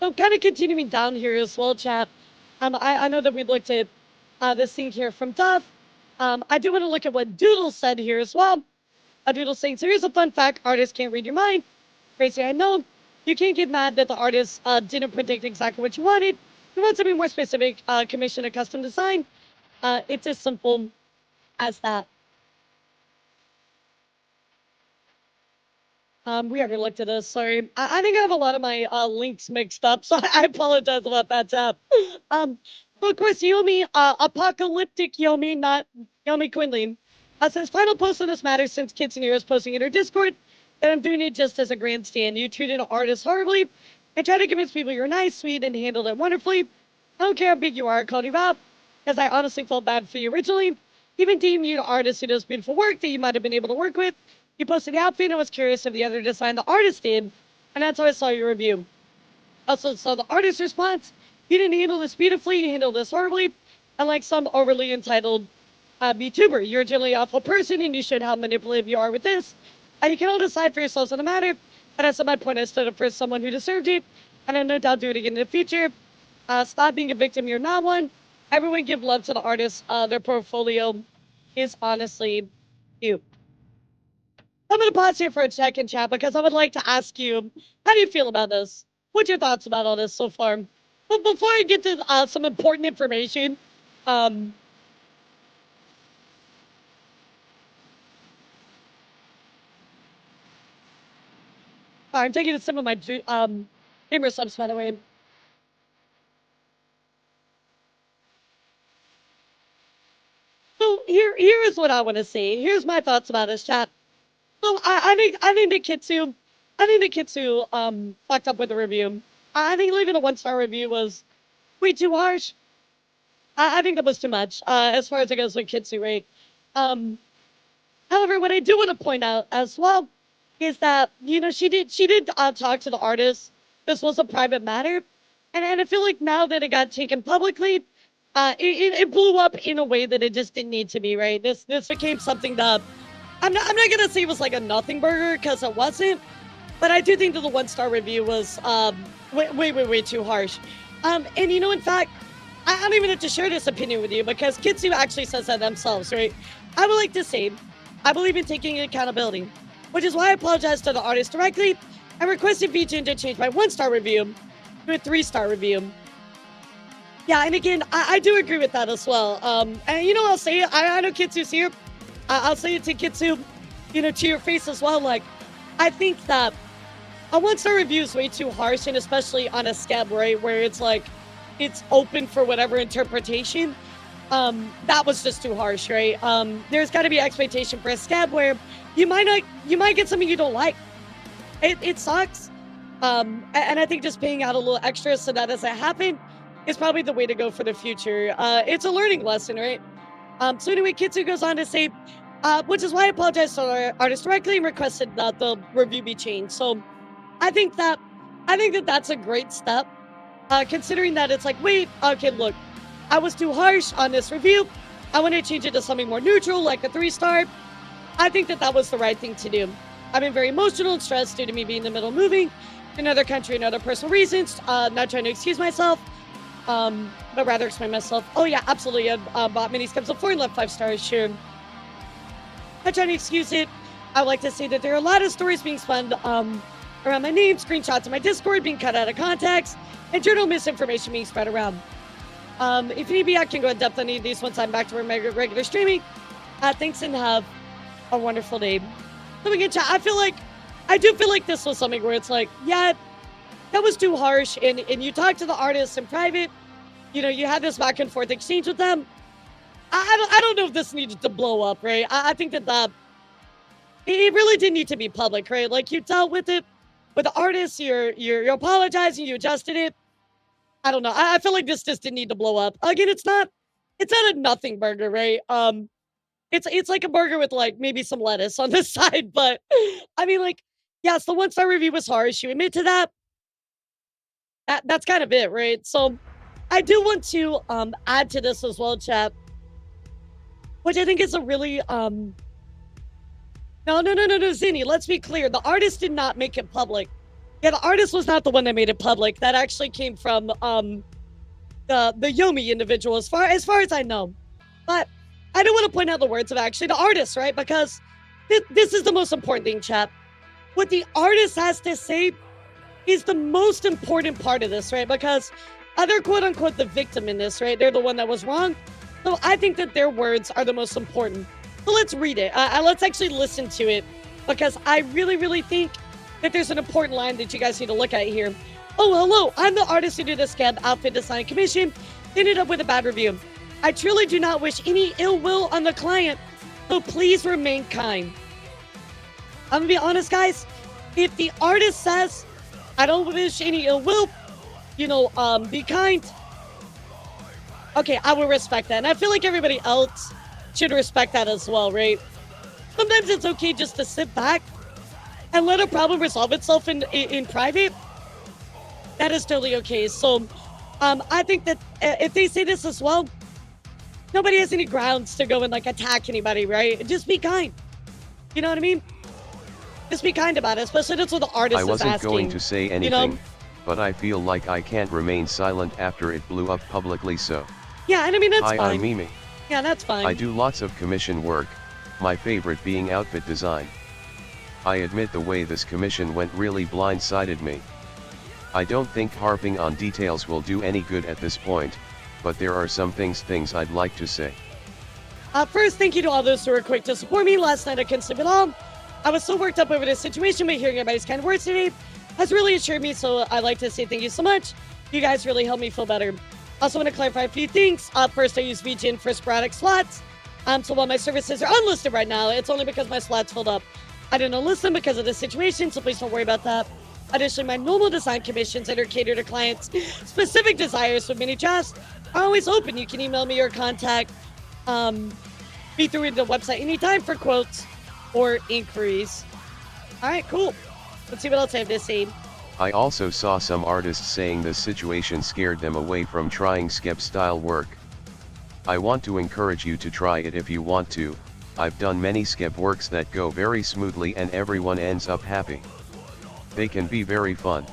Speaker 1: kind of continuing down here as well, chat. I know that we looked at this thing here from Duff. I do want to look at what Doodle said here as well. Doodle saying, so here's a fun fact, artists can't read your mind. Crazy, I know. You can't get mad that the artist didn't predict exactly what you wanted. You want something more specific, commission a custom design. It's as simple as that. We already looked at this, sorry. I think I have a lot of my links mixed up, so I apologize about that, Tap. Of course, Yomi, Apocalyptic Yomi, not Yomi Quinlan, says, final post on this matter since Kids in Here is posting in her Discord, and I'm doing it just as a grandstand. You treated an artist horribly, and try to convince people you're nice, sweet, and handled it wonderfully. I don't care how big you are, I called you out, because I honestly felt bad for you originally. Even deemed you an artist who does beautiful work that you might have been able to work with. You posted the outfit and was curious of the other design the artist did, and that's how I saw your review. Also saw the artist's response. You didn't handle this beautifully, you handled this horribly. and like some overly entitled VTuber. You're a generally awful person, and you showed how manipulative you are with this. And you can all decide for yourselves on the matter. But as at my point, I stood up for someone who deserved it, and I no doubt do it again in the future. Stop being a victim, you're not one. Everyone give love to the artists. Their portfolio is honestly cute. I'm going to pause here for a second, chat, because I would like to ask you, how do you feel about this? What's your thoughts about all this so far? But before I get to some important information, I'm taking some of my gamer subs, by the way. So here is what I want to see. Here's my thoughts about this, chat. So I think the Kitsu fucked up with the review. I think leaving a 1-star review was way too harsh. I think that was too much as far as it goes with Kitsu, right? However, what I do want to point out as well is that she did talk to the artist. This was a private matter, and I feel like now that it got taken publicly, it blew up in a way that it just didn't need to be, right? This became something that I'm not gonna say it was like a nothing burger, because it wasn't, but I do think that the 1-star review was way too harsh. And in fact, I don't even have to share this opinion with you, because Kitsu actually says that themselves, right? I would like to say, I believe in taking accountability, which is why I apologize to the artist directly and requested Vgen to change my 1-star review to a 3-star review. Yeah, and again, I do agree with that as well. And I'll say it. I know Kitsu's here. I'll say it to Kitsu, to your face as well. Like, I think that a 1-star review is way too harsh, and especially on a scab, right, where it's like, it's open for whatever interpretation. That was just too harsh, right? There's got to be expectation for a scab where you might get something you don't like. It sucks. And I think just paying out a little extra so that doesn't happen is probably the way to go for the future. It's a learning lesson, right? So anyway, Kitsu goes on to say, which is why I apologize to our artist directly and requested that the review be changed. So I think that that's a great step, considering that it's like, wait, okay, look, I was too harsh on this review. I want to change it to something more neutral, like a 3-star. I think that was the right thing to do. I've been very emotional and stressed due to me being in the middle of moving to another country and other personal reasons. Not trying to excuse myself, but rather explain myself. Oh yeah, absolutely. I bought mini scubs before and left 5 stars, sure. Not trying to excuse it. I would like to say that there are a lot of stories being spun around my name, screenshots of my Discord being cut out of context, and journal misinformation being spread around. If need be, I can go in depth on any of these once I'm back to regular streaming. Thanks and have a wonderful day. So again, chat, I do feel like this was something where it's like, yeah, that was too harsh, and you talked to the artists in private. You had this back and forth exchange with them. I don't know if this needed to blow up, right? I think that it really didn't need to be public, right? Like, you dealt with it with the artists, you're apologizing, you adjusted it. I don't know. I feel like this just didn't need to blow up. Again, it's not a nothing burger, right? It's like a burger with like maybe some lettuce on the side, but I mean, like, yes, the 1-star review was harsh. You admit to that. That's kind of it, right? So I do want to add to this as well, chat, which I think is a really no, Zinni, let's be clear. The artist did not make it public. Yeah, the artist was not the one that made it public. That actually came from the Yomi individual, as far as I know. But I do want to point out the words of actually the artist, right? Because this is the most important thing, chat. What the artist has to say is the most important part of this, right? Because they're quote-unquote the victim in this, right? They're the one that was wrong. So I think that their words are the most important. So let's read it. Let's actually listen to it, because I really think that there's an important line that you guys need to look at here. Oh, hello. I'm the artist who did a scab outfit design commission. Ended up with a bad review. I truly do not wish any ill will on the client, so please remain kind. I'm gonna be honest, guys. If the artist says, I don't wish any ill will, be kind. Okay, I will respect that. And I feel like everybody else should respect that as well, right? Sometimes it's okay just to sit back and let a problem resolve itself in private. That is totally okay. So I think that if they say this as well, nobody has any grounds to go and like attack anybody, right? Just be kind. You know what I mean? Just be kind about it, especially that's what the artist
Speaker 14: I
Speaker 1: is
Speaker 14: wasn't
Speaker 1: asking.
Speaker 14: going to say anything,
Speaker 1: you know?
Speaker 14: but I feel like I can't remain silent after it blew up publicly, so.
Speaker 1: Yeah, and I mean, that's
Speaker 14: Hi,
Speaker 1: fine.
Speaker 14: I'm Mimi.
Speaker 1: Yeah, that's fine.
Speaker 14: I do lots of commission work, my favorite being outfit design. I admit the way this commission went really blindsided me. I don't think harping on details will do any good at this point, but there are some things I'd like to say.
Speaker 1: First, thank you to all those who were quick to support me. Last night I couldn't sleep at all. I was so worked up over this situation, but hearing everybody's kind words today has really assured me, so I'd like to say thank you so much. You guys really helped me feel better. Also want to clarify a few things. First, I use Vgen for sporadic slots. So while my services are unlisted right now, it's only because my slots filled up. I didn't enlist them because of the situation, so please don't worry about that. Additionally, my normal design commissions that are catered to clients' specific desires with mini drafts are always open. You can email me or contact me through the website anytime for quotes or inquiries. All right, cool. Let's see what else I have to say.
Speaker 14: I also saw some artists saying this situation scared them away from trying skep style work. I want to encourage you to try it if you want to. I've done many skep works that go very smoothly and everyone ends up happy. They can be very fun.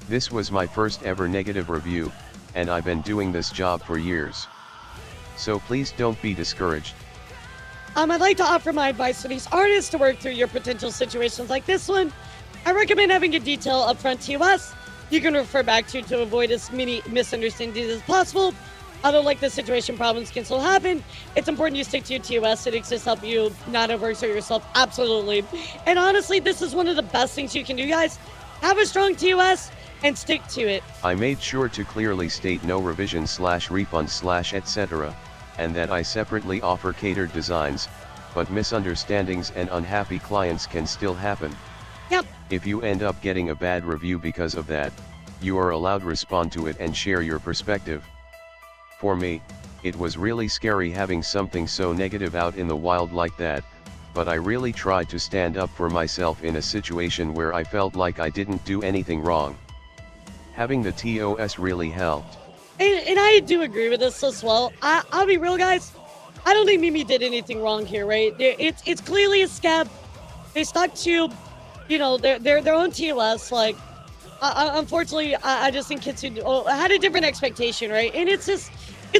Speaker 14: This was my first ever negative review, and I've been doing this job for years. So please don't be discouraged.
Speaker 1: I'd like to offer my advice to these artists to work through your potential situations like this one. I recommend having a detail upfront TOS you can refer back to avoid as many misunderstandings as possible. Although like the situation problems can still happen, it's important you stick to your TOS. It exists to help you not overexert yourself. Absolutely. And honestly, this is one of the best things you can do, guys. Have a strong TOS and stick to it.
Speaker 14: I made sure to clearly state no revision/refund/ etc. and that I separately offer catered designs, but misunderstandings and unhappy clients can still happen.
Speaker 1: Yep.
Speaker 14: If you end up getting a bad review because of that, you are allowed to respond to it and share your perspective. For me, it was really scary having something so negative out in the wild like that, but I really tried to stand up for myself in a situation where I felt like I didn't do anything wrong. Having the TOS really helped.
Speaker 1: And I do agree with this as well. I'll be real, guys. I don't think Mimi did anything wrong here, right? It's clearly a scab. They stuck to, you know, their own TOS. Like, unfortunately, I just think kids who had a different expectation, right? And it's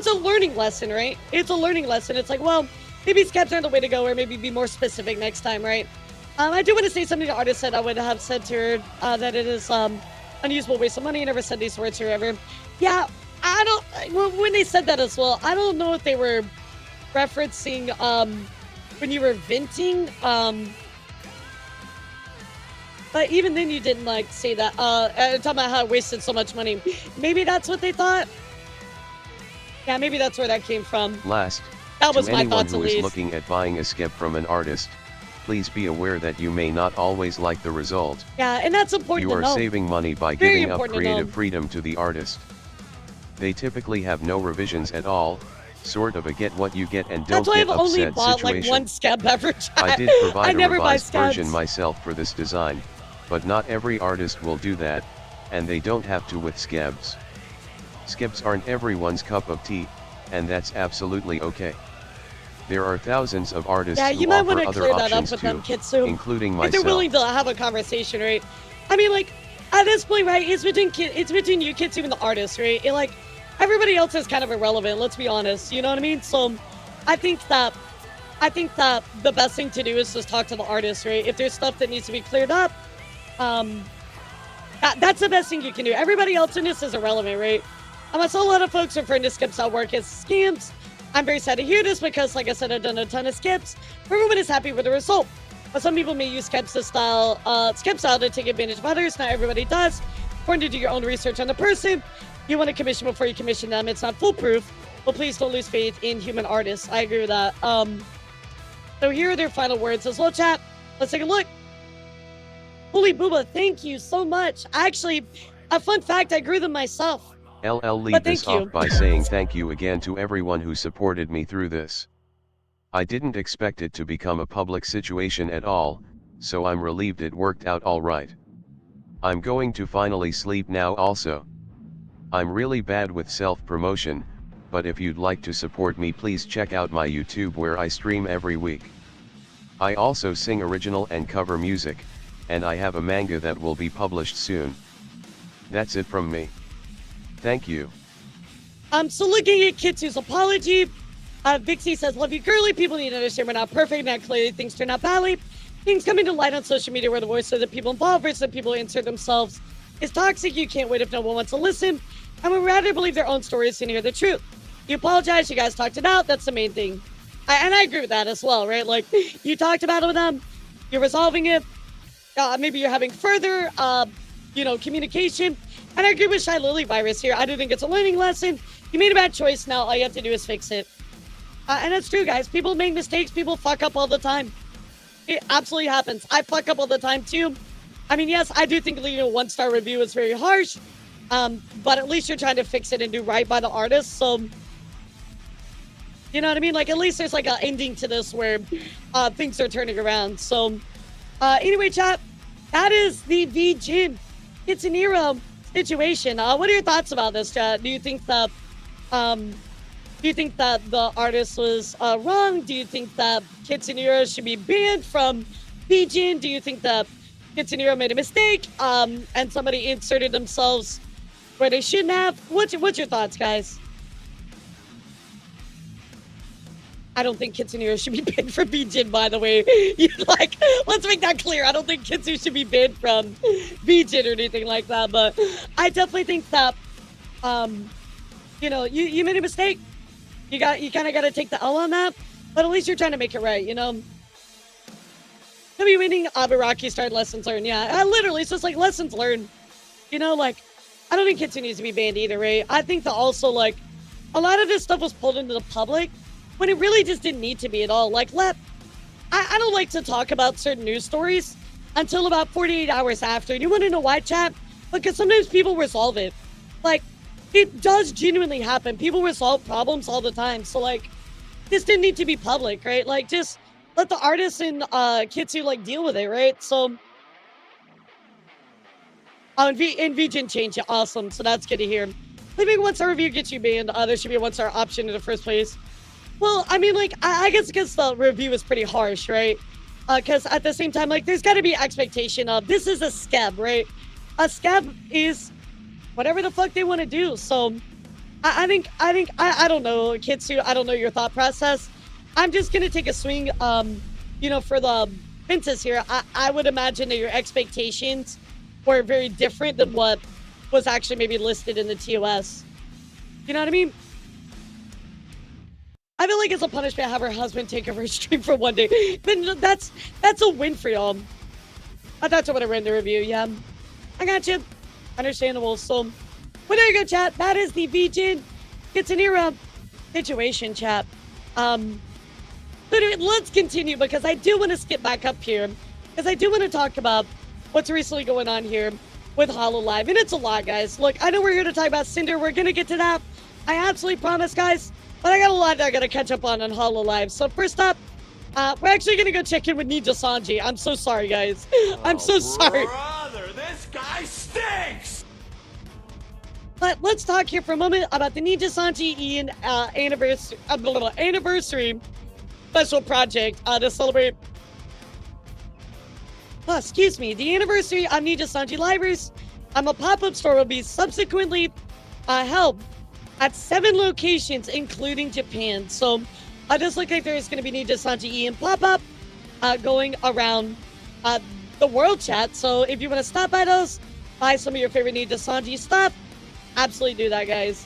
Speaker 1: a learning lesson, right? It's a learning lesson. It's like, well, maybe scabs aren't the way to go, or maybe be more specific next time, right? I do want to say something the artist said. I would have said to her that it is unusable waste of money. I never said these words to her ever. Yeah. I don't, when they said that as well, I don't know if they were referencing, when you were venting, but even then you didn't, like, say that, talking about how I wasted so much money. Maybe that's what they thought? Yeah, maybe that's where that came from.
Speaker 14: Last,
Speaker 1: that was
Speaker 14: to
Speaker 1: my
Speaker 14: anyone
Speaker 1: thoughts,
Speaker 14: who
Speaker 1: at
Speaker 14: is
Speaker 1: least.
Speaker 14: looking at buying a skep from an artist, please be aware that you may not always like the result.
Speaker 1: Yeah, and that's important
Speaker 14: You
Speaker 1: to
Speaker 14: are
Speaker 1: know.
Speaker 14: saving money by
Speaker 1: Very
Speaker 14: giving up
Speaker 1: important to know.
Speaker 14: creative freedom to the artist. They typically have no revisions at all, sort of a get what you get and don't
Speaker 1: That's why
Speaker 14: get
Speaker 1: I've only
Speaker 14: upset
Speaker 1: bought
Speaker 14: situation.
Speaker 1: like one scab beverage.
Speaker 14: I did provide a
Speaker 1: never buy
Speaker 14: revised version
Speaker 1: scabs.
Speaker 14: myself for this design, but not every artist will do that, and they don't have to with scabs. Scabs aren't everyone's cup of tea, and that's absolutely okay. There are thousands of artists
Speaker 1: Yeah,
Speaker 14: who
Speaker 1: you might
Speaker 14: offer
Speaker 1: want to
Speaker 14: other
Speaker 1: clear that up
Speaker 14: options
Speaker 1: with
Speaker 14: too,
Speaker 1: them kids too.
Speaker 14: including
Speaker 1: If
Speaker 14: myself.
Speaker 1: they're willing to have a conversation, right? I mean, like, at this point, right, it's between you kids, even the artists, right? Like, everybody else is kind of irrelevant, let's be honest, you know what I mean? So, I think that the best thing to do is just talk to the artist, right? If there's stuff that needs to be cleared up, that's the best thing you can do. Everybody else in this is irrelevant, right? I saw a lot of folks referring to skips at work as scams. I'm very sad to hear this because, like I said, I've done a ton of skips. Everyone is happy with the result. But some people may use skip style to take advantage of others. Not everybody does. Important to do your own research on the person. You want to commission before you commission them. It's not foolproof. But please don't lose faith in human artists. I agree with that. So here are their final words as well, chat. Let's take a look. Holy booba, thank you so much. Actually, a fun fact, I grew them myself.
Speaker 14: LL lead
Speaker 1: But
Speaker 14: this
Speaker 1: thank you.
Speaker 14: off by saying thank you again to everyone who supported me through this. I didn't expect it to become a public situation at all, so I'm relieved it worked out all right. I'm going to finally sleep now also. I'm really bad with self-promotion, but if you'd like to support me, please check out my YouTube where I stream every week. I also sing original and cover music, and I have a manga that will be published soon. That's it from me. Thank you.
Speaker 1: So looking at Kitsu's apology, Vixie says, love you girly, people need to understand we're not perfect, not clearly things turn out badly. Things coming to light on social media where the voice of the people involved versus the people who insert themselves is toxic. You can't wait if no one wants to listen, and would rather believe their own stories than hear the truth. You apologize, you guys talked it out, that's the main thing. And I agree with that as well, right? Like, you talked about it with them, you're resolving it, maybe you're having further, communication. And I agree with Shylily virus here. I do think it's a learning lesson. You made a bad choice, now all you have to do is fix it. And that's true, guys. People make mistakes, people fuck up all the time. It absolutely happens. I fuck up all the time, too. I mean, yes, I do think leaving a 1-star review is very harsh, but at least you're trying to fix it and do right by the artist, so... You know what I mean? Like, at least there's, like, an ending to this where things are turning around. So, anyway, chat, that is the Vgen. It's an era situation. What are your thoughts about this, chat? Do you think that the artist was wrong? Do you think that Kitsunero should be banned from Vgen? Do you think that Kitsunero made a mistake and somebody inserted themselves where they shouldn't have? What's your thoughts, guys? I don't think Kitsunero should be banned from Vgen, by the way. Let's make that clear. I don't think Kitsu should be banned from Vgen or anything like that. But I definitely think that, you made a mistake. You kind of got to take the L on that. But at least you're trying to make it right, you know? Winning Abaraki started lessons learned. Yeah, literally, it's just like lessons learned. You know, like, I don't think Kitsu needs to be banned either, right? I think that also, like, a lot of this stuff was pulled into the public when it really just didn't need to be at all. Like, I don't like to talk about certain news stories until about 48 hours after. And you want to know why, chat? Because sometimes people resolve it. Like, it does genuinely happen. People resolve problems all the time. So, like, this didn't need to be public, right? Like, just let the artists and Kitsu, like, deal with it, right? So, and Vgen changed it. Awesome. So that's good to hear. Leaving a 1-star review gets you banned. There should be a 1-star option in the first place. Well, I mean, like, I guess because the review is pretty harsh, right? Because at the same time, like, there's got to be expectation of, this is a scab, right? A scab is whatever the fuck they want to do. So, I don't know, Kitsu, I don't know your thought process. I'm just going to take a swing, for the fences here. I would imagine that your expectations were very different than what was actually maybe listed in the TOS. You know what I mean? I feel like it's a punishment to have her husband take over her stream for one day. But that's a win for y'all. That's what I read in the review, yeah. I got you. Understandable. So, well, there you go, chat. That is the Vgen Kitsunero situation, chat. But let's continue because I do want to skip back up here. Because I do want to talk about what's recently going on here with Hololive. And it's a lot, guys. Look, I know we're here to talk about Sinder. We're going to get to that. I absolutely promise, guys. But I got a lot that I got to catch up on Hololive. So first up, we're actually going to go check in with Ninja Sanji. I'm so sorry, guys. I'm so sorry.
Speaker 6: Brother, this guy stinks!
Speaker 1: But let's talk here for a moment about the Ninja Sanji Ian anniversary special project to celebrate. The anniversary of Ninja Sanji Livers. A pop-up store will be subsequently held at 7 locations, including Japan. So, it does look like there's going to be Ninja Sanji Ian pop-up going around the world, chat. So, if you want to stop by those, buy some of your favorite Ninja Sanji stuff, absolutely do that, guys.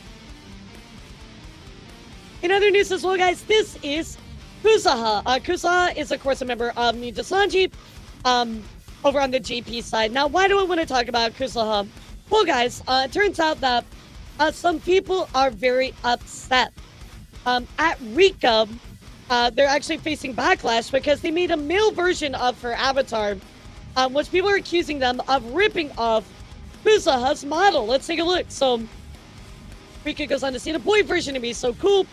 Speaker 1: In other news as well, guys, this is Kusaha. Kusaha is, of course, a member of Ninja Sanji over on the JP side. Now, why do I want to talk about Kusaha? Well, guys, it turns out that some people are very upset. At Rika, they're actually facing backlash because they made a male version of her avatar, which people are accusing them of ripping off Kusaha's model. Let's take a look. So, Rika goes on to say the boy version of me is so cool.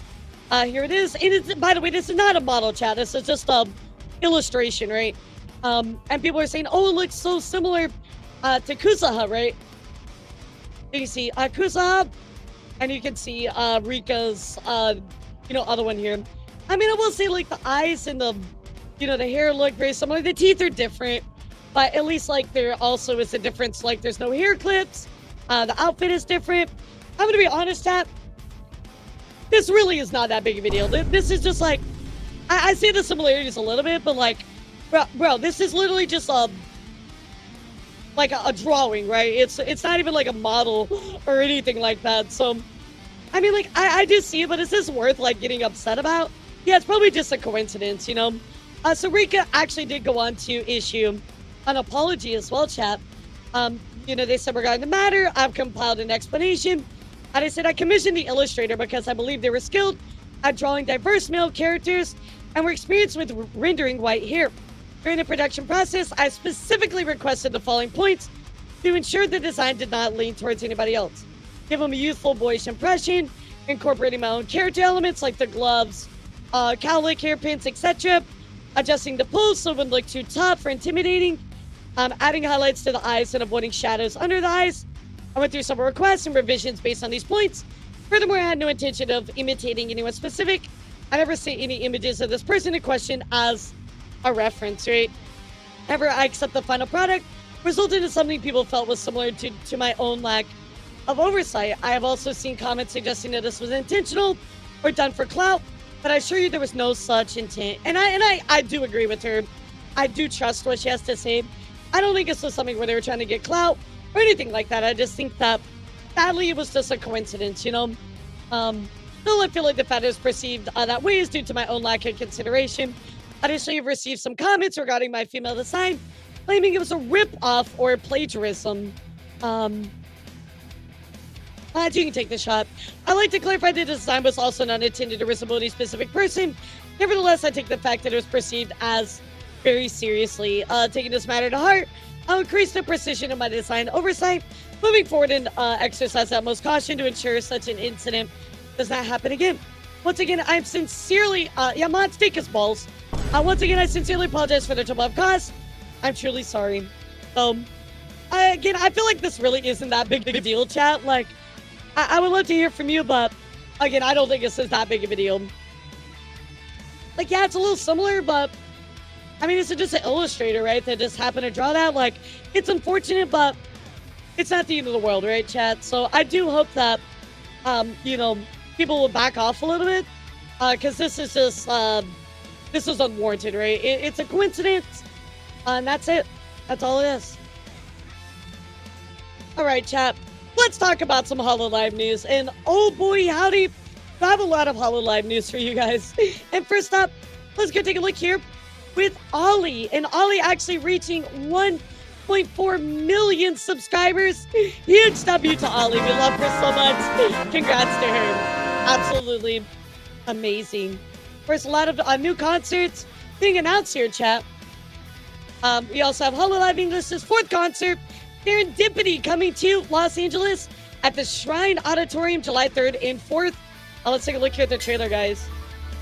Speaker 1: Here it is. By the way, this is not a model, chat. This is just an illustration, right? And people are saying, oh, it looks so similar to Kusaha, right? You see, Kusaha And you can see Rika's, other one here. I mean, I will say, like, the eyes and the hair look very similar. The teeth are different, but at least, like, there also is a difference. Like, there's no hair clips. The outfit is different. I'm gonna be honest, chat. This really is not that big of a deal. This is just, like, I see the similarities a little bit, but, like, bro, this is literally just a drawing, right? It's not even, like, a model or anything like that. So, I mean, like, I do see it, but is this worth, like, getting upset about? Yeah, it's probably just a coincidence, you know? So Rika actually did go on to issue an apology as well, chat. They said, regarding the matter, I've compiled an explanation. And I said, I commissioned the illustrator because I believe they were skilled at drawing diverse male characters and were experienced with rendering white hair. During the production process, I specifically requested the following points to ensure the design did not lean towards anybody else. Give them a youthful, boyish impression, incorporating my own character elements like the gloves, cowlick, hairpins, etc. Adjusting the pose so it wouldn't look too tough or intimidating. Adding highlights to the eyes and avoiding shadows under the eyes. I went through some requests and revisions based on these points. Furthermore, I had no intention of imitating anyone specific. I never see any images of this person in question as a reference, right? However, I accept the final product resulted in something people felt was similar to my own lack of oversight. I have also seen comments suggesting that this was intentional or done for clout, but I assure you there was no such intent. And I do agree with her. I do trust what she has to say. I don't think this was something where they were trying to get clout or anything like that. I just think that sadly it was just a coincidence, you know? Still, I feel like the fact it was perceived that way is due to my own lack of consideration. Additionally, I've received some comments regarding my female design, claiming it was a rip-off or plagiarism. You can take the shot. I'd like to clarify that the design was also not intended to resemble any specific person. Nevertheless, I take the fact that it was perceived as very seriously. Taking this matter to heart, I'll increase the precision of my design oversight, moving forward and exercise utmost caution to ensure such an incident does not happen again. Once again, I'm sincerely, Mods, take his balls. Once again, I sincerely apologize for the trouble I've caused. I'm truly sorry. Again, I feel like this really isn't that big of a deal, chat. Like, I would love to hear from you, but again, I don't think this is that big of a deal. Like, yeah, it's a little similar, but I mean, it's just an illustrator, right? That just happened to draw that. Like, it's unfortunate, but it's not the end of the world, right, chat? So I do hope that, people will back off a little bit, because this is just, this is unwarranted, right? It's a coincidence, and that's it. That's all it is. All right, chat. Let's talk about some Hololive news. And oh boy, howdy. I have a lot of Hololive news for you guys. And first up, let's go take a look here with Ollie. And Ollie actually reaching 1.4 million subscribers. Huge W to Ollie. We love her so much. Congrats to her. Absolutely amazing. There's a lot of new concerts being announced here, chat. We also have Hololive English's 4th concert, Serendipity, coming to Los Angeles at the Shrine Auditorium July 3rd and 4th. Let's take a look here at the trailer, guys.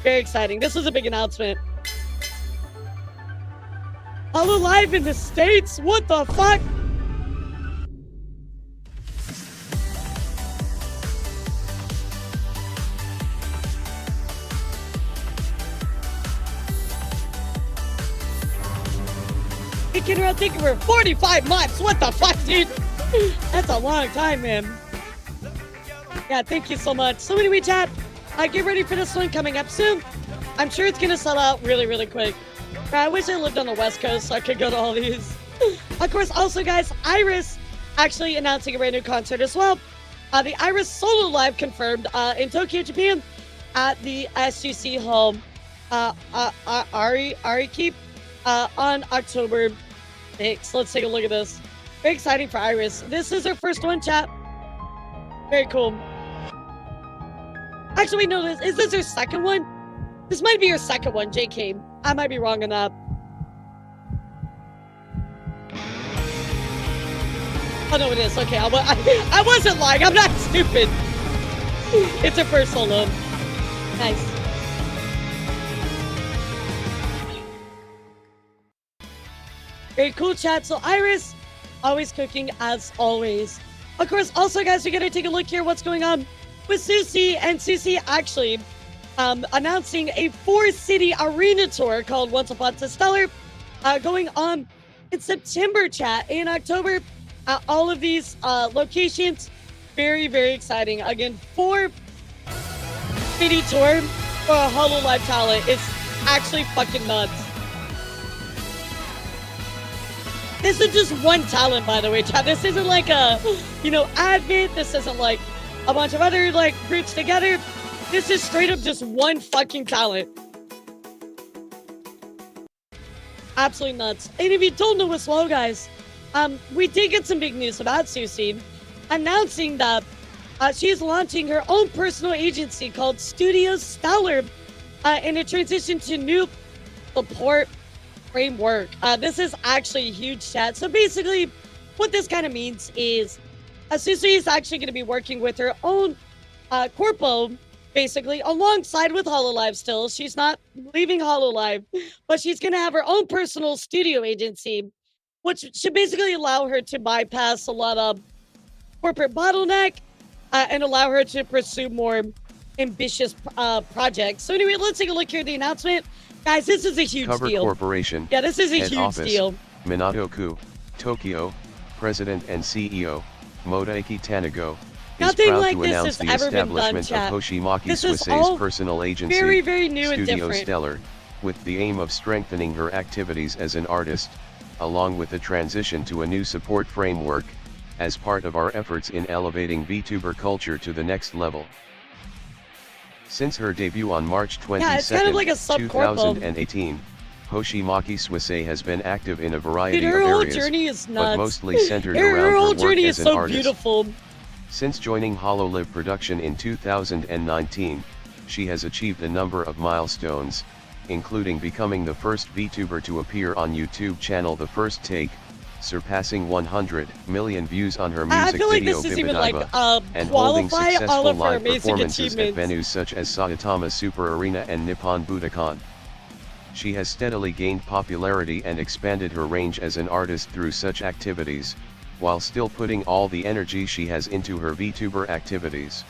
Speaker 1: Very exciting. This was a big announcement. Hololive in the States? What the fuck? It can around thinking for 45 months. What the fuck, dude? That's a long time, man. Yeah, thank you so much. So anyway, chat, get ready for this one coming up soon. I'm sure it's gonna sell out really, really quick. I wish I lived on the West Coast so I could go to all these. Of course, also, guys, Iris actually announcing a brand new concert as well. The Iris Solo Live confirmed in Tokyo, Japan at the SUC Home Ari Keep on October 6th. Let's take a look at this. Very exciting for Iris. This is her first one, chat. Very cool. Actually, wait, no, is this her second one? This might be her second one, JK. I might be wrong on that. Oh, no, it is. Okay, I wasn't lying. I'm not stupid. It's her first solo. Nice. Very cool, chat. So, Iris, always cooking as always. Of course, also, guys, we gotta take a look here what's going on with Susie, and Susie actually announcing a 4-city arena tour called Once Upon a Stellar, going on in September, chat. In October, all of these locations, very, very exciting. Again, 4-city tour for a Hololive talent. It's actually fucking nuts. This is just one talent, by the way, chat. This isn't like a, admit. This isn't like a bunch of other, groups together. This is straight up just one fucking talent. Absolutely nuts. And if you don't know as well, guys, we did get some big news about Susie, announcing that she's launching her own personal agency called Studio Stellar in a transition to new support framework. This is actually a huge chat. So basically, what this kind of means is Susie is actually going to be working with her own corpo, basically, alongside with Hololive still. She's not leaving Hololive, but she's going to have her own personal studio agency, which should basically allow her to bypass a lot of corporate bottleneck and allow her to pursue more ambitious projects. So anyway, let's take a look here at the announcement. Guys, this is a huge
Speaker 14: Covered
Speaker 1: deal.
Speaker 14: Corporation.
Speaker 1: Yeah, this is a
Speaker 14: Head
Speaker 1: huge
Speaker 14: office,
Speaker 1: deal.
Speaker 14: Minato-ku, Tokyo, President and CEO, Modaiki Tanago,
Speaker 1: Nothing
Speaker 14: is proud
Speaker 1: like
Speaker 14: to
Speaker 1: this
Speaker 14: announce
Speaker 1: has
Speaker 14: the
Speaker 1: ever been done,
Speaker 14: establishment
Speaker 1: chat.
Speaker 14: of Hoshimaki
Speaker 1: This is
Speaker 14: Suisei's
Speaker 1: all
Speaker 14: personal agency,
Speaker 1: very, very new and
Speaker 14: Studio
Speaker 1: different.
Speaker 14: Stellar, with the aim of strengthening her activities as an artist, along with the transition to a new support framework, as part of our efforts in elevating VTuber culture to the next level. Since her debut on March 22nd,
Speaker 1: like a sub-corpo.
Speaker 14: 2018, Hoshimaki Suisei has been active in a variety
Speaker 1: Dude, her
Speaker 14: of
Speaker 1: whole
Speaker 14: areas,
Speaker 1: journey is
Speaker 14: but
Speaker 1: nuts.
Speaker 14: mostly centered
Speaker 1: Her
Speaker 14: around
Speaker 1: whole
Speaker 14: her
Speaker 1: journey
Speaker 14: work
Speaker 1: is
Speaker 14: as an
Speaker 1: so
Speaker 14: artist.
Speaker 1: beautiful.
Speaker 14: Since joining Hololive production in 2019, she has achieved a number of milestones, including becoming the first VTuber to appear on YouTube channel The First Take, surpassing 100 million views on her music
Speaker 1: feel like
Speaker 14: video
Speaker 1: this is even,
Speaker 14: Bibidaiba, and holding
Speaker 1: qualify all
Speaker 14: successful
Speaker 1: of her
Speaker 14: live
Speaker 1: amazing
Speaker 14: performances at
Speaker 1: achievements.
Speaker 14: venues such as Saitama Super Arena and Nippon Budokan. She has steadily gained popularity and expanded her range as an artist through such activities, while still putting all the energy she has into her VTuber activities.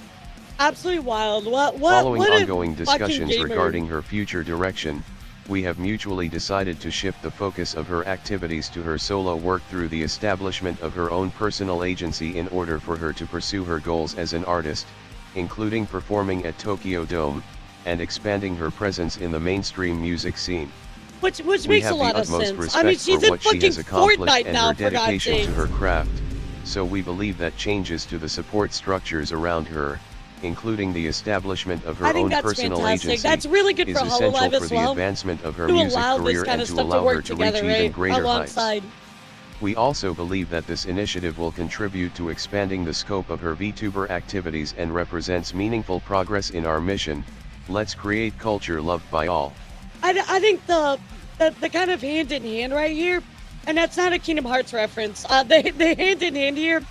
Speaker 1: Absolutely wild.
Speaker 14: Following
Speaker 1: what a
Speaker 14: ongoing
Speaker 1: fucking
Speaker 14: discussions
Speaker 1: gamer.
Speaker 14: regarding her future direction, we have mutually decided to shift the focus of her activities to her solo work through the establishment of her own personal agency in order for her to pursue her goals as an artist, including performing at Tokyo Dome, and expanding her presence in the mainstream music scene.
Speaker 1: Which
Speaker 14: We
Speaker 1: makes a
Speaker 14: have
Speaker 1: lot
Speaker 14: the
Speaker 1: of
Speaker 14: utmost
Speaker 1: sense.
Speaker 14: respect
Speaker 1: I mean, she's
Speaker 14: for
Speaker 1: in
Speaker 14: what she
Speaker 1: fucking
Speaker 14: has accomplished
Speaker 1: Fortnite
Speaker 14: and
Speaker 1: now,
Speaker 14: her
Speaker 1: for God's
Speaker 14: dedication
Speaker 1: sakes.
Speaker 14: to her craft, so we believe that changes to the support structures around her, including the establishment of her
Speaker 1: I think
Speaker 14: own
Speaker 1: that's
Speaker 14: personal
Speaker 1: fantastic.
Speaker 14: agency,
Speaker 1: That's really good
Speaker 14: is
Speaker 1: for
Speaker 14: essential
Speaker 1: Hololive
Speaker 14: for
Speaker 1: as
Speaker 14: the
Speaker 1: well,
Speaker 14: advancement of her
Speaker 1: to
Speaker 14: music
Speaker 1: allow this
Speaker 14: career
Speaker 1: kind
Speaker 14: and
Speaker 1: of
Speaker 14: to
Speaker 1: stuff to
Speaker 14: allow her
Speaker 1: work
Speaker 14: to reach
Speaker 1: together,
Speaker 14: even
Speaker 1: right?
Speaker 14: greater
Speaker 1: Alongside.
Speaker 14: heights. We also believe that this initiative will contribute to expanding the scope of her VTuber activities and represents meaningful progress in our mission. Let's create culture loved by all.
Speaker 1: I think the kind of hand in hand right here, and that's not a Kingdom Hearts reference. The hand in hand here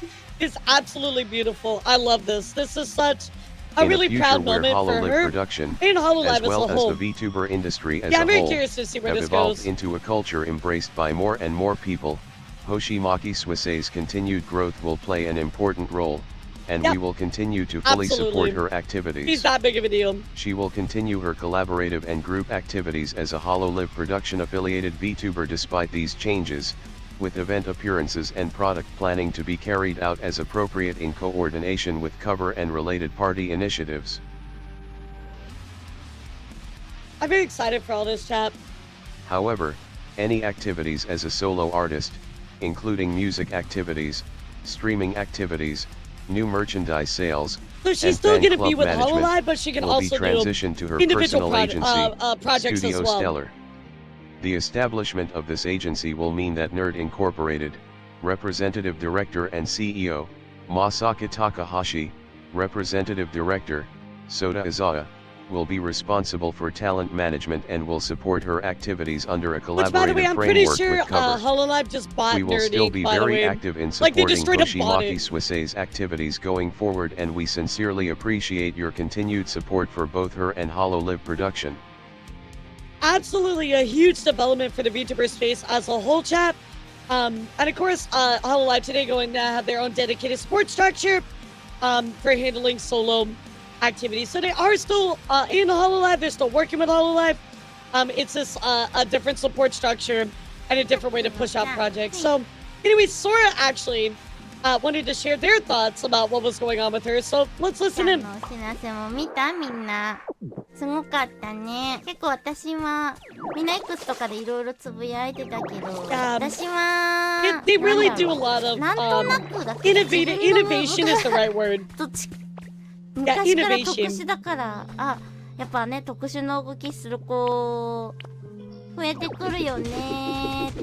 Speaker 1: is absolutely beautiful. I love this. This is such a really proud moment for
Speaker 14: Hololive
Speaker 1: her
Speaker 14: production,
Speaker 1: and Hololive
Speaker 14: as well
Speaker 1: as a whole.
Speaker 14: as the VTuber industry as
Speaker 1: Yeah,
Speaker 14: a
Speaker 1: I'm very
Speaker 14: whole,
Speaker 1: curious to see where
Speaker 14: have
Speaker 1: this
Speaker 14: evolved
Speaker 1: goes.
Speaker 14: into a culture embraced by more and more people. Hoshimaki Suisei's continued growth will play an important role, and we will continue to fully
Speaker 1: Absolutely.
Speaker 14: support her activities.
Speaker 1: He's that big of a deal.
Speaker 14: She will continue her collaborative and group activities as a Hololive production-affiliated VTuber despite these changes, with event appearances and product planning to be carried out as appropriate in coordination with cover and related party initiatives.
Speaker 1: I'm very excited for all this, chat.
Speaker 14: However, any activities as a solo artist, including music activities, streaming activities, new merchandise sales,
Speaker 1: So she's
Speaker 14: and
Speaker 1: still
Speaker 14: fan
Speaker 1: going to
Speaker 14: club
Speaker 1: be with
Speaker 14: management
Speaker 1: Hololive, but she can
Speaker 14: will
Speaker 1: also
Speaker 14: be transitioned to her
Speaker 1: individual
Speaker 14: personal agency,
Speaker 1: projects
Speaker 14: Studio
Speaker 1: as well.
Speaker 14: Stellar. The establishment of this agency will mean that Nerd Incorporated, Representative Director and CEO, Masaki Takahashi, Representative Director, Soda Izawa, will be responsible for talent management and will support her activities under a collaborative
Speaker 1: Which, by the way, I'm pretty
Speaker 14: framework
Speaker 1: sure
Speaker 14: with cover.
Speaker 1: Hololive just bought
Speaker 14: We will
Speaker 1: Nerd
Speaker 14: still
Speaker 1: Inc,
Speaker 14: be
Speaker 1: by the
Speaker 14: very
Speaker 1: way.
Speaker 14: active in
Speaker 1: Like, they
Speaker 14: supporting
Speaker 1: just straight up bought
Speaker 14: Hoshimaki
Speaker 1: it.
Speaker 14: Suisei's activities going forward, and we sincerely appreciate your continued support for both her and Hololive production.
Speaker 1: Absolutely a huge development for the VTuber space as a whole, chat. And of course, Hololive today going to have their own dedicated support structure for handling solo activities. So they are still in Hololive. They're still working with Hololive. It's just a different support structure and a different way to push out projects. So anyway, Sora actually wanted to share their thoughts about what was going on with her. So let's listen in.
Speaker 16: 知らせも見たみんなすごかったね。結構私はみんな X とかでいろいろつぶやいてたけど、私は
Speaker 1: They really do a lot of
Speaker 16: なんとなくだけど
Speaker 1: innovation is the right word.
Speaker 16: 昔から特殊だからやっぱね特殊な動きする子増えてくるよねって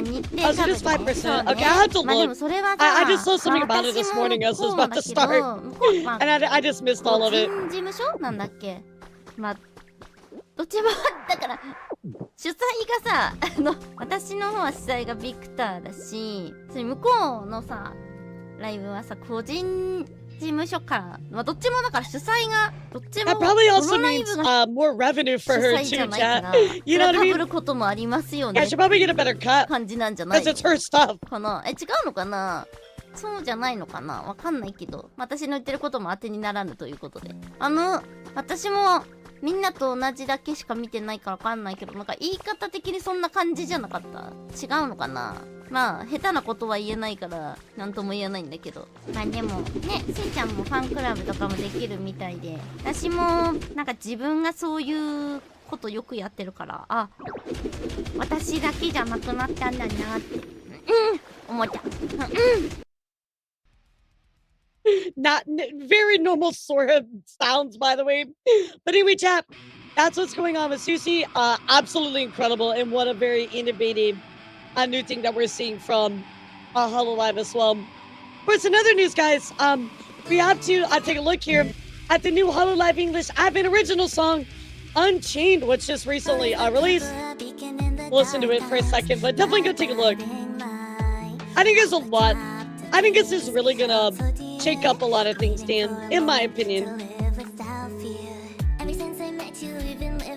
Speaker 16: 似てる
Speaker 1: just 5%. Okay, I have to look. I just saw something about it this morning as I was about to start. And I just missed all of it.
Speaker 16: 事務所なんだっけどっちもだから主催がさ私の方は主催がビクターだし向こうのさライブはさ個人事務所からどっちもだから主催がどっちも
Speaker 1: That probably also means more revenue for her too, chat. You know what I mean?
Speaker 16: 被ることもありますよね
Speaker 1: I should probably get a better cut
Speaker 16: 感じなんじゃない
Speaker 1: because it's her stuff
Speaker 16: かな違うのかなそうじゃないのかなわかんないけど私の言ってることも当てにならぬということで私もみんなと同じだけしか見てないからわかんないけどなんか言い方的にそんな感じじゃなかった違うのかなまあ下手なことは言えないからなんとも言えないんだけどまあでもねせいちゃんもファンクラブとかもできるみたいで私もなんか自分がそういうことよくやってるから私だけじゃなくなったんだなって思っちゃう
Speaker 1: Not very normal sort of sounds, by the way. But anyway, chat, that's what's going on with Susie. Absolutely incredible, and what a very innovative new thing that we're seeing from Hololive as well. Of course, in other news, guys, we have to take a look here at the new Hololive English Advent original song, Unchained, which just recently released. We'll listen to it for a second, but definitely go take a look. I think there's a lot. I think this is really gonna shake up a lot of things, Dan, in my opinion.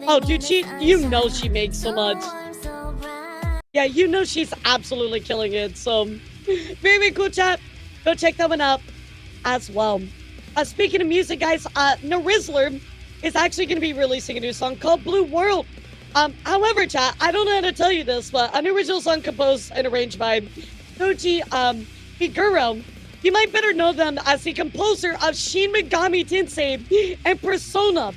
Speaker 1: Oh, dude, you know she makes so much. Yeah, you know she's absolutely killing it. So, very, very cool, chat. Go check that one out as well. Speaking of music, guys, Narizzler is actually going to be releasing a new song called Blue World. However, chat, I don't know how to tell you this, but an original song composed and arranged by Koji Figuro. You might better know them as the composer of Shin Megami Tensei and Persona.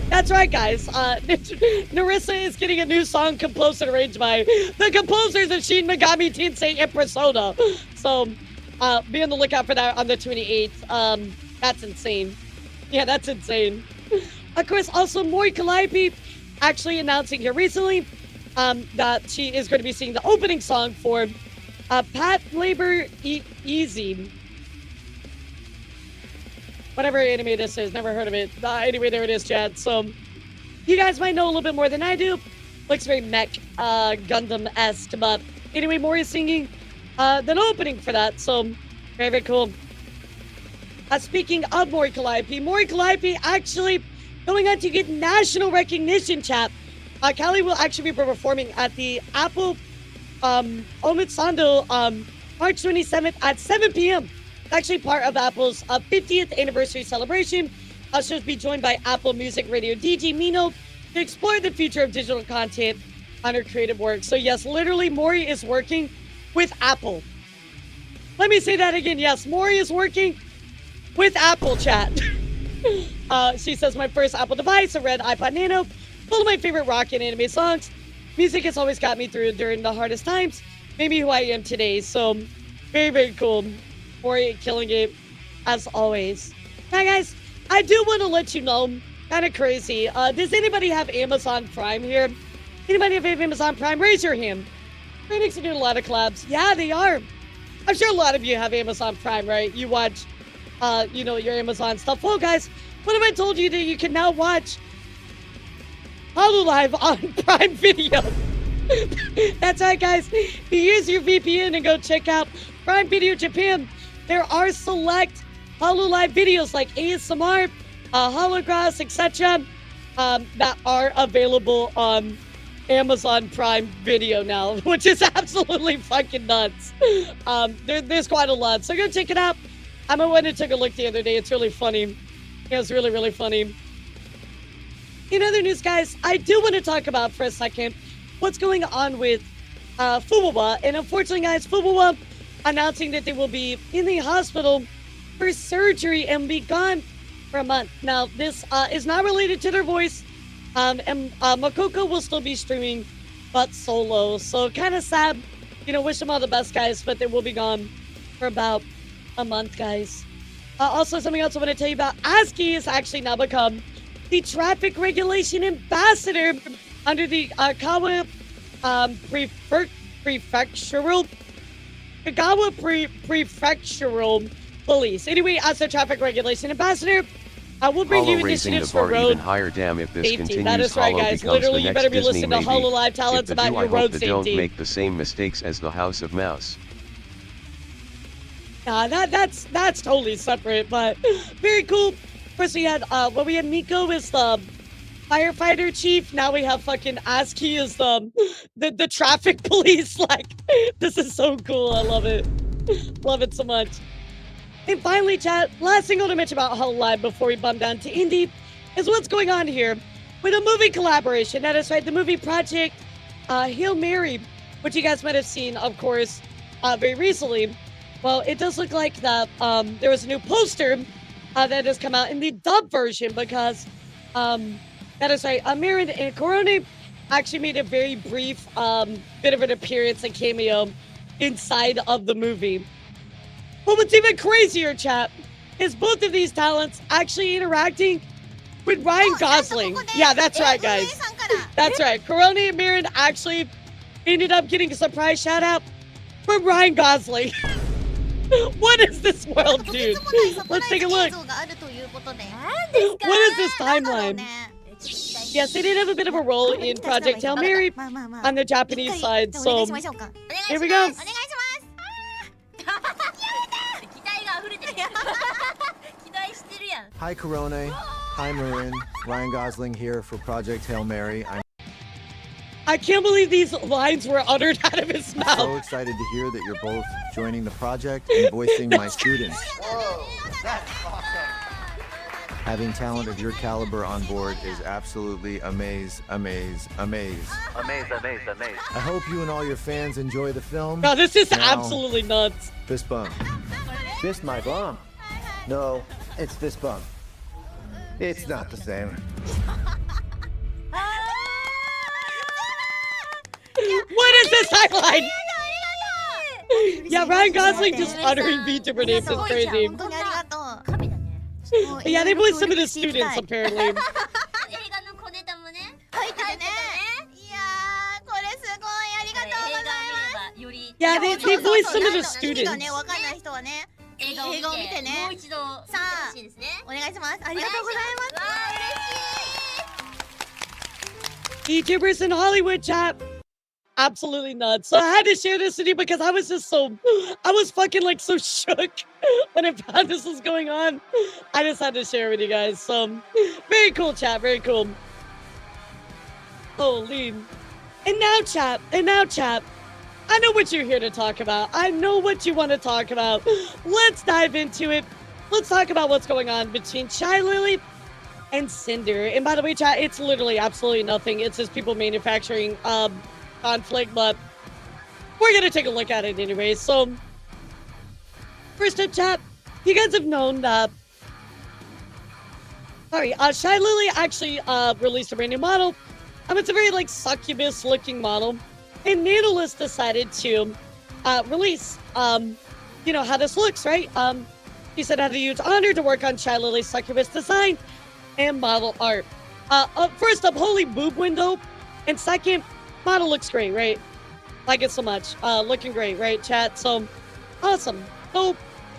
Speaker 1: That's right, guys. Narissa is getting a new song composed and arranged by the composers of Shin Megami Tensei and Persona. So, be on the lookout for that on the 28th. That's insane. Yeah, that's insane. Of course, also Mori Calliope actually announcing here recently that she is going to be singing the opening song for Pat Labor Easy. Whatever anime this is, never heard of it. Anyway, there it is, Chad. So, you guys might know a little bit more than I do. Looks very mech, Gundam-esque, but anyway, Mori is singing the opening for that, so very, very cool. Speaking of Mori Calliope actually going on to get national recognition, chat. Callie will actually be performing at the Apple Omitsando March 27th at 7 p.m. Actually part of Apple's 50th anniversary celebration. She'll be joined by Apple Music Radio DJ Mino to explore the future of digital content on her creative work. So yes, literally Mori is working with Apple. Let me say that again. Yes, Mori is working with Apple, chat. She says, my first Apple device, a red iPod Nano, full of my favorite rock and anime songs. Music has always got me through during the hardest times. Made me who I am today. So very, very cool. Mori killing it as always. Now, guys, I do want to let you know, kind of crazy. Does anybody have Amazon Prime here? Anybody have Amazon Prime? Raise your hand. Phoenix are doing a lot of collabs. Yeah, they are. I'm sure a lot of you have Amazon Prime, right? You watch, your Amazon stuff. Well, guys, what if I told you that you can now watch Hololive on Prime Video? That's right, guys. You use your VPN and go check out Prime Video Japan. There are select Hololive videos like ASMR, holographs, etc. That are available on Amazon Prime Video now, which is absolutely fucking nuts. There's quite a lot, so go check it out. I went and took a look the other day. It's really funny. It was really, really funny. In other news, guys, I do want to talk about for a second what's going on with Fuwawa. And unfortunately, guys, Fuwawa announcing that they will be in the hospital for surgery and be gone for a month. Now, this is not related to their voice. And Makoko will still be streaming, but solo. So kind of sad. You know, wish them all the best, guys, but they will be gone for about a month, guys. Also, something else I want to tell you about. ASCII has actually now become the traffic regulation ambassador under the Kagawa Prefectural Police. Anyway, as a traffic regulation ambassador, I will bring you initiatives for road
Speaker 14: even higher. Damn, if this
Speaker 1: safety.
Speaker 14: continues,
Speaker 1: That is right,
Speaker 14: Hollow
Speaker 1: guys.
Speaker 14: becomes
Speaker 1: Literally,
Speaker 14: the
Speaker 1: you
Speaker 14: next
Speaker 1: better be
Speaker 14: Disney,
Speaker 1: listening to
Speaker 14: maybe.
Speaker 1: Hololive talents
Speaker 14: If the
Speaker 1: about
Speaker 14: do,
Speaker 1: your
Speaker 14: I
Speaker 1: road
Speaker 14: hope they
Speaker 1: safety.
Speaker 14: don't make the same mistakes as the House of Mouse.
Speaker 1: Nah, that's totally separate, but very cool. First we had we had Miko as the firefighter chief. Now we have fucking ASCII as the traffic police. Like, this is so cool. I love it. Love it so much. And finally, chat, last thing I want to mention about Hololive before we bump down to indie is what's going on here with a movie collaboration. That is right, the movie project Hail Mary, which you guys might have seen, of course, very recently. Well, it does look like that there was a new poster that has come out in the dub version because that is right, Marin and Corone actually made a very brief bit of an appearance and cameo inside of the movie. But what's even crazier, chat, is both of these talents actually interacting with Ryan Gosling. Yeah, that's right, guys. That's right. Corone and Marin actually ended up getting a surprise shout out from Ryan Gosling. What is this world, dude? Let's take a look. What is this timeline? Yes, they did have a bit of a role in Project Hail Mary on the Japanese side, so here we go.
Speaker 17: Hi, Corone. Hi, Marin. Ryan Gosling here for Project Hail Mary.
Speaker 1: I can't believe these lines were uttered out of his mouth.
Speaker 17: I'm so excited to hear that you're both joining the project and voicing my students.
Speaker 15: Whoa, that's awesome.
Speaker 17: Having talent of your caliber on board is absolutely amaze.
Speaker 15: Amaze.
Speaker 17: I hope you and all your fans enjoy the film.
Speaker 1: No, this is
Speaker 17: Now,
Speaker 1: absolutely nuts.
Speaker 17: Fist bump.
Speaker 15: Fist my bum. No, it's fist bump. It's not the same.
Speaker 1: What is this timeline? Yeah, Ryan Gosling just uttering VTuber names is crazy. Yeah, they voiced some of the students apparently. Yeah, they voiced some of the students. VTubers in Hollywood, chat. Absolutely nuts. So I had to share this with you because I was fucking like so shook when I found this was going on. I just had to share it with you guys. So very cool, chat. Very cool. Holy. And now, chat. I know what you're here to talk about. I know what you want to talk about. Let's dive into it. Let's talk about what's going on between Shylily and Sinder. And by the way, chat, it's literally absolutely nothing. It's just people manufacturing conflict, but we're gonna take a look at it anyway. So, first up, chat, you guys have known that. Shylily actually released a brand new model. It's a very like succubus-looking model, and Nanolist decided to release, how this looks, right? He said, "I had a huge honor to work on Shylily's succubus design and model art. First up, holy boob window, and second." Model looks great, right? Like it so much. Looking great, right, chat? So, awesome. So,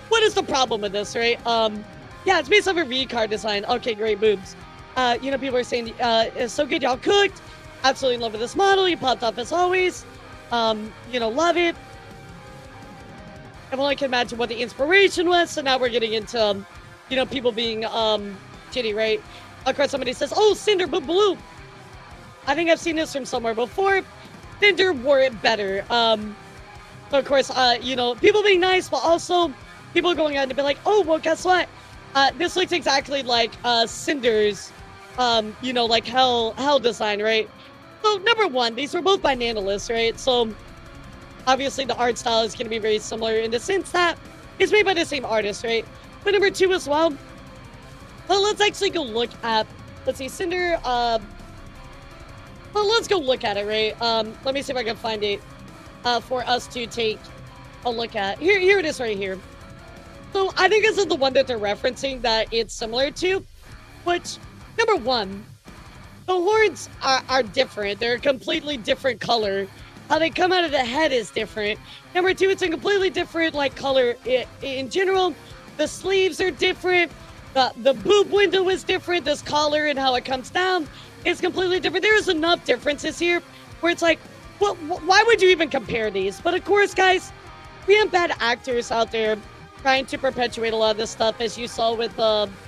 Speaker 1: what is the problem with this, right? Yeah, it's based off a V-card design. Okay, great boobs. People are saying, it's so good, y'all cooked. Absolutely in love with this model. You popped off as always. Love it. I can imagine what the inspiration was. So now we're getting into, people being, titty, right? Of course, somebody says, oh, Cinder, but blue. I think I've seen this from somewhere before. Cinder wore it better. Of course, people being nice, but also people going on to be like, oh, well, guess what? This looks exactly like Cinder's, you know, like hell design, right? So number one, these were both by Nanolith, right? So obviously the art style is going to be very similar in the sense that it's made by the same artist, right? But number two as well, well, let's actually go look at, let's see, Sinder, well, let's go look at it, right? Let me see if I can find it for us to take a look at. Here it is right here. So I think this is the one that they're referencing that it's similar to, which, number one, the horns are different. They're a completely different color. How they come out of the head is different. Number two, it's a completely different like color in general. The sleeves are different. The boob window is different. This collar and how it comes down is completely different. There's enough differences here where it's like, well, why would you even compare these? But of course, guys, we have bad actors out there trying to perpetuate a lot of this stuff, as you saw with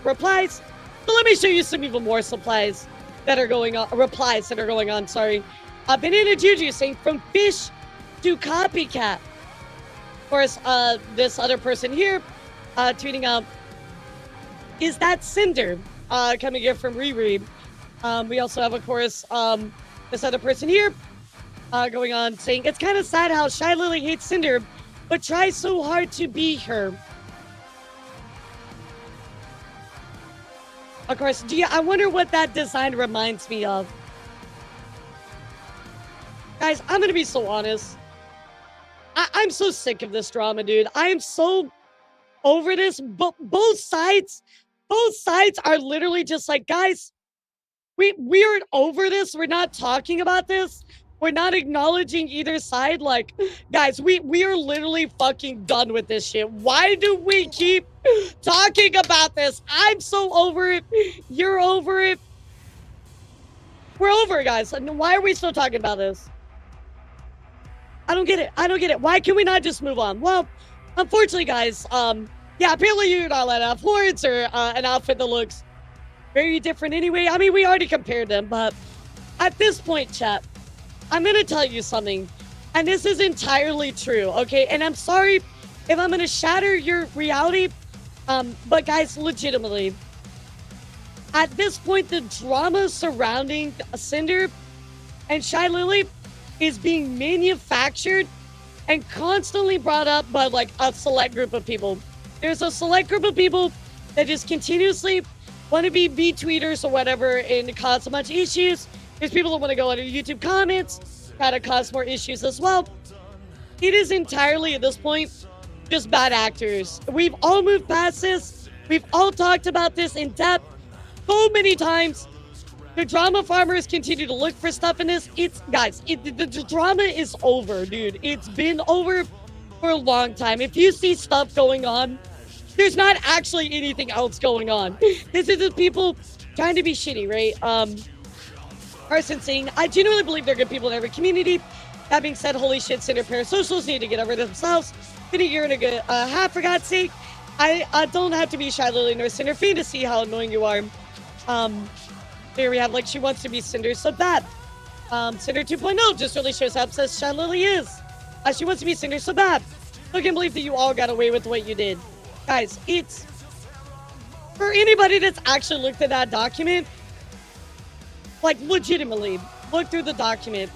Speaker 1: replies. So let me show you some even more replies that are going on. Sorry. Banana Juju saying from fish to copycat. Of course, this other person here tweeting out, is that Sinder? Coming here from Riri. We also have, of course, this other person here going on saying, it's kind of sad how Shylily hates Sinder, but tries so hard to be her. Of course, I wonder what that design reminds me of. Guys, I'm gonna be so honest. I'm so sick of this drama, dude. I am so over this. Both sides are literally just like, guys, we aren't over this. We're not talking about this. We're not acknowledging either side. Like, guys, we are literally fucking done with this shit. Why do we keep talking about this? I'm so over it. You're over it. We're over it, guys. And why are we still talking about this? I don't get it. I don't get it. Why can we not just move on? Well, unfortunately, guys, yeah, apparently you're not allowed to have horns or an outfit that looks very different anyway. I mean, we already compared them, but at this point, chat, I'm going to tell you something, and this is entirely true, okay? And I'm sorry if I'm going to shatter your reality, but guys, legitimately, at this point, the drama surrounding Sinder and Shylily is being manufactured and constantly brought up by like a select group of people. There's a select group of people that just continuously want to be VTweeters or whatever and cause so much issues. There's people that want to go under YouTube comments, try to cause more issues as well. It is entirely, at this point, just bad actors. We've all moved past this. We've all talked about this in depth so many times. The drama farmers continue to look for stuff in this. Guys, the drama is over, dude. It's been over for a long time. If you see stuff going on, there's not actually anything else going on. This is just people trying to be shitty, right? Carson saying, I genuinely believe they're good people in every community. That being said, holy shit, Cinder parasocials need to get over themselves. Been a year and a half, for God's sake. I don't have to be Shylily nor Cinder fan to see how annoying you are. There we have, like, she wants to be Cinder so bad. Cinder 2.0 just really shows how obsessed Shylily is. She wants to be Cinder so bad. I can't believe that you all got away with what you did. Guys, it's... For anybody that's actually looked at that document, like, legitimately, look through the document.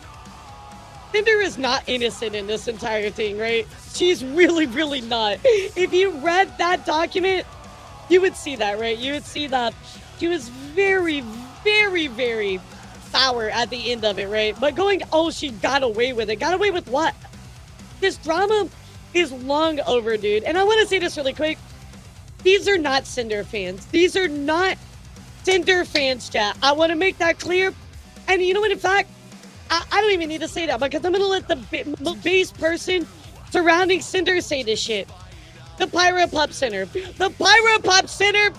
Speaker 1: Cinder is not innocent in this entire thing, right? She's really, really not. If you read that document, you would see that, right? You would see that she was very, very, very sour at the end of it, right? But going, oh, she got away with it. Got away with what? This drama is long over, dude. And I want to say this really quick. These are not Cinder fans. These are not Cinder fans, chat. I want to make that clear. And you know what, in fact, I don't even need to say that because I'm going to let the base person surrounding Cinder say this shit. The Pyro Pup Center. The Pyro Pup Center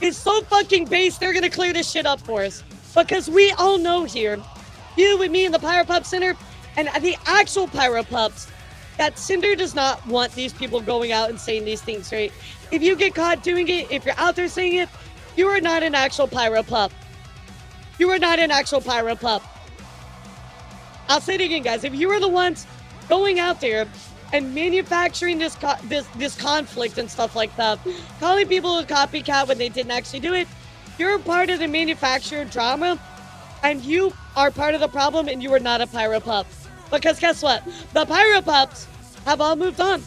Speaker 1: is so fucking base, they're going to clear this shit up for us. Because we all know here, you and me and the Pyro Pup Center, and the actual Pyro Pups, that Cinder does not want these people going out and saying these things, right? If you get caught doing it, if you're out there saying it, you are not an actual Pyro Pup. You are not an actual Pyro Pup. I'll say it again, guys. If you are the ones going out there and manufacturing this conflict and stuff like that. Calling people a copycat when they didn't actually do it. You're part of the manufactured drama, and you are part of the problem, and you are not a Pyro Pup. Because guess what? The Pyro Pups have all moved on.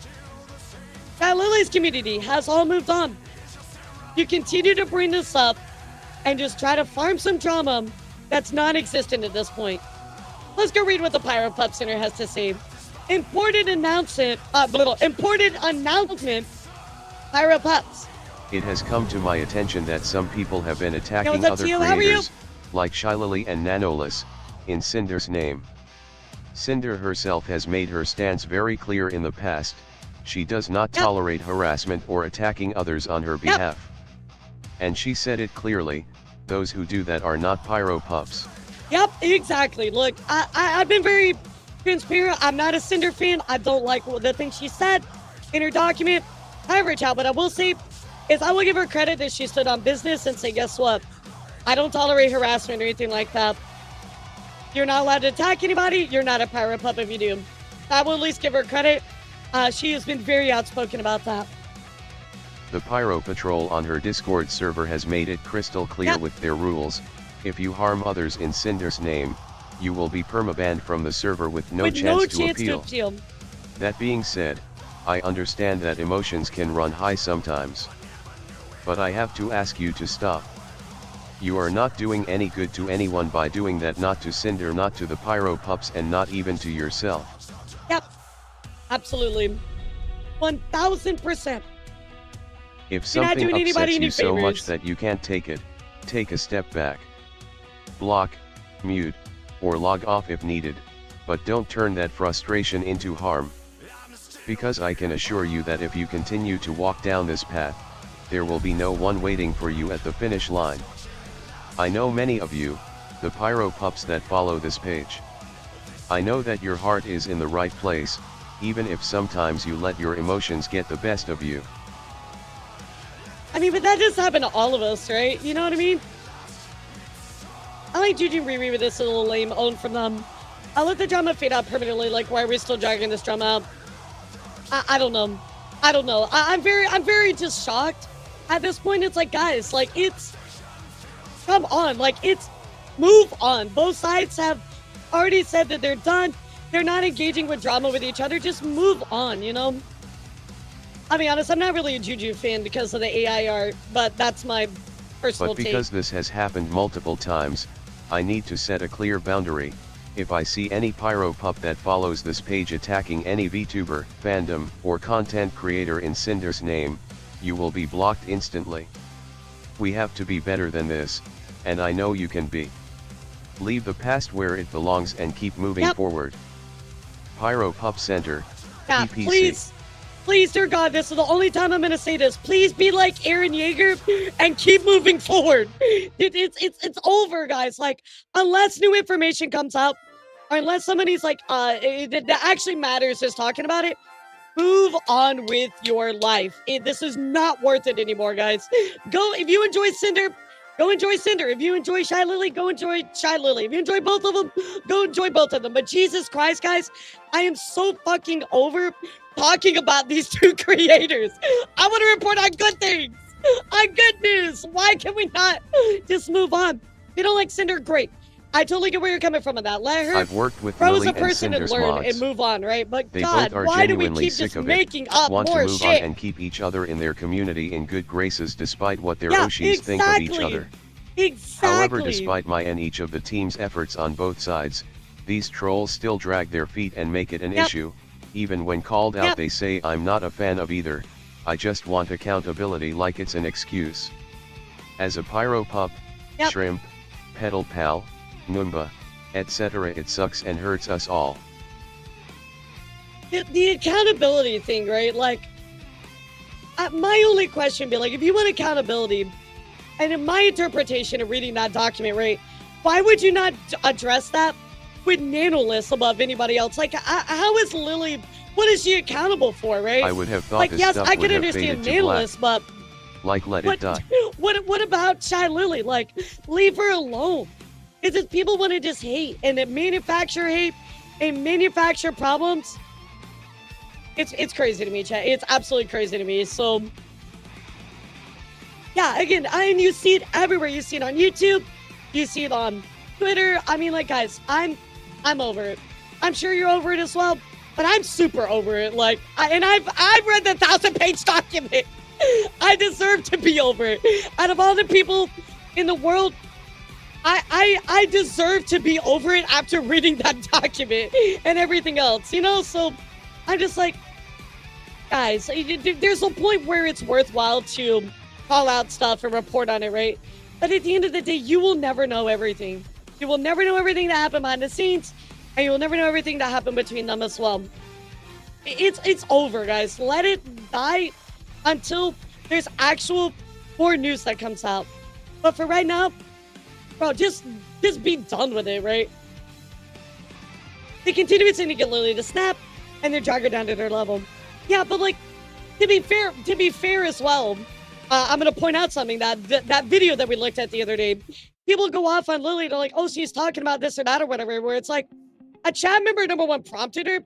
Speaker 1: Shylily's community has all moved on. You continue to bring this up and just try to farm some drama that's non-existent at this point. Let's go read what the Pyro Pup Center has to say. Important announcement, Pyro Pups.
Speaker 14: It has come to my attention that some people have been attacking other creators, like Shylily and Nanolis, in Sinder's name. Sinder herself has made her stance very clear in the past. She does not tolerate harassment or attacking others on her behalf. And she said it clearly, those who do that are not Pyro Pups.
Speaker 1: Yep, exactly. Look, I've been very transparent. I'm not a Sinder fan. I don't like the things she said in her document. However, child, what I will say is I will give her credit that she stood on business and say, guess what? I don't tolerate harassment or anything like that. You're not allowed to attack anybody. You're not a Pyro Pup if you do. I will at least give her credit. She has been very outspoken about that.
Speaker 14: The Pyro Patrol on her Discord server has made it crystal clear with their rules. If you harm others in Sinder's name, you will be permabanned from the server with no chance to appeal. That being said, I understand that emotions can run high sometimes. But I have to ask you to stop. You are not doing any good to anyone by doing that, not to Sinder, not to the Pyro Pups, and not even to yourself.
Speaker 1: Yep, absolutely. 1000%.
Speaker 14: If something upsets you so much that you can't take it, take a step back. Block, mute, or log off if needed, but don't turn that frustration into harm. Because I can assure you that if you continue to walk down this path, there will be no one waiting for you at the finish line. I know many of you, the Pyro Pups that follow this page. I know that your heart is in the right place, even if sometimes you let your emotions get the best of you.
Speaker 1: I mean, but that just happened to all of us, right? You know what I mean? I like Juju Riri with this little lame own from them. I let the drama fade out permanently. Like, why are we still dragging this drama out? I don't know. I don't know. I'm very just shocked. At this point, it's like, guys, like, it's, come on, like, it's, move on. Both sides have already said that they're done. They're not engaging with drama with each other. Just move on, you know? I'll be honest, I'm not really a Juju fan because of the AI art, but that's my personal take.
Speaker 14: But because this has happened multiple times, I need to set a clear boundary. If I see any Pyro Pup that follows this page attacking any VTuber, fandom, or content creator in Sinder's name, you will be blocked instantly. We have to be better than this, and I know you can be. Leave the past where it belongs and keep moving forward. Pyro Pup Center, PPC.
Speaker 1: Please, dear God, this is the only time I'm going to say this. Please be like Aaron Yeager and keep moving forward. It's over, guys. Like, unless new information comes out, or unless somebody's like, that actually matters is talking about it, move on with your life. This is not worth it anymore, guys. Go, if you enjoy Sinder, go enjoy Sinder. If you enjoy Shylily, go enjoy Shylily. If you enjoy both of them, go enjoy both of them. But Jesus Christ, guys, I am so fucking over talking about these two creators. I want to report on good things, on good news. Why can we not just move on? If you don't like Sinder, great. I totally get where you're coming from on that. Let her
Speaker 14: I've worked with
Speaker 1: grow as
Speaker 14: Lily
Speaker 1: a person and learn
Speaker 14: mods.
Speaker 1: and move on, right? But
Speaker 14: They
Speaker 1: God,
Speaker 14: both are
Speaker 1: why do we
Speaker 14: genuinely
Speaker 1: keep
Speaker 14: sick
Speaker 1: just
Speaker 14: of
Speaker 1: making
Speaker 14: it,
Speaker 1: up
Speaker 14: want
Speaker 1: more
Speaker 14: to move
Speaker 1: shit?
Speaker 14: on and keep each other in their community in good graces despite what their
Speaker 1: Yeah,
Speaker 14: Oshis think of each
Speaker 1: exactly.
Speaker 14: other.
Speaker 1: Exactly.
Speaker 14: However, despite my and each of the team's efforts on both sides, these trolls still drag their feet and make it an issue. Even when called out they say I'm not a fan of either, I just want accountability like it's an excuse. As a Pyro Pup, Shrimp, Petal Pal, Numba, etc., it sucks and hurts us all.
Speaker 1: The accountability thing, right? Like, my only question would be like, if you want accountability, and in my interpretation of reading that document, right, why would you not address that with Nanolis above anybody else? Like, how is Lily, what is she accountable for, right?
Speaker 14: I would have thought
Speaker 1: like,
Speaker 14: this
Speaker 1: yes,
Speaker 14: stuff
Speaker 1: I
Speaker 14: would
Speaker 1: can
Speaker 14: have
Speaker 1: understand
Speaker 14: faded to black.
Speaker 1: Nanolis, but
Speaker 14: Like, let it die.
Speaker 1: what about Shylily? Like, leave her alone. It's just people want to just hate and manufacture hate and manufacture problems. It's crazy to me, chat. It's absolutely crazy to me. So, yeah, again, and you see it everywhere. You see it on YouTube. You see it on Twitter. I mean, like, guys, I'm over it. I'm sure you're over it as well, but I'm super over it. Like, I've read the 1,000-page document. I deserve to be over it. Out of all the people in the world, I deserve to be over it after reading that document and everything else, you know? So I'm just like, guys, there's a point where it's worthwhile to call out stuff and report on it, right? But at the end of the day, you will never know everything. You will never know everything that happened behind the scenes, and you will never know everything that happened between them as well. It's over, guys. Let it die until there's actual more news that comes out. But for right now, bro, just be done with it, right? They continue to get Lily to snap, and they drag her down to their level. Yeah, but like, to be fair as well, I'm gonna point out something that video that we looked at the other day. People go off on Lily. They're like, oh, she's talking about this or that or whatever. Where it's like, a chat member number one prompted her,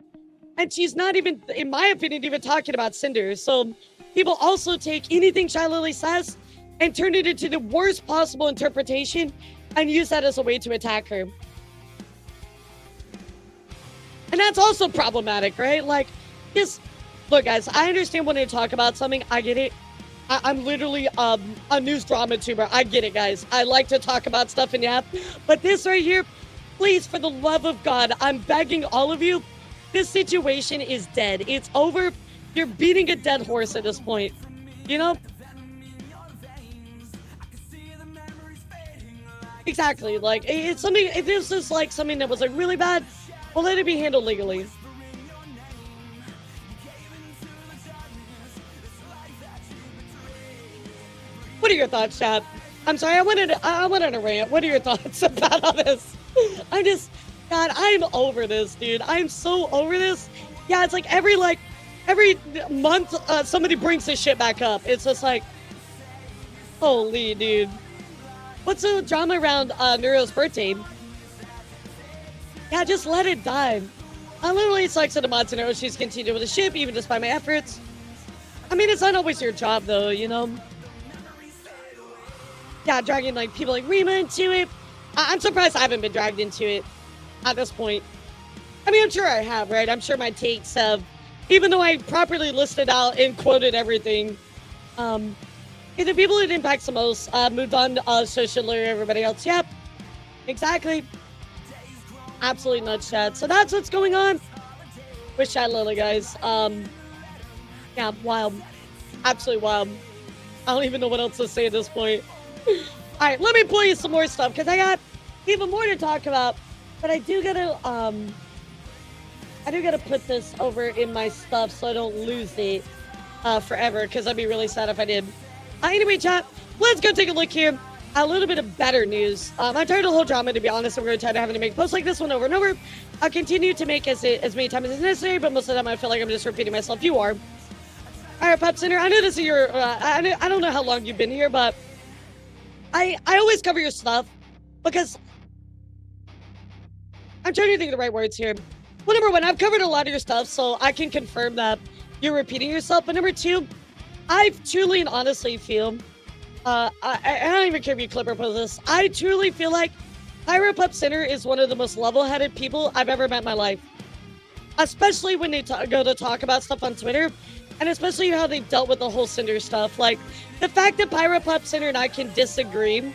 Speaker 1: and she's not even, in my opinion, even talking about Sinder. So people also take anything Shylily says and turn it into the worst possible interpretation and use that as a way to attack her. And that's also problematic, right? Like, just look, guys, I understand when they talk about something. I get it. I'm literally a news drama tuber. I get it, guys. I like to talk about stuff in the app. But this right here, please, for the love of God, I'm begging all of you, this situation is dead. It's over. You're beating a dead horse at this point. You know? Exactly. Like, it's something, if this is like something that was like really bad, well, let it be handled legally. What are your thoughts, chat? I'm sorry, I went on a rant. What are your thoughts about all this? God, I'm over this, dude. I'm so over this. Yeah, it's like every month, somebody brings this shit back up. It's just like, holy, dude. What's the drama around Neuro's birthday? Yeah, just let it die. I literally sucks at Montenegro. She's continued with the ship, even despite my efforts. I mean, it's not always your job, though, you know? Yeah, dragging, like, people like Rima into it. I'm surprised I haven't been dragged into it at this point. I mean, I'm sure I have, right? I'm sure my takes have, even though I properly listed out and quoted everything, the people it impacts the most moved on to socially everybody else. Yep, exactly. Absolutely nuts, chat. So that's what's going on with Shylily, guys. Yeah, wild. Absolutely wild. I don't even know what else to say at this point. Alright, let me play you some more stuff, because I got even more to talk about. But I do gotta put this over in my stuff so I don't lose it forever, because I'd be really sad if I did. Anyway, chat, let's go take a look here. A little bit of better news. I'm tired of the whole drama, to be honest. I'm really tired of having to make posts like this one over and over. I'll continue to make as many times as necessary, but most of the time I feel like I'm just repeating myself. You are. Alright, Pop Center, I know this is your, I don't know how long you've been here, but I always cover your stuff because I'm trying to think of the right words here. Well, number one, I've covered a lot of your stuff, so I can confirm that you're repeating yourself. But number two, I truly and honestly feel, I don't even care if you clip or post this, I truly feel like Pyro Center is one of the most level-headed people I've ever met in my life. Especially when they go to talk about stuff on Twitter, and especially how they've dealt with the whole Sinder stuff. Like, the fact that Pyro Center and I can disagree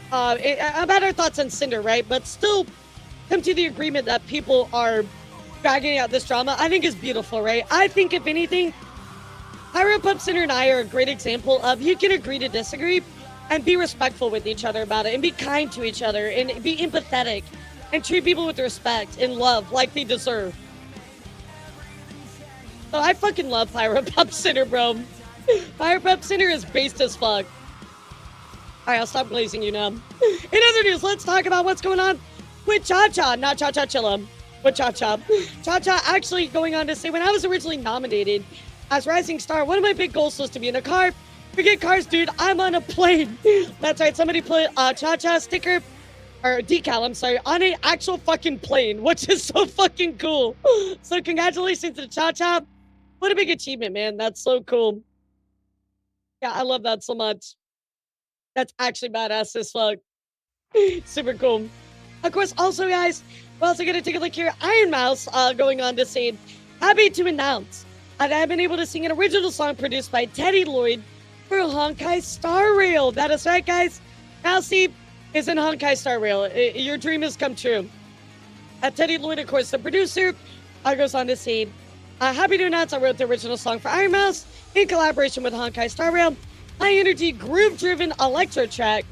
Speaker 1: about our thoughts on Sinder, right? But still come to the agreement that people are dragging out this drama, I think is beautiful, right? I think, if anything, Pyro Center and I are a great example of you can agree to disagree and be respectful with each other about it and be kind to each other and be empathetic and treat people with respect and love like they deserve. So I fucking love Pyro Center, bro. Pyro Center is based as fuck. Alright, I'll stop glazing you now. In other news, let's talk about what's going on with Cha-Cha, not Cha-Cha Chilla, with Cha-Cha. Cha-Cha actually going on to say, when I was originally nominated as Rising Star, one of my big goals was to be in a car. Forget cars, dude, I'm on a plane. That's right, somebody put a Cha-Cha sticker, or decal, I'm sorry, on an actual fucking plane, which is so fucking cool. So congratulations to Cha-Cha. What a big achievement, man. That's so cool. Yeah, I love that so much. That's actually badass as fuck. Super cool. Of course, also, guys, we're also going to take a look here. Iron Mouse going on to say, happy to announce that I've been able to sing an original song produced by Teddy Lloyd for Honkai Star Rail. That is right, guys. Mousy is in Honkai Star Rail. Your dream has come true. Teddy Lloyd, of course, the producer, goes on to say, happy to announce I wrote the original song for Iron Mouse in collaboration with Honkai Star Rail. High energy, groove-driven electro track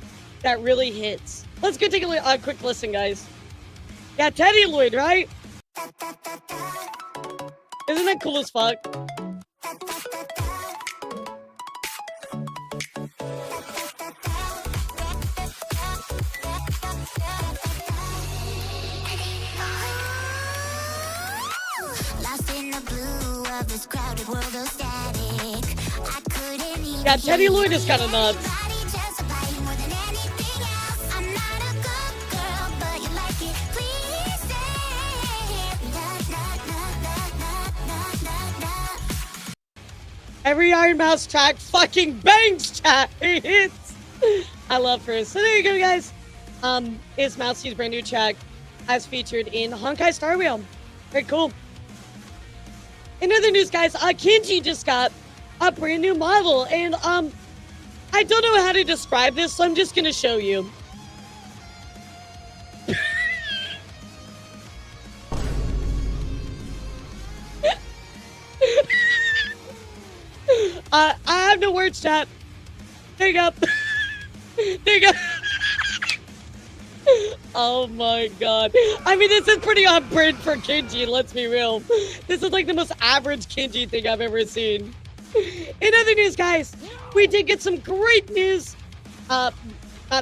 Speaker 1: that really hits. Let's go take a quick listen, guys. Yeah, Teddy Lloyd, right? Isn't that cool as fuck? Yeah, Teddy Lloyd is kind of nuts. Every Iron Mouse track fucking bangs, chat. It hits. I love her. So there you go, guys. Is Mousy's brand new track as featured in Honkai Star Rail. Very cool. In other news, guys, Kenji just got a brand new model, and I don't know how to describe this, so I'm just gonna show you. I have no words, chat. There you go. There you go. Oh my god. I mean, this is pretty on brand for Kenji, let's be real. This is like the most average Kenji thing I've ever seen. In other news, guys, we did get some great news. Not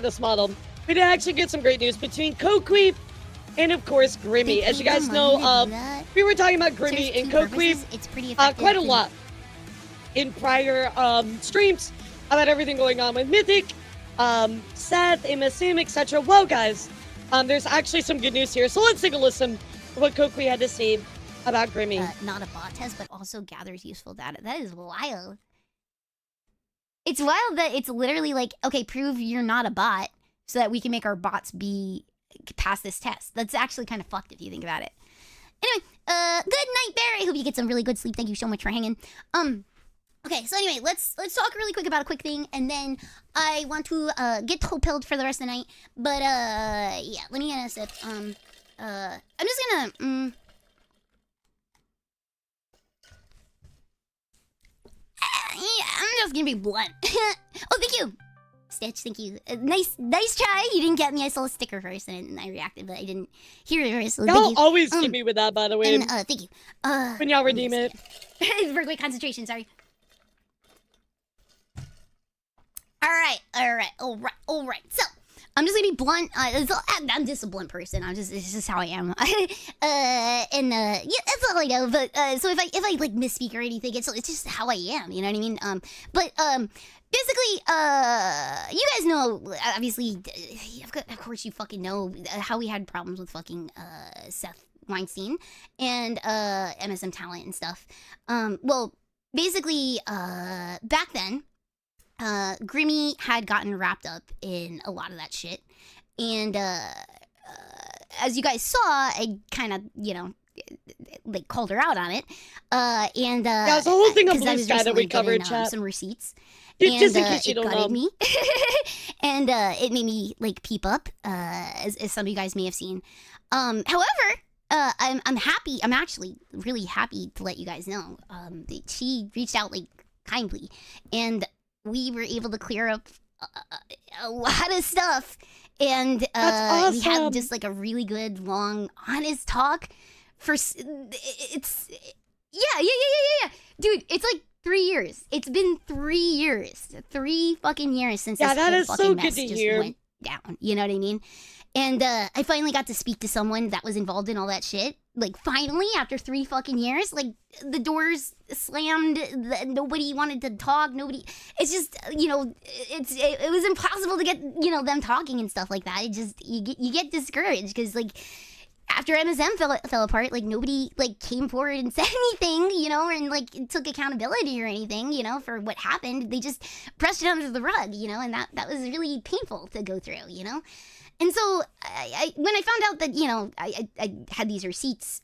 Speaker 1: this model. We did actually get some great news between Kokui and, of course, Grimmy. As you guys know, we were talking about Grimmy and Kokui quite a lot in prior streams about everything going on with Mythic, Seth, MSM, etc. Well, guys, there's actually some good news here. So let's take a listen to what Kokui had to say about Grimmy.
Speaker 16: Not a bot test, but also gathers useful data. That is wild. It's wild that it's literally like, okay, prove you're not a bot so that we can make our bots pass this test. That's actually kind of fucked if you think about it. Anyway, good night, Barry. Hope you get some really good sleep. Thank you so much for hanging. Okay, so anyway, let's talk really quick about a quick thing, and then I want to get pilled for the rest of the night. But yeah, let me get a sip. I'm just gonna yeah, I'm just gonna be blunt. Oh, thank you, Stitch. Thank you. Nice try. You didn't get me. I saw a sticker first, and I reacted, but I didn't hear it first. So
Speaker 1: y'all always give me with that, by the way.
Speaker 16: And, thank you.
Speaker 1: When y'all redeem it.
Speaker 16: For great concentration. Sorry. All right. So, I'm just gonna be blunt. I'm just a blunt person. It's just how I am. Yeah, that's all I know. But so if I like misspeak or anything, it's just how I am. You know what I mean? But basically, you guys know, obviously, of course you fucking know how we had problems with fucking Seth Weinstein and MSM Talent and stuff. Well, basically, back then, Grimmy had gotten wrapped up in a lot of that shit. And as you guys saw, I kind of, like called her out on it. And
Speaker 1: yeah, it's the whole thing of Blue Sky that we covered, chat.
Speaker 16: Some receipts.
Speaker 1: Just
Speaker 16: and
Speaker 1: in case you don't
Speaker 16: gutted
Speaker 1: know.
Speaker 16: me. And it made me like peep up, as some of you guys may have seen. However, I'm happy. I'm actually really happy to let you guys know. She reached out like kindly, and we were able to clear up a lot of stuff. And
Speaker 1: That's
Speaker 16: we had
Speaker 1: awesome.
Speaker 16: just like a really good, long, honest talk. Yeah. Dude, it's like 3 years. It's been 3 years. 3 fucking years since this
Speaker 1: that
Speaker 16: whole
Speaker 1: is so
Speaker 16: fucking
Speaker 1: good
Speaker 16: mess
Speaker 1: to
Speaker 16: just
Speaker 1: hear.
Speaker 16: went down. You know what I mean? And I finally got to speak to someone that was involved in all that shit. Like, finally, after 3 fucking years, like, the doors slammed, nobody wanted to talk, nobody, it's just, it was impossible to get, them talking and stuff like that. It just, you get discouraged, because, like,
Speaker 3: after MSM fell apart, like nobody like came forward and said anything, you know, and like took accountability or anything, you know, for what happened. They just pressed it under the rug, you know, and that was really painful to go through, you know. And so when I found out that, you know, I had these receipts,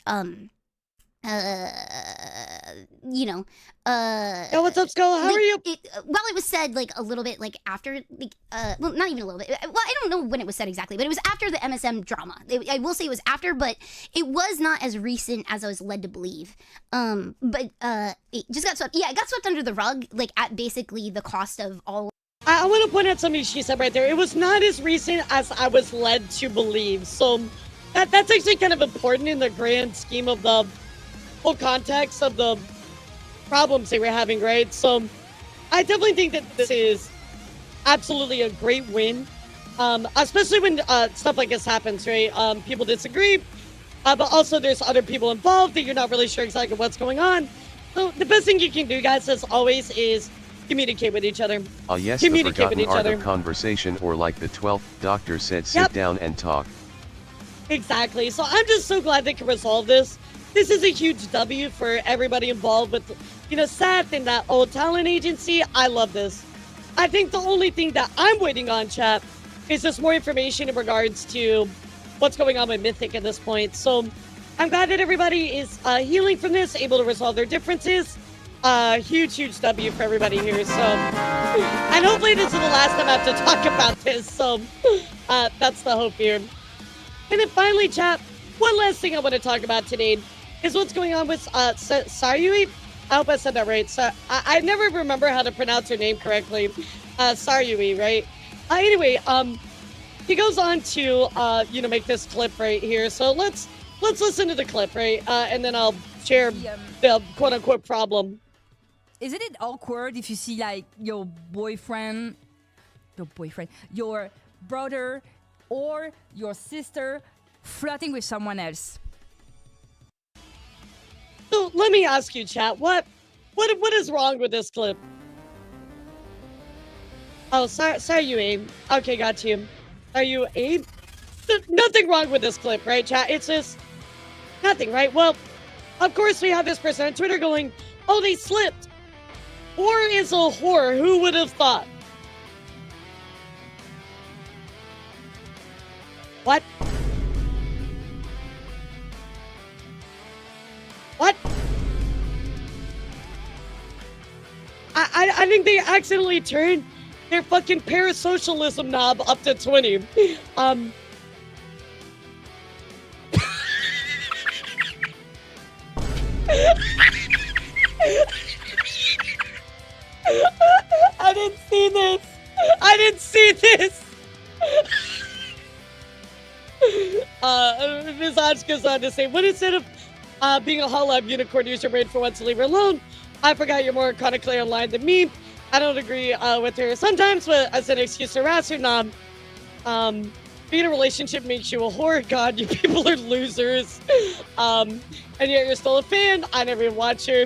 Speaker 3: you know,
Speaker 1: Yo, what's up, Skull? How
Speaker 3: like,
Speaker 1: are you?
Speaker 3: Well, it was said like a little bit like after, like, well, not even a little bit. Well, I don't know when it was said exactly, but it was after the MSM drama. I will say it was after, but it was not as recent as I was led to believe. But it just got swept. Yeah, it got swept under the rug, like at basically the cost of all.
Speaker 1: I want to point out something she said right there. It was not as recent as I was led to believe. So that's actually kind of important in the grand scheme of the whole context of the problems they were having, right? So I definitely think that this is absolutely a great win, especially when stuff like this happens, right? People disagree, but also there's other people involved that you're not really sure exactly what's going on. So the best thing you can do, guys, as always, is communicate with each other.
Speaker 14: Yes, the forgotten art of conversation, or like the 12th Doctor said, sit down and talk.
Speaker 1: Exactly. So I'm just so glad they can resolve this. This is a huge W for everybody involved with, you know, Seth and that old talent agency. I love this. I think the only thing that I'm waiting on, chat, is just more information in regards to what's going on with Mythic at this point. So I'm glad that everybody is healing from this, able to resolve their differences. Huge W for everybody here. So, and hopefully this is the last time I have to talk about this. So that's the hope here. And then finally, chat, one last thing I want to talk about today is what's going on with Shylily. I hope I said that right. So I never remember how to pronounce her name correctly. Shylily, right? Anyway, he goes on to you know, make this clip right here. So let's listen to the clip, right? And then I'll share the quote unquote problem.
Speaker 18: Isn't it awkward if you see like your boyfriend, your brother, or your sister flirting with someone else?
Speaker 1: So let me ask you, chat, what is wrong with this clip? Oh, sorry, you Abe. Okay, got you. Are you Abe? Nothing wrong with this clip, right, chat? It's just nothing, right? Well, of course we have this person on Twitter going, oh, they slipped. Whore is a whore. Who would have thought? What? What? I think they accidentally turned their fucking parasocialism knob up to 20. I didn't see this. I didn't see this. Ms. Hodge goes on to say, what instead of being a Hololive unicorn user brain for once to leave her alone? I forgot you're more chronically online than me. I don't agree with her sometimes, but as an excuse to harass her, nah. Being in a relationship makes you a whore. God, you people are losers. And yet you're still a fan. I never even watch her.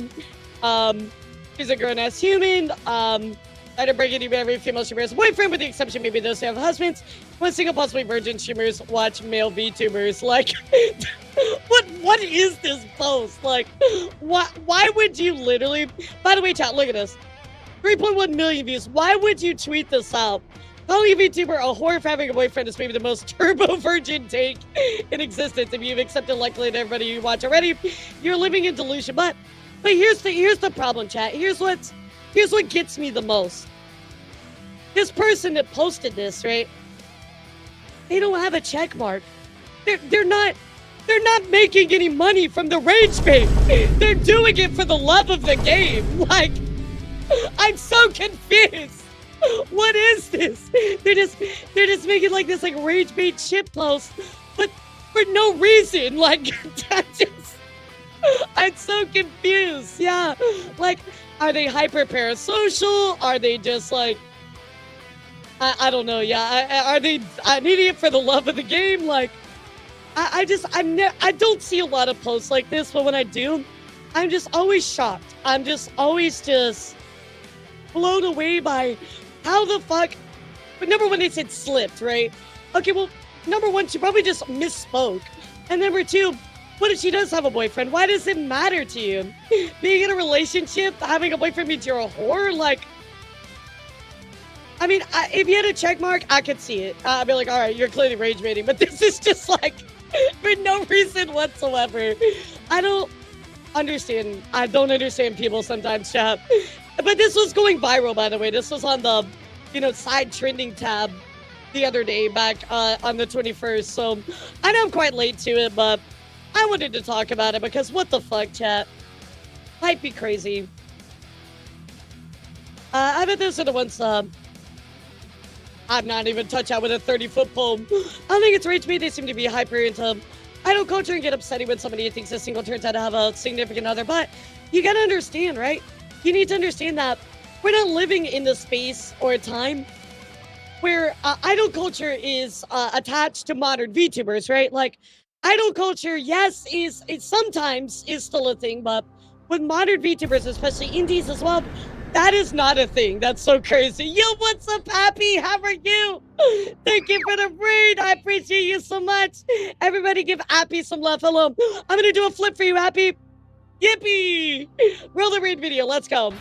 Speaker 1: She's a grown-ass human. I don't break it, every female streamer has a boyfriend, with the exception maybe those who have husbands. One single possibly virgin streamers watch male VTubers. Like, what is this post? Like, why would you literally... By the way, chat, look at this. 3.1 million views. Why would you tweet this out? Calling a VTuber a whore for having a boyfriend is maybe the most turbo virgin take in existence. If you've accepted luckily and everybody you watch already, you're living in delusion. But here's the problem, chat. Here's what gets me the most. This person that posted this, right? They don't have a check mark. They're not making any money from the rage bait. They're doing it for the love of the game. Like, I'm so confused. What is this? They're just making like this like rage bait shit post, but for no reason. Like, I'm so confused. Yeah, like, are they hyper parasocial? Are they just like, I don't know. Yeah, are they an idiot for the love of the game? Like, I don't see a lot of posts like this, but when I do, I'm just always shocked. I'm just always blown away by how the fuck. But number one, they said slipped, right? Okay, well, number one, she probably just misspoke. And number two, what if she does have a boyfriend? Why does it matter to you? Being in a relationship, having a boyfriend means you're a whore? Like, I mean, if you had a check mark, I could see it. I'd be like, all right, you're clearly rage baiting, but this is just like, for no reason whatsoever. I don't understand people sometimes, chat. But this was going viral, by the way. This was on the, side trending tab the other day back on the 21st. So I know I'm quite late to it, but I wanted to talk about it because what the fuck, chat? Might be crazy. I bet those are the ones I'm not even touch out with a 30-foot pole. I think it's rage bait. They seem to be hyper into idol culture and get upsetting when somebody thinks a single turns out to have a significant other. But you gotta understand, right? You need to understand that we're not living in the space or a time where idol culture is attached to modern VTubers, right? Like, idol culture, yes, it sometimes is still a thing, but with modern VTubers, especially indies as well, that is not a thing. That's so crazy. Yo, what's up, Happy? How are you? Thank you for the raid. I appreciate you so much. Everybody give Happy some love. Hello. I'm going to do a flip for you, Happy. Yippee. Roll the raid video. Let's go.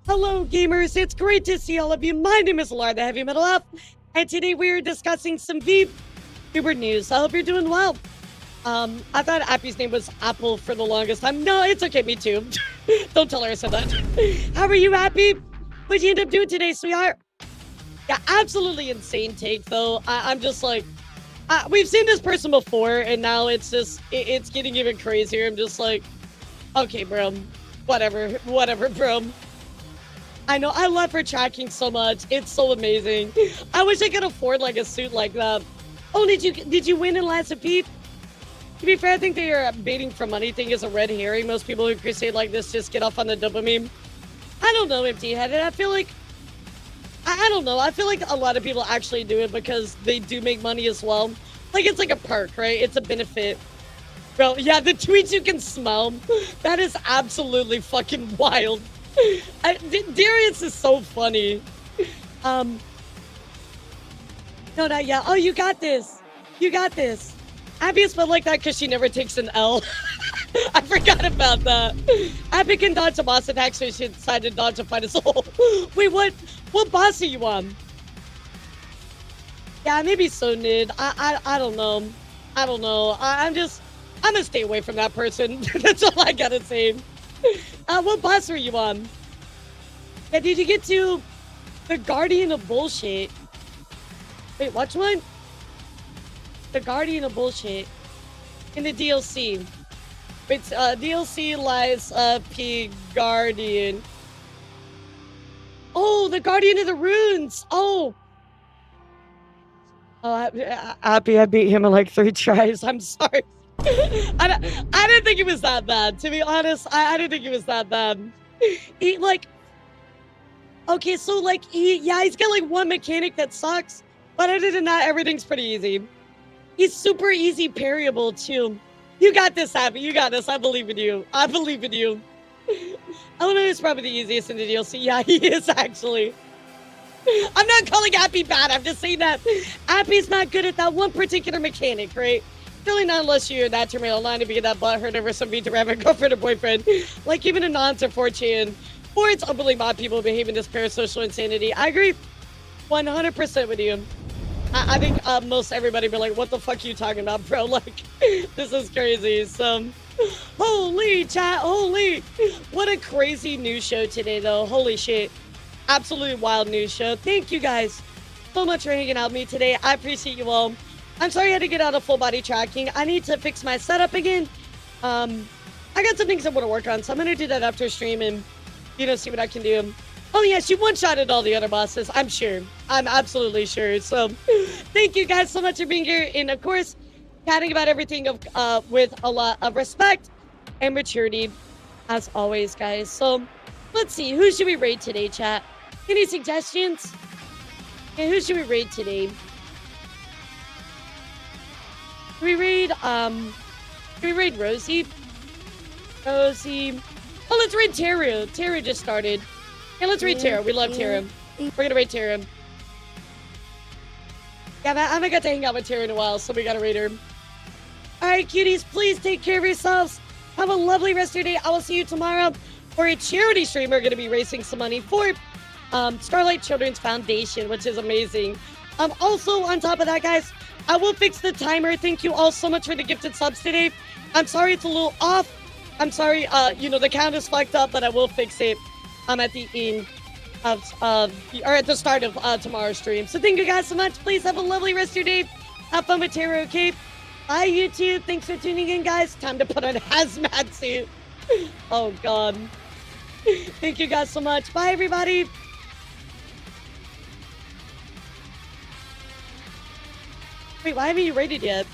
Speaker 1: Hello, gamers. It's great to see all of you. My name is Elara, the Heavy Metal Elf, and today we are discussing some VTuber news. I hope you're doing well. I thought Appy's name was Apple for the longest time. No, it's okay. Me too. Don't tell her I said that. How are you, Happy? What'd you end up doing today, sweetheart? Yeah, absolutely insane take, though. I'm just like, we've seen this person before, and now it's just, it's getting even crazier. I'm just like, okay, bro. Whatever, bro. I know, I love her tracking so much. It's so amazing. I wish I could afford like a suit like that. Oh, did you win in Last of Pete? To be fair, I think that your baiting for money thing is a red herring. Most people who crusade like this just get off on the dopamine. I don't know, empty-headed. I feel like, I don't know. I feel like a lot of people actually do it because they do make money as well. Like, it's like a perk, right? It's a benefit. Bro, yeah, the tweets you can smell. That is absolutely fucking wild. Darius is so funny. No, not yet. Oh, you got this. You got this. Abby is spelled like that because she never takes an L. I forgot about that. Abby can dodge a boss attack, so she decided to dodge a fight as whole. Wait, what boss are you on? Yeah, maybe so, Nid. I don't know. I don't know. I'm gonna stay away from that person. That's all I gotta say. What boss were you on? Yeah, did you get to the Guardian of Bullshit? Wait, which one? The Guardian of Bullshit in the DLC. It's DLC lies P Guardian. Oh, the Guardian of the Runes. Oh, Happy, I beat him in like 3 tries. I'm sorry. I didn't think it was that bad. To be honest, I didn't think it was that bad. He like, okay, so like he's got like one mechanic that sucks, but other than that, everything's pretty easy. He's super easy parryable too. You got this, Happy. You got this. I believe in you. I believe in you. Elementor is probably the easiest in the DLC. Yeah, he is actually. I'm not calling Happy bad. I'm just saying that Happy's not good at that one particular mechanic, right? Really not unless you're that terminal line to be that butthurt over some VTuber having a girlfriend or boyfriend. Like even a nonce or 4chan. Or it's openly mod people behaving this parasocial insanity. I agree 100% with you. I think most everybody be like, what the fuck are you talking about, bro? Like, this is crazy. So, holy chat, holy. What a crazy news show today, though. Holy shit. Absolutely wild news show. Thank you guys so much for hanging out with me today. I appreciate you all. I'm sorry I had to get out of full body tracking. I need to fix my setup again. I got some things I want to work on, so I'm going to do that after stream and, see what I can do. Oh, yeah, she one-shotted all the other bosses. I'm sure. I'm absolutely sure. So, thank you guys so much for being here. And, of course, chatting about everything with a lot of respect and maturity, as always, guys. So, let's see. Who should we raid today, chat? Any suggestions? Okay, who should we raid today? Can we raid Rosie? Rosie. Oh, let's raid Tara. Tara just started. Yeah, let's raid Tara. We love Tara. We're gonna raid Tara. Yeah, I haven't got to hang out with Tara in a while, so we gotta raid her. Alright, cuties, please take care of yourselves. Have a lovely rest of your day. I will see you tomorrow for a charity stream. We're gonna be raising some money for Starlight Children's Foundation, which is amazing. Also, on top of that, guys, I will fix the timer. Thank you all so much for the gifted subs today. I'm sorry it's a little off. I'm sorry, the count is fucked up, but I will fix it at the end of, or at the start of tomorrow's stream. So thank you guys so much. Please have a lovely rest of your day. Have fun with Tara, okay? Bye, YouTube. Thanks for tuning in, guys. Time to put on a hazmat suit. Oh, God. Thank you guys so much. Bye, everybody. Wait, why haven't you rated yet?